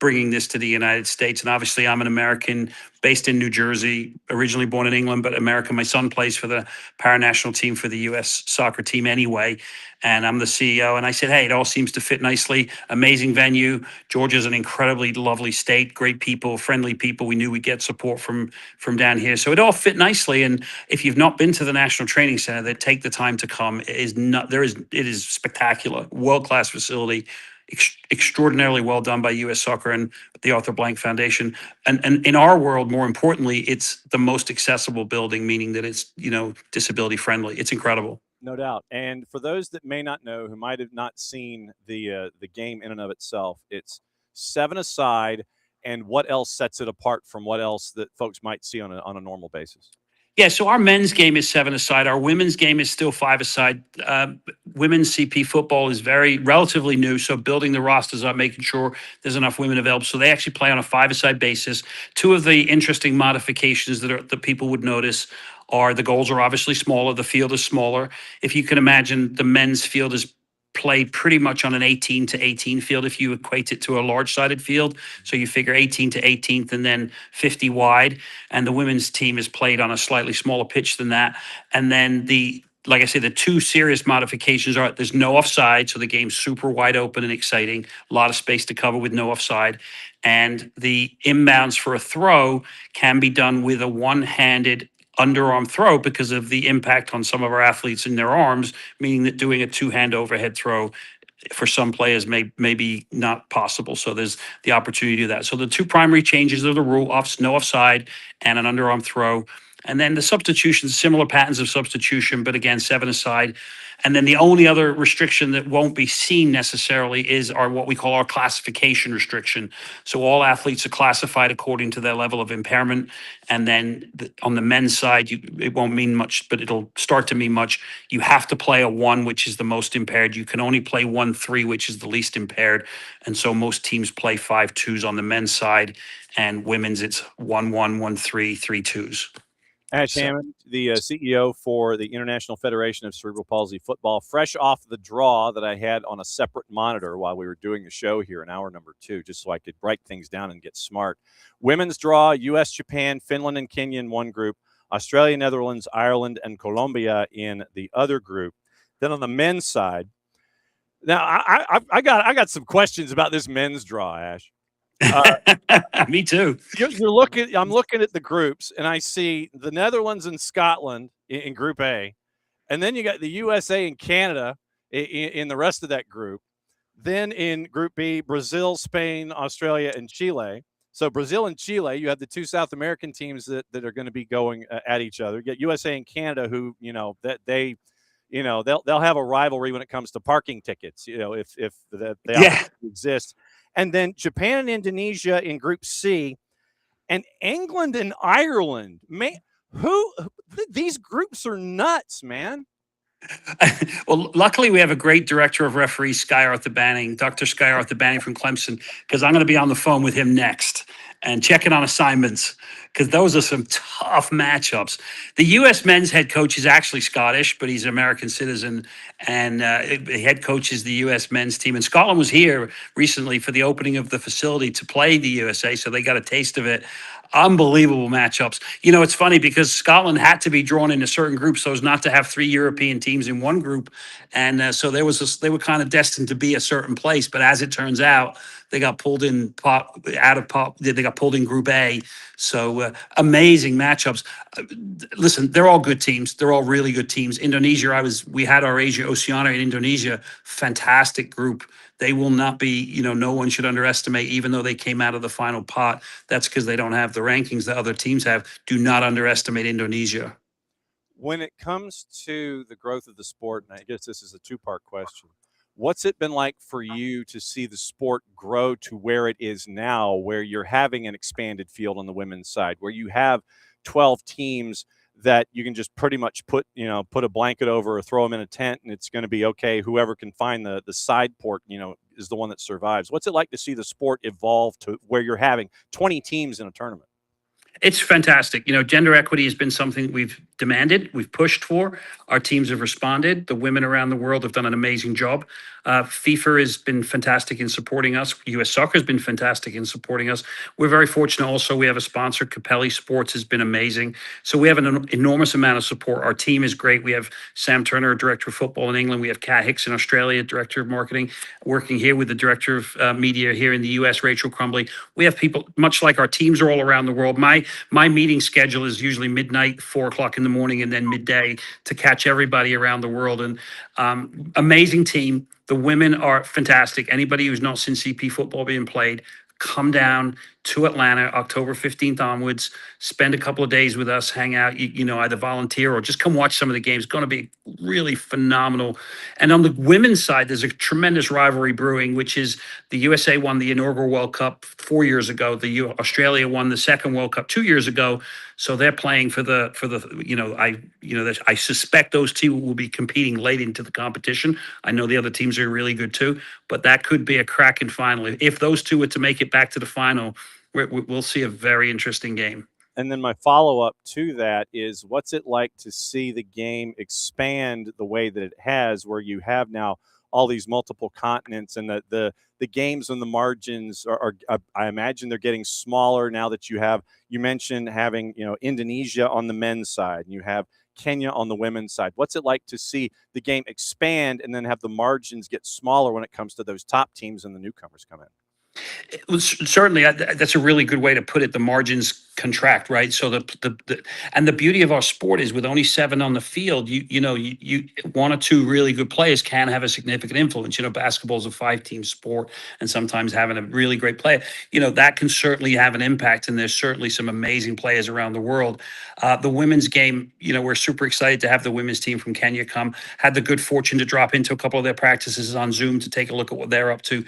bringing this to the United States? And obviously I'm an American based in New Jersey, originally born in England, but American. My son plays for the para-national team for the U.S. soccer team anyway. And I'm the CEO. And I said, hey, it all seems to fit nicely. Amazing venue. Georgia's an incredibly lovely state, great people, friendly people. We knew we'd get support from down here. So it all fit nicely. And if you've not been to the National Training Center, then take the time to come. It is spectacular, world-class facility. Extraordinarily well done by U.S. Soccer and the Arthur Blank Foundation. And in our world, more importantly, it's the most accessible building, meaning that it's, disability friendly. It's incredible. No doubt. And for those that may not know, who might have not seen the game in and of itself, it's 7-a-side. And what else sets it apart from what else that folks might see on a normal basis? Yeah, so our men's game is 7-a-side. Our women's game is still 5-a-side. Women's CP football is relatively new, so building the rosters up, making sure there's enough women available. So they actually play on a 5-a-side basis. 2 of the interesting modifications that people would notice are the goals are obviously smaller. The field is smaller. If you can imagine, the men's field is played pretty much on an 18 to 18 field if you equate it to a large-sided field. So you figure 18 to 18th and then 50 wide. And the women's team is played on a slightly smaller pitch than that. And then like I say, the 2 serious modifications are there's no offside, so the game's super wide open and exciting. A lot of space to cover with no offside. And the inbounds for a throw can be done with a one-handed underarm throw because of the impact on some of our athletes in their arms, meaning that doing a 2-hand overhead throw for some players may be not possible. So there's the opportunity to do that. So the 2 primary changes are the rule, no offside and an underarm throw. And then the substitutions, similar patterns of substitution, but again, 7-a-side. And then the only other restriction that won't be seen necessarily is what we call our classification restriction. So all athletes are classified according to their level of impairment. And then on the men's side, it won't mean much, but it'll start to mean much. You have to play a 1, which is the most impaired. You can only play 1-3, which is the least impaired. And so most teams play 5-2s on the men's side, and women's it's 1-1, 1-3, 3-2s. Ash Hammond, the CEO for the International Federation of Cerebral Palsy Football, fresh off the draw that I had on a separate monitor while we were doing the show here in hour number 2, just so I could break things down and get smart. Women's draw, U.S., Japan, Finland, and Kenya in one group, Australia, Netherlands, Ireland, and Colombia in the other group. Then on the men's side, now I got some questions about this men's draw, Ash. Me too. I'm looking at the groups, and I see the Netherlands and Scotland in Group A, and then you got the USA and Canada in the rest of that group. Then in Group B, Brazil, Spain, Australia, and Chile. So Brazil and Chile, you have the two South American teams that are going to be going at each other. You get USA and Canada, who they'll have a rivalry when it comes to parking tickets. If they exist. And then Japan and Indonesia in Group C, and England and Ireland. Man, these groups are nuts, man. Well, luckily we have a great director of referees, Sky Arthur Banning, Dr. Sky Arthur Banning from Clemson, because I'm going to be on the phone with him next and checking on assignments, because those are some tough matchups. The U.S. men's head coach is actually Scottish, but he's an American citizen, and head coaches the U.S. men's team. And Scotland was here recently for the opening of the facility to play the USA, so they got a taste of it. Unbelievable matchups. It's funny because Scotland had to be drawn into certain groups so as not to have 3 European teams in one group, and so they were kind of destined to be a certain place. But as it turns out, they got pulled in They got pulled in Group A. So amazing matchups. Listen, they're all good teams. They're all really good teams. Indonesia, we had our Asia Oceania in Indonesia. Fantastic group. They will not be, no one should underestimate, even though they came out of the final pot. That's because they don't have the rankings that other teams have. Do not underestimate Indonesia. When it comes to the growth of the sport, and I guess this is a 2-part question, what's it been like for you to see the sport grow to where it is now, where you're having an expanded field on the women's side, where you have 12 teams that you can just pretty much put a blanket over or throw them in a tent and it's going to be okay. Whoever can find the side port, is the one that survives. What's it like to see the sport evolve to where you're having 20 teams in a tournament? It's fantastic. Gender equity has been something we've demanded, we've pushed for. Our teams have responded. The women around the world have done an amazing job. FIFA has been fantastic in supporting us. U.S. Soccer has been fantastic in supporting us. We're very fortunate also. We have a sponsor, Capelli Sports, has been amazing. So we have an enormous amount of support. Our team is great. We have Sam Turner, Director of Football in England. We have Kat Hicks in Australia, Director of Marketing, working here with the Director of Media here in the U.S., Rachel Crumbly. We have people, much like our teams are all around the world. My meeting schedule is usually midnight, 4 o'clock in the morning, and then midday to catch everybody around the world. And amazing team. The women are fantastic. Anybody who's not seen CP football being played, come down to Atlanta, October 15th onwards, spend a couple of days with us, hang out, either volunteer or just come watch some of the games. It's going to be really phenomenal. And on the women's side, there's a tremendous rivalry brewing, which is the USA won the inaugural World Cup 4 years ago. Australia won the second World Cup 2 years ago. So they're playing for the I suspect those two will be competing late into the competition. I know the other teams are really good too, but that could be a cracking final. If those two were to make it back to the final, we'll see a very interesting game. And then my follow-up to that is, what's it like to see the game expand the way that it has, where you have now all these multiple continents, and the games and the margins are I imagine they're getting smaller now that you mentioned having Indonesia on the men's side and you have Kenya on the women's side. What's it like to see the game expand and then have the margins get smaller when it comes to those top teams and the newcomers come in? Certainly, that's a really good way to put it. The margins contract, right? So the beauty of our sport is, with only 7 on the field, you 1 or 2 really good players can have a significant influence. Basketball is a 5-team sport, and sometimes having a really great player, that can certainly have an impact. And there's certainly some amazing players around the world. The women's game, we're super excited to have the women's team from Kenya come. Had the good fortune to drop into a couple of their practices on Zoom to take a look at what they're up to.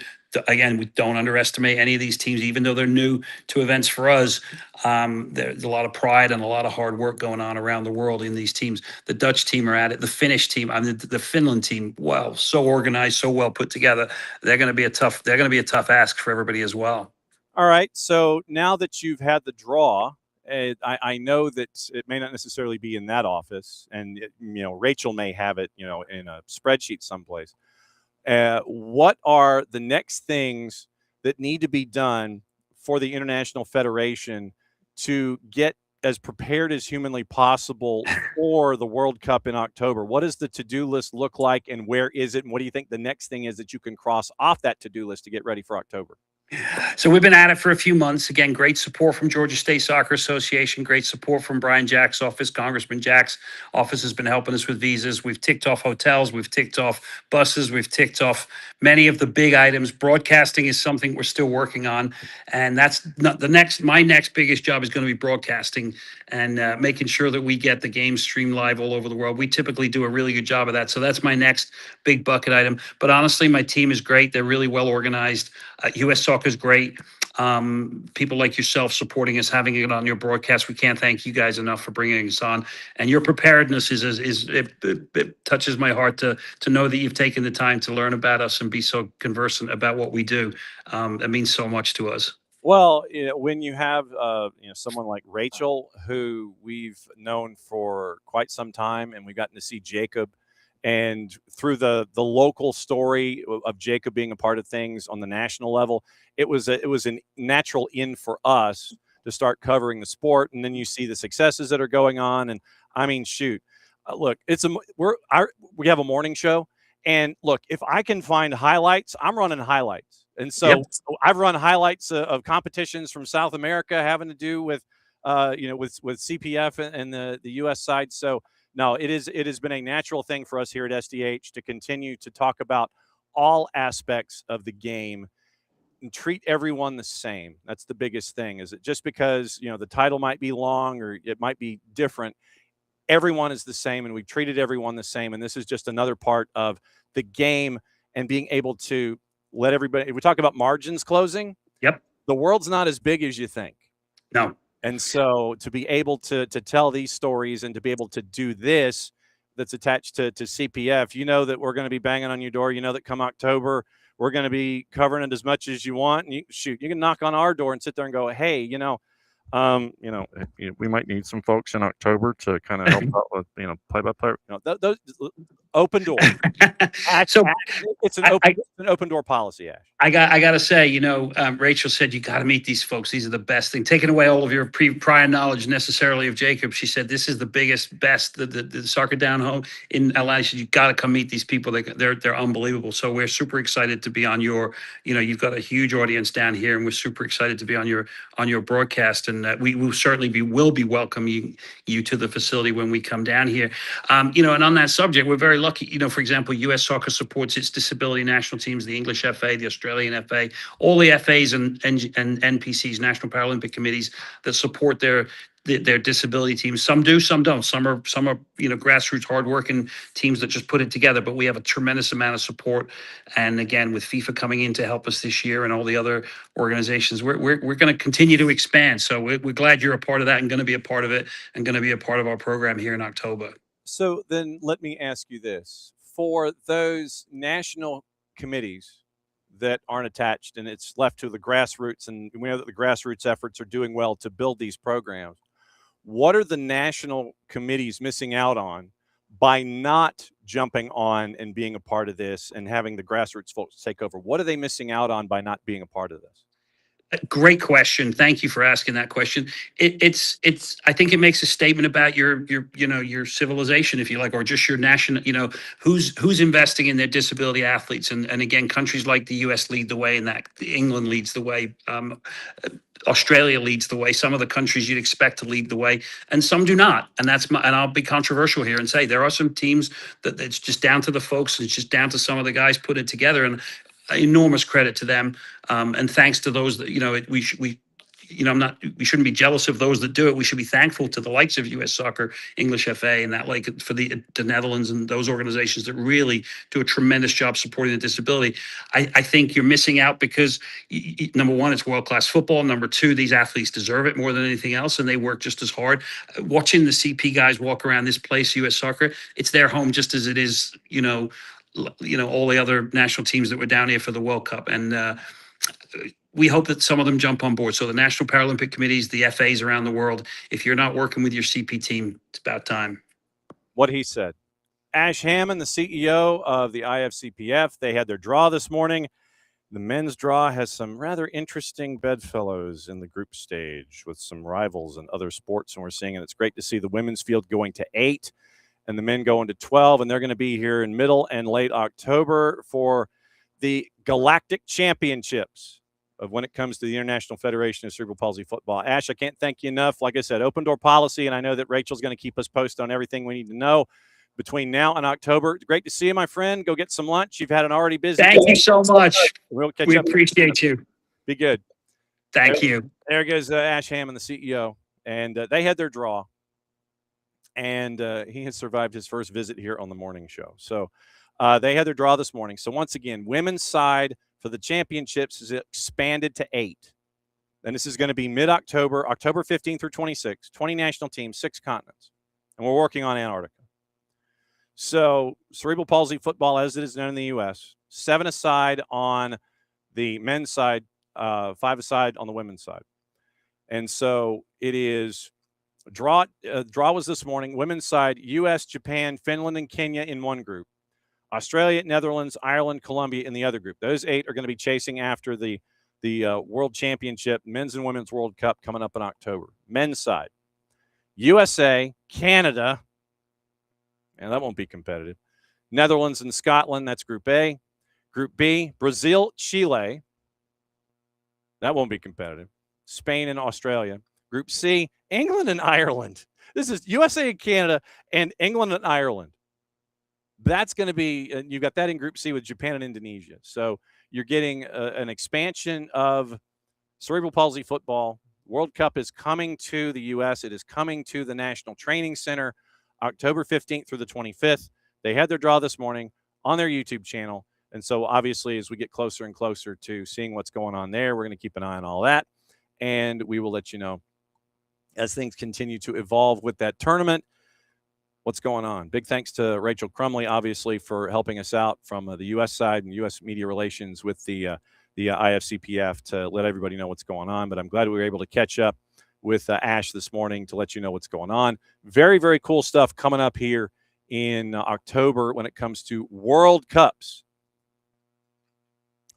Again, we don't underestimate any of these teams, even though they're new to events for us. There's a lot of pride and a lot of hard work going on around the world in these teams. The Dutch team are at it. The Finnish team, the Finland team, so organized, so well put together. They're going to be a tough ask for everybody as well. All right. So now that you've had the draw I know that it may not necessarily be in that office, and Rachel may have it, in a spreadsheet someplace. What are the next things that need to be done for the International Federation to get as prepared as humanly possible for the World Cup in October? What does the to-do list look like, and where is it? And what do you think the next thing is that you can cross off that to-do list to get ready for October? So we've been at it for a few months. Again, great support from Georgia State Soccer Association, great support from Brian Jack's office. Congressman Jack's office has been helping us with visas. We've ticked off hotels, we've ticked off buses, we've ticked off many of the big items. Broadcasting is something we're still working on, and that's not my next biggest job is going to be broadcasting and making sure that we get the games streamed live all over the world. We typically do a really good job of that, so that's my next big bucket item. But honestly, my team is great. They're really well organized. U.S. Soccer is great. People like yourself supporting us, having it on your broadcast. We can't thank you guys enough for bringing us on. And your preparedness it touches my heart to know that you've taken the time to learn about us and be so conversant about what we do. It means so much to us. Well, when you have someone like Rachel, who we've known for quite some time, and we've gotten to see Jacob, and through the local story of Jacob being a part of things on the national level, it was a natural in for us to start covering the sport. And then you see the successes that are going on. And I mean, shoot, look, we have a morning show, and look, if I can find highlights, I'm running highlights. And so I've run highlights of competitions from South America having to do with CPF and the U.S. side. So no, it has been a natural thing for us here at SDH to continue to talk about all aspects of the game and treat everyone the same. That's the biggest thing, is that just because, the title might be long or it might be different, everyone is the same, and we've treated everyone the same. And this is just another part of the game, and being able to let everybody, we talk about margins closing. Yep. The world's not as big as you think. No. And so to be able to tell these stories and to be able to do this that's attached to CPF, that we're going to be banging on your door. That come October, we're going to be covering it as much as you want. And you can knock on our door and sit there and go, hey, we might need some folks in October to kind of help out with, play-by-play. Those open door. It's an open door policy, Ash. I got to say, Rachel said you got to meet these folks. These are the best thing. Taking away all of your prior knowledge necessarily of Jacob, she said this is the biggest, best, the soccer down home in LA. She said you got to come meet these people. They're unbelievable. So we're super excited to be on your. You've got a huge audience down here, and we're super excited to be on your broadcast. And we will certainly will be welcoming you to the facility when we come down here. And on that subject, we're very lucky. For example, U.S. Soccer supports its disability national teams, the English FA, the Australian FA, all the FAs and NPCs, National Paralympic Committees, that support their disability teams. Some do, some don't. Some are grassroots, hardworking teams that just put it together. But we have a tremendous amount of support. And again, with FIFA coming in to help us this year and all the other organizations, we're going to continue to expand. So we're glad you're a part of that and going to be a part of it and going to be a part of our program here in October. So then let me ask you this. For those national committees that aren't attached and it's left to the grassroots, and we know that the grassroots efforts are doing well to build these programs, what are the national committees missing out on by not jumping on and being a part of this and having the grassroots folks take over? What are they missing out on by not being a part of this? Great question. Thank you for asking that question. It's I think it makes a statement about your civilization, if you like, or just your national, who's investing in their disability athletes. And again, countries like the US lead the way in that. England leads the way. Australia leads the way. Some of the countries you'd expect to lead the way, and some do not. And and I'll be controversial here and say there are some teams that it's just down to the folks. It's just down to some of the guys put it together, and enormous credit to them. And thanks to those that, we shouldn't be jealous of those that do it. We should be thankful to the likes of U.S. Soccer, English FA, and that, like, for the Netherlands and those organizations that really do a tremendous job supporting the disability. I think you're missing out because, number one, it's world-class football. Number two, these athletes deserve it more than anything else, and they work just as hard. Watching the CP guys walk around this place, U.S. Soccer, it's their home just as it is, all the other national teams that were down here for the World Cup. And we hope that some of them jump on board. So the National Paralympic Committees, the FAs around the world, if you're not working with your CP team, it's about time. What he said. Ash Hammond, the CEO of the IFCPF, they had their draw this morning. The men's draw has some rather interesting bedfellows in the group stage with some rivals in other sports, and we're seeing it. It's great to see the women's field going to 8 and the men going to 12, and they're going to be here in middle and late October for the Galactic Championships of when it comes to the International Federation of Cerebral Palsy Football. Ash, I can't thank you enough. Like I said, open door policy, and I know that Rachel's going to keep us posted on everything we need to know between now and October. Great to see you, my friend. Go get some lunch. You've had an already busy day. Thank you so much. We'll catch We up. appreciate you. Be good. Thank you. There goes Ash Hammond, the CEO, and they had their draw, and he has survived his first visit here on the morning show. So they had their draw this morning. So once again, women's side for the championships is expanded to 8. And this is going to be mid-October, October 15th through 26th, 20 national teams, 6 continents. And we're working on Antarctica. So cerebral palsy football, as it is known in the U.S., 7 aside on the men's side, 5 aside on the women's side. And so it is draw was this morning. Women's side, U.S., Japan, Finland, and Kenya in one group. Australia, Netherlands, Ireland, Colombia in the other group. Those 8 are going to be chasing after the World Championship, Men's and Women's World Cup coming up in October. Men's side, USA, Canada, and that won't be competitive. Netherlands and Scotland, that's Group A. Group B, Brazil, Chile. That won't be competitive. Spain and Australia. Group C, England and Ireland. This is USA and Canada and England and Ireland. That's going to be, you've got that in Group C with Japan and Indonesia. So you're getting an expansion of cerebral palsy football. World Cup is coming to the U.S. It is coming to the National Training Center October 15th through the 25th. They had their draw this morning on their YouTube channel. And so obviously, as we get closer and closer to seeing what's going on there, we're going to keep an eye on all that. And we will let you know as things continue to evolve with that tournament, what's going on. Big thanks to Rachel Crumley, obviously, for helping us out from the U.S. side and U.S. media relations with the IFCPF to let everybody know what's going on. But I'm glad we were able to catch up with Ash this morning to let you know what's going on. Very, very cool stuff coming up here in October when it comes to World Cups.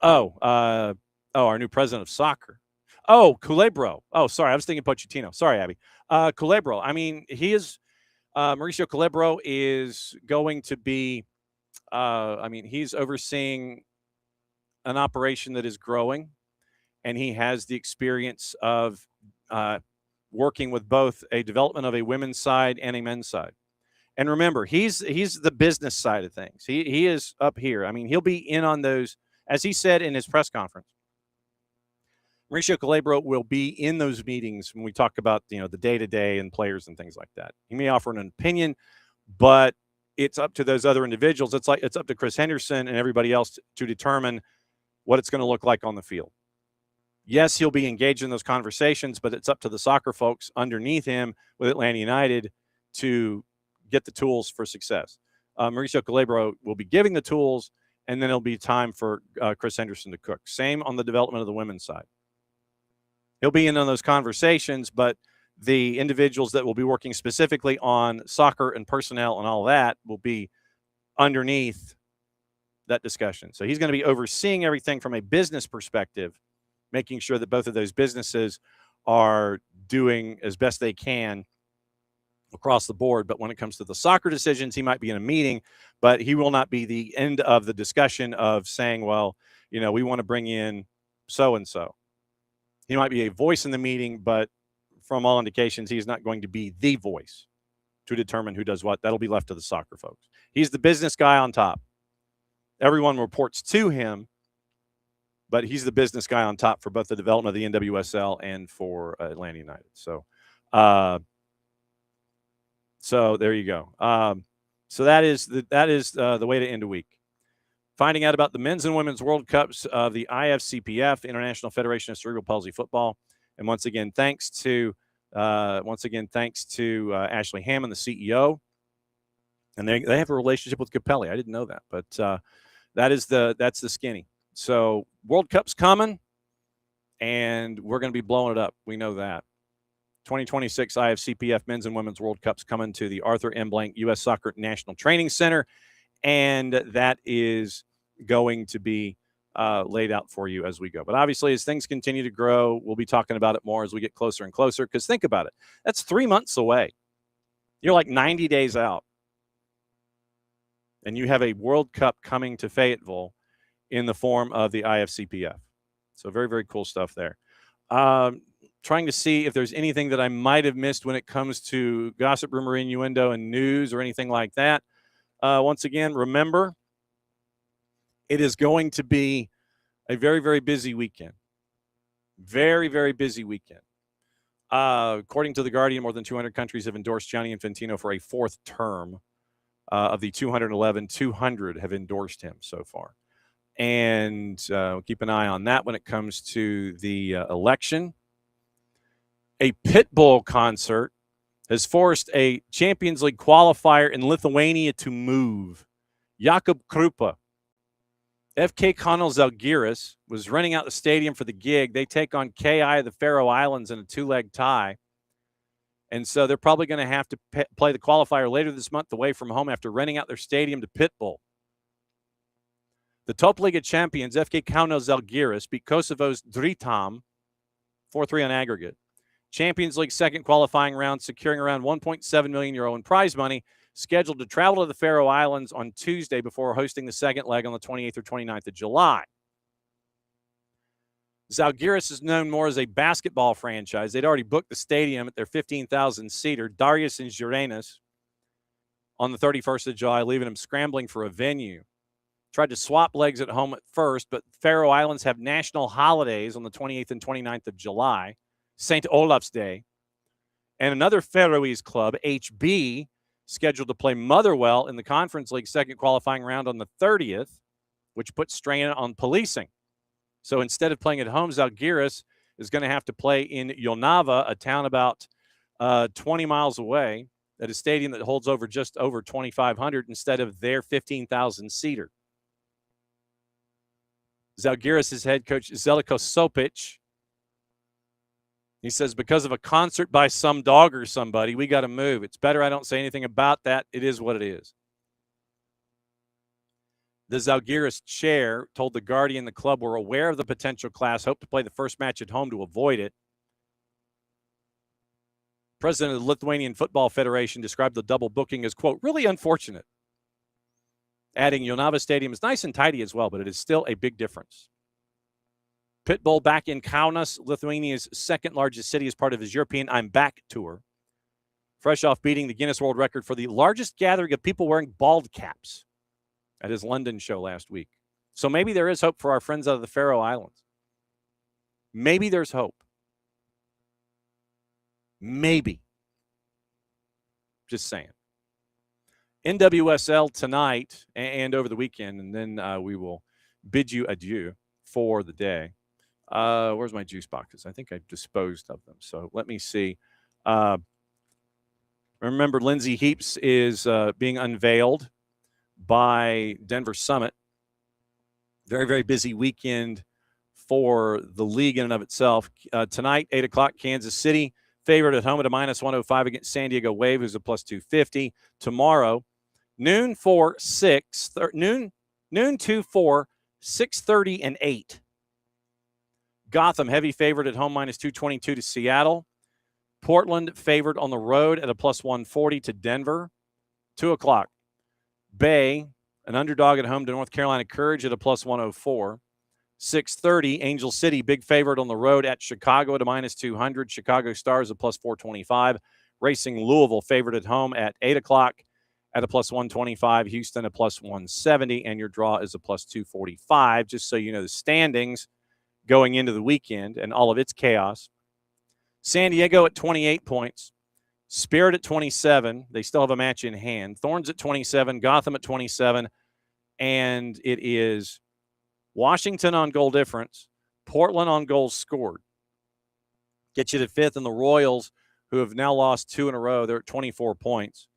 Our new president of soccer. Oh, Culebro. Oh, sorry, I was thinking Pochettino. Sorry, Abby. Culebro. I mean, he is Mauricio Culebro is going to be. He's overseeing an operation that is growing, and he has the experience of working with both a development of a women's side and a men's side. And remember, he's the business side of things. He is up here. I mean, he'll be in on those, as he said in his press conference. Mauricio Culebro will be in those meetings when we talk about, the day-to-day and players and things like that. He may offer an opinion, but it's up to those other individuals. It's up to Chris Henderson and everybody else to determine what it's going to look like on the field. Yes, he'll be engaged in those conversations, but it's up to the soccer folks underneath him with Atlanta United to get the tools for success. Mauricio Culebro will be giving the tools, and then it'll be time for Chris Henderson to cook. Same on the development of the women's side. He'll be in on those conversations, but the individuals that will be working specifically on soccer and personnel and all that will be underneath that discussion. So he's going to be overseeing everything from a business perspective, making sure that both of those businesses are doing as best they can across the board. But when it comes to the soccer decisions, he might be in a meeting, but he will not be the end of the discussion of saying, well, we want to bring in so-and-so. He might be a voice in the meeting, but from all indications, he's not going to be the voice to determine who does what. That'll be left to the soccer folks. He's the business guy on top. Everyone reports to him, but he's the business guy on top for both the development of the NWSL and for Atlanta United. So there you go. So that is the way to end a week. Finding out about the men's and women's World Cups of the IFCPF, International Federation of Cerebral Palsy Football. And once again, thanks to Ashley Hammond, the CEO. And they have a relationship with Capelli. I didn't know that, but that's the skinny. So World Cup's coming. and we're going to be blowing it up. We know that. 2026 IFCPF Men's and Women's World Cups coming to the Arthur M. Blank U.S. Soccer National Training Center, and that is going to be laid out for you as we go. But obviously, as things continue to grow, we'll be talking about it more as we get closer and closer, because think about it. That's 3 months away. You're like 90 days out, and you have a World Cup coming to Fayetteville in the form of the IFCPF. So very, very cool stuff there. Trying to see if there's anything that I might have missed when it comes to gossip, rumor, innuendo, and news or anything like that. Once again, remember, it is going to be a very, very busy weekend. Very, very busy weekend. According to The Guardian, more than 200 countries have endorsed Gianni Infantino for a fourth term. Of the 211, 200 have endorsed him so far. And keep an eye on that when it comes to the election. A pit bull concert has forced a Champions League qualifier in Lithuania to move. Jakub Krupa. FK Kauno Žalgiris was renting out the stadium for the gig. They take on KI of the Faroe Islands in a two-leg tie. And so they're probably going to have to play the qualifier later this month away from home after renting out their stadium to Pitbull. The Top Liga champions, FK Kauno Žalgiris, beat Kosovo's Dritam 4-3 on aggregate. Champions League second qualifying round, securing around €1.7 million in prize money, scheduled to travel to the Faroe Islands on Tuesday before hosting the second leg on the 28th or 29th of July. Žalgiris is known more as a basketball franchise. They'd already booked the stadium at their 15,000-seater, Darius and Girenas, on the 31st of July, leaving them scrambling for a venue. Tried to swap legs at home at first, but Faroe Islands have national holidays on the 28th and 29th of July, St. Olaf's Day. And another Faroese club, HB, scheduled to play Motherwell in the Conference League second qualifying round on the 30th, which puts strain on policing. So instead of playing at home, Žalgiris is going to have to play in Jonava, a town about 20 miles away, at a stadium that holds just over 2,500 instead of their 15,000-seater. Žalgiris' head coach, Zeljko Sopic, he says, because of a concert by some dog or somebody, we got to move. It's better I don't say anything about that. It is what it is. The Žalgiris chair told The Guardian the club were aware of the potential clash, hoped to play the first match at home to avoid it. President of the Lithuanian Football Federation described the double booking as, quote, really unfortunate. Adding, Jonava Stadium is nice and tidy as well, but it is still a big difference. Pitbull back in Kaunas, Lithuania's second largest city, as part of his European I'm Back tour. Fresh off beating the Guinness World Record for the largest gathering of people wearing bald caps at his London show last week. So maybe there is hope for our friends out of the Faroe Islands. Maybe there's hope. Maybe. Just saying. NWSL tonight and over the weekend, and then we will bid you adieu for the day. Where's my juice boxes? I think I disposed of them. So let me see. Remember, Lindsay Heaps is being unveiled by Denver Summit. Very, very busy weekend for the league in and of itself. Tonight, 8 o'clock, Kansas City, favored at home at a -105 against San Diego Wave, who's a +250. Tomorrow, noon 4, 6, noon 2, 4, 6:30, and 8. Gotham, heavy favorite at home, -222 to Seattle. Portland, favored on the road at a +140 to Denver. 2 o'clock. Bay, an underdog at home to North Carolina Courage at a +104. 6:30, Angel City, big favorite on the road at Chicago at a -200. Chicago Stars a +425. Racing Louisville, favored at home at 8 o'clock at a +125. Houston a +170, and your draw is a +245. Just so you know the standings going into the weekend and all of its chaos. San Diego at 28 points. Spirit at 27. They still have a match in hand. Thorns at 27. Gotham at 27. And it is Washington on goal difference. Portland on goals scored. Get you to 5th. And the Royals, who have now lost 2 in a row, they're at 24 points.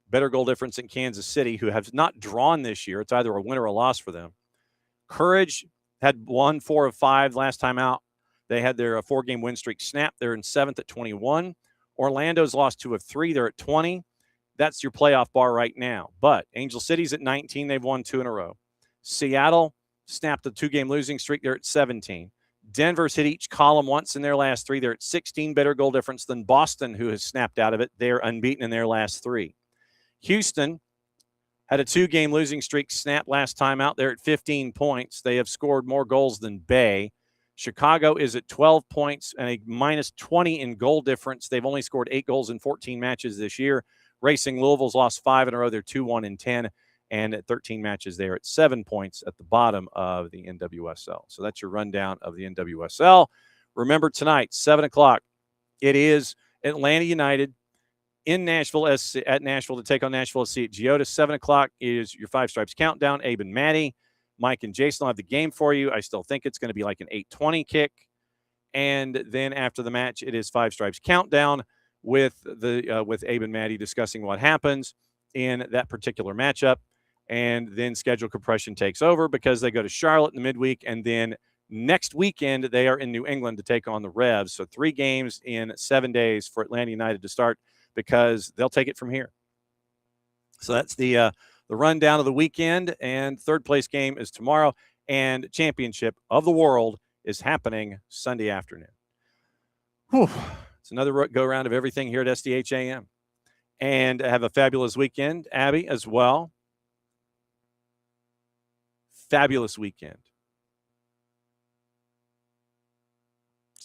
Better goal difference in Kansas City, who have not drawn this year. It's either a win or a loss for them. Courage had won 4 of 5 last time out. They had their 4-game win streak snapped. They're in 7th at 21. Orlando's lost 2 of 3. They're at 20. That's your playoff bar right now. But Angel City's at 19. They've won 2 in a row. Seattle snapped a 2-game losing streak. They're at 17. Denver's hit each column once in their last 3. They're at 16, better goal difference than Boston, who has snapped out of it. They're unbeaten in their last 3. Houston had a 2-game losing streak snapped last time out. They're at 15 points. They have scored more goals than Bay. Chicago is at 12 points and a minus 20 in goal difference. They've only scored 8 goals in 14 matches this year. Racing Louisville's lost 5 in a row. They're 2-1-10. And at 13 matches, they're at 7 points at the bottom of the NWSL. So that's your rundown of the NWSL. Remember tonight, 7 o'clock, it is Atlanta United in Nashville at Nashville to take on Nashville SC at Geoda. 7 o'clock is your Five Stripes Countdown. Abe and Maddie, Mike and Jason will have the game for you. I still think it's going to be like an 8:20 kick. And then after the match, it is Five Stripes Countdown with Abe and Maddie discussing what happens in that particular matchup. And then schedule compression takes over because they go to Charlotte in the midweek. And then next weekend, they are in New England to take on the Revs. So 3 games in 7 days for Atlanta United to start because they'll take it from here. So that's the rundown of the weekend. And third place game is tomorrow. And championship of the world is happening Sunday afternoon. Whew. It's another go-round of everything here at SDH AM. And have a fabulous weekend, Abby, as well. Fabulous weekend.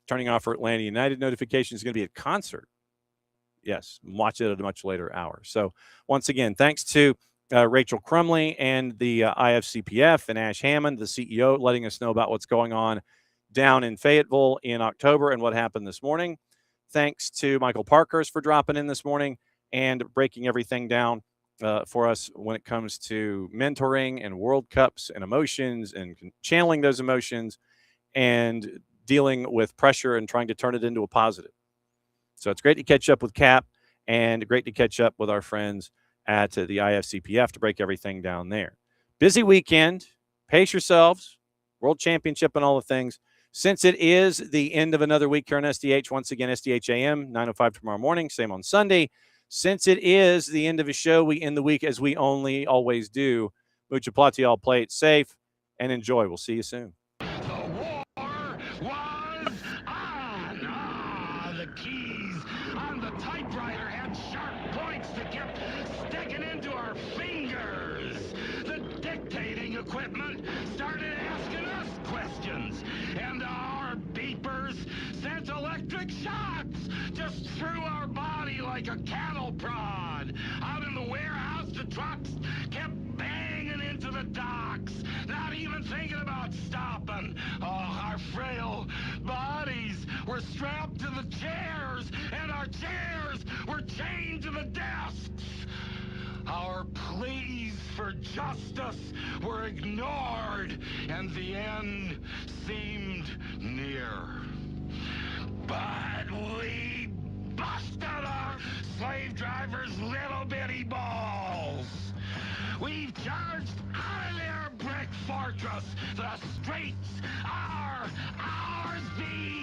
Turning off for Atlanta United notification is going to be a concert. Yes, watch it at a much later hour. So once again, thanks to Rachel Crumley and the IFCPF and Ash Hammond, the CEO, letting us know about what's going on down in Fayetteville in October and what happened this morning. Thanks to Michael Parkhurst for dropping in this morning and breaking everything down for us when it comes to mentoring and World Cups and emotions and channeling those emotions and dealing with pressure and trying to turn it into a positive. So it's great to catch up with Cap and great to catch up with our friends at the IFCPF to break everything down there. Busy weekend. Pace yourselves. World Championship and all the things. Since it is the end of another week here on SDH, once again, SDH AM, 9:05 tomorrow morning, same on Sunday. Since it is the end of a show, we end the week as we always do. Mucha plati, all play it safe and enjoy. We'll see you soon. The war was on. The keys on the typewriter had sharp points that kept sticking into our fingers. The dictating equipment started asking us questions, and our beepers sent electric shocks just through our body like a cattle prod. Out in the warehouse, the trucks kept banging into the docks, not even thinking about stopping. Oh, our frail bodies were strapped to the chairs, and our chairs were chained to the desks. Our pleas for justice were ignored, and the end seemed near. But we busted our slave drivers' little bitty balls. We've charged out of their brick fortress. The streets are ours, be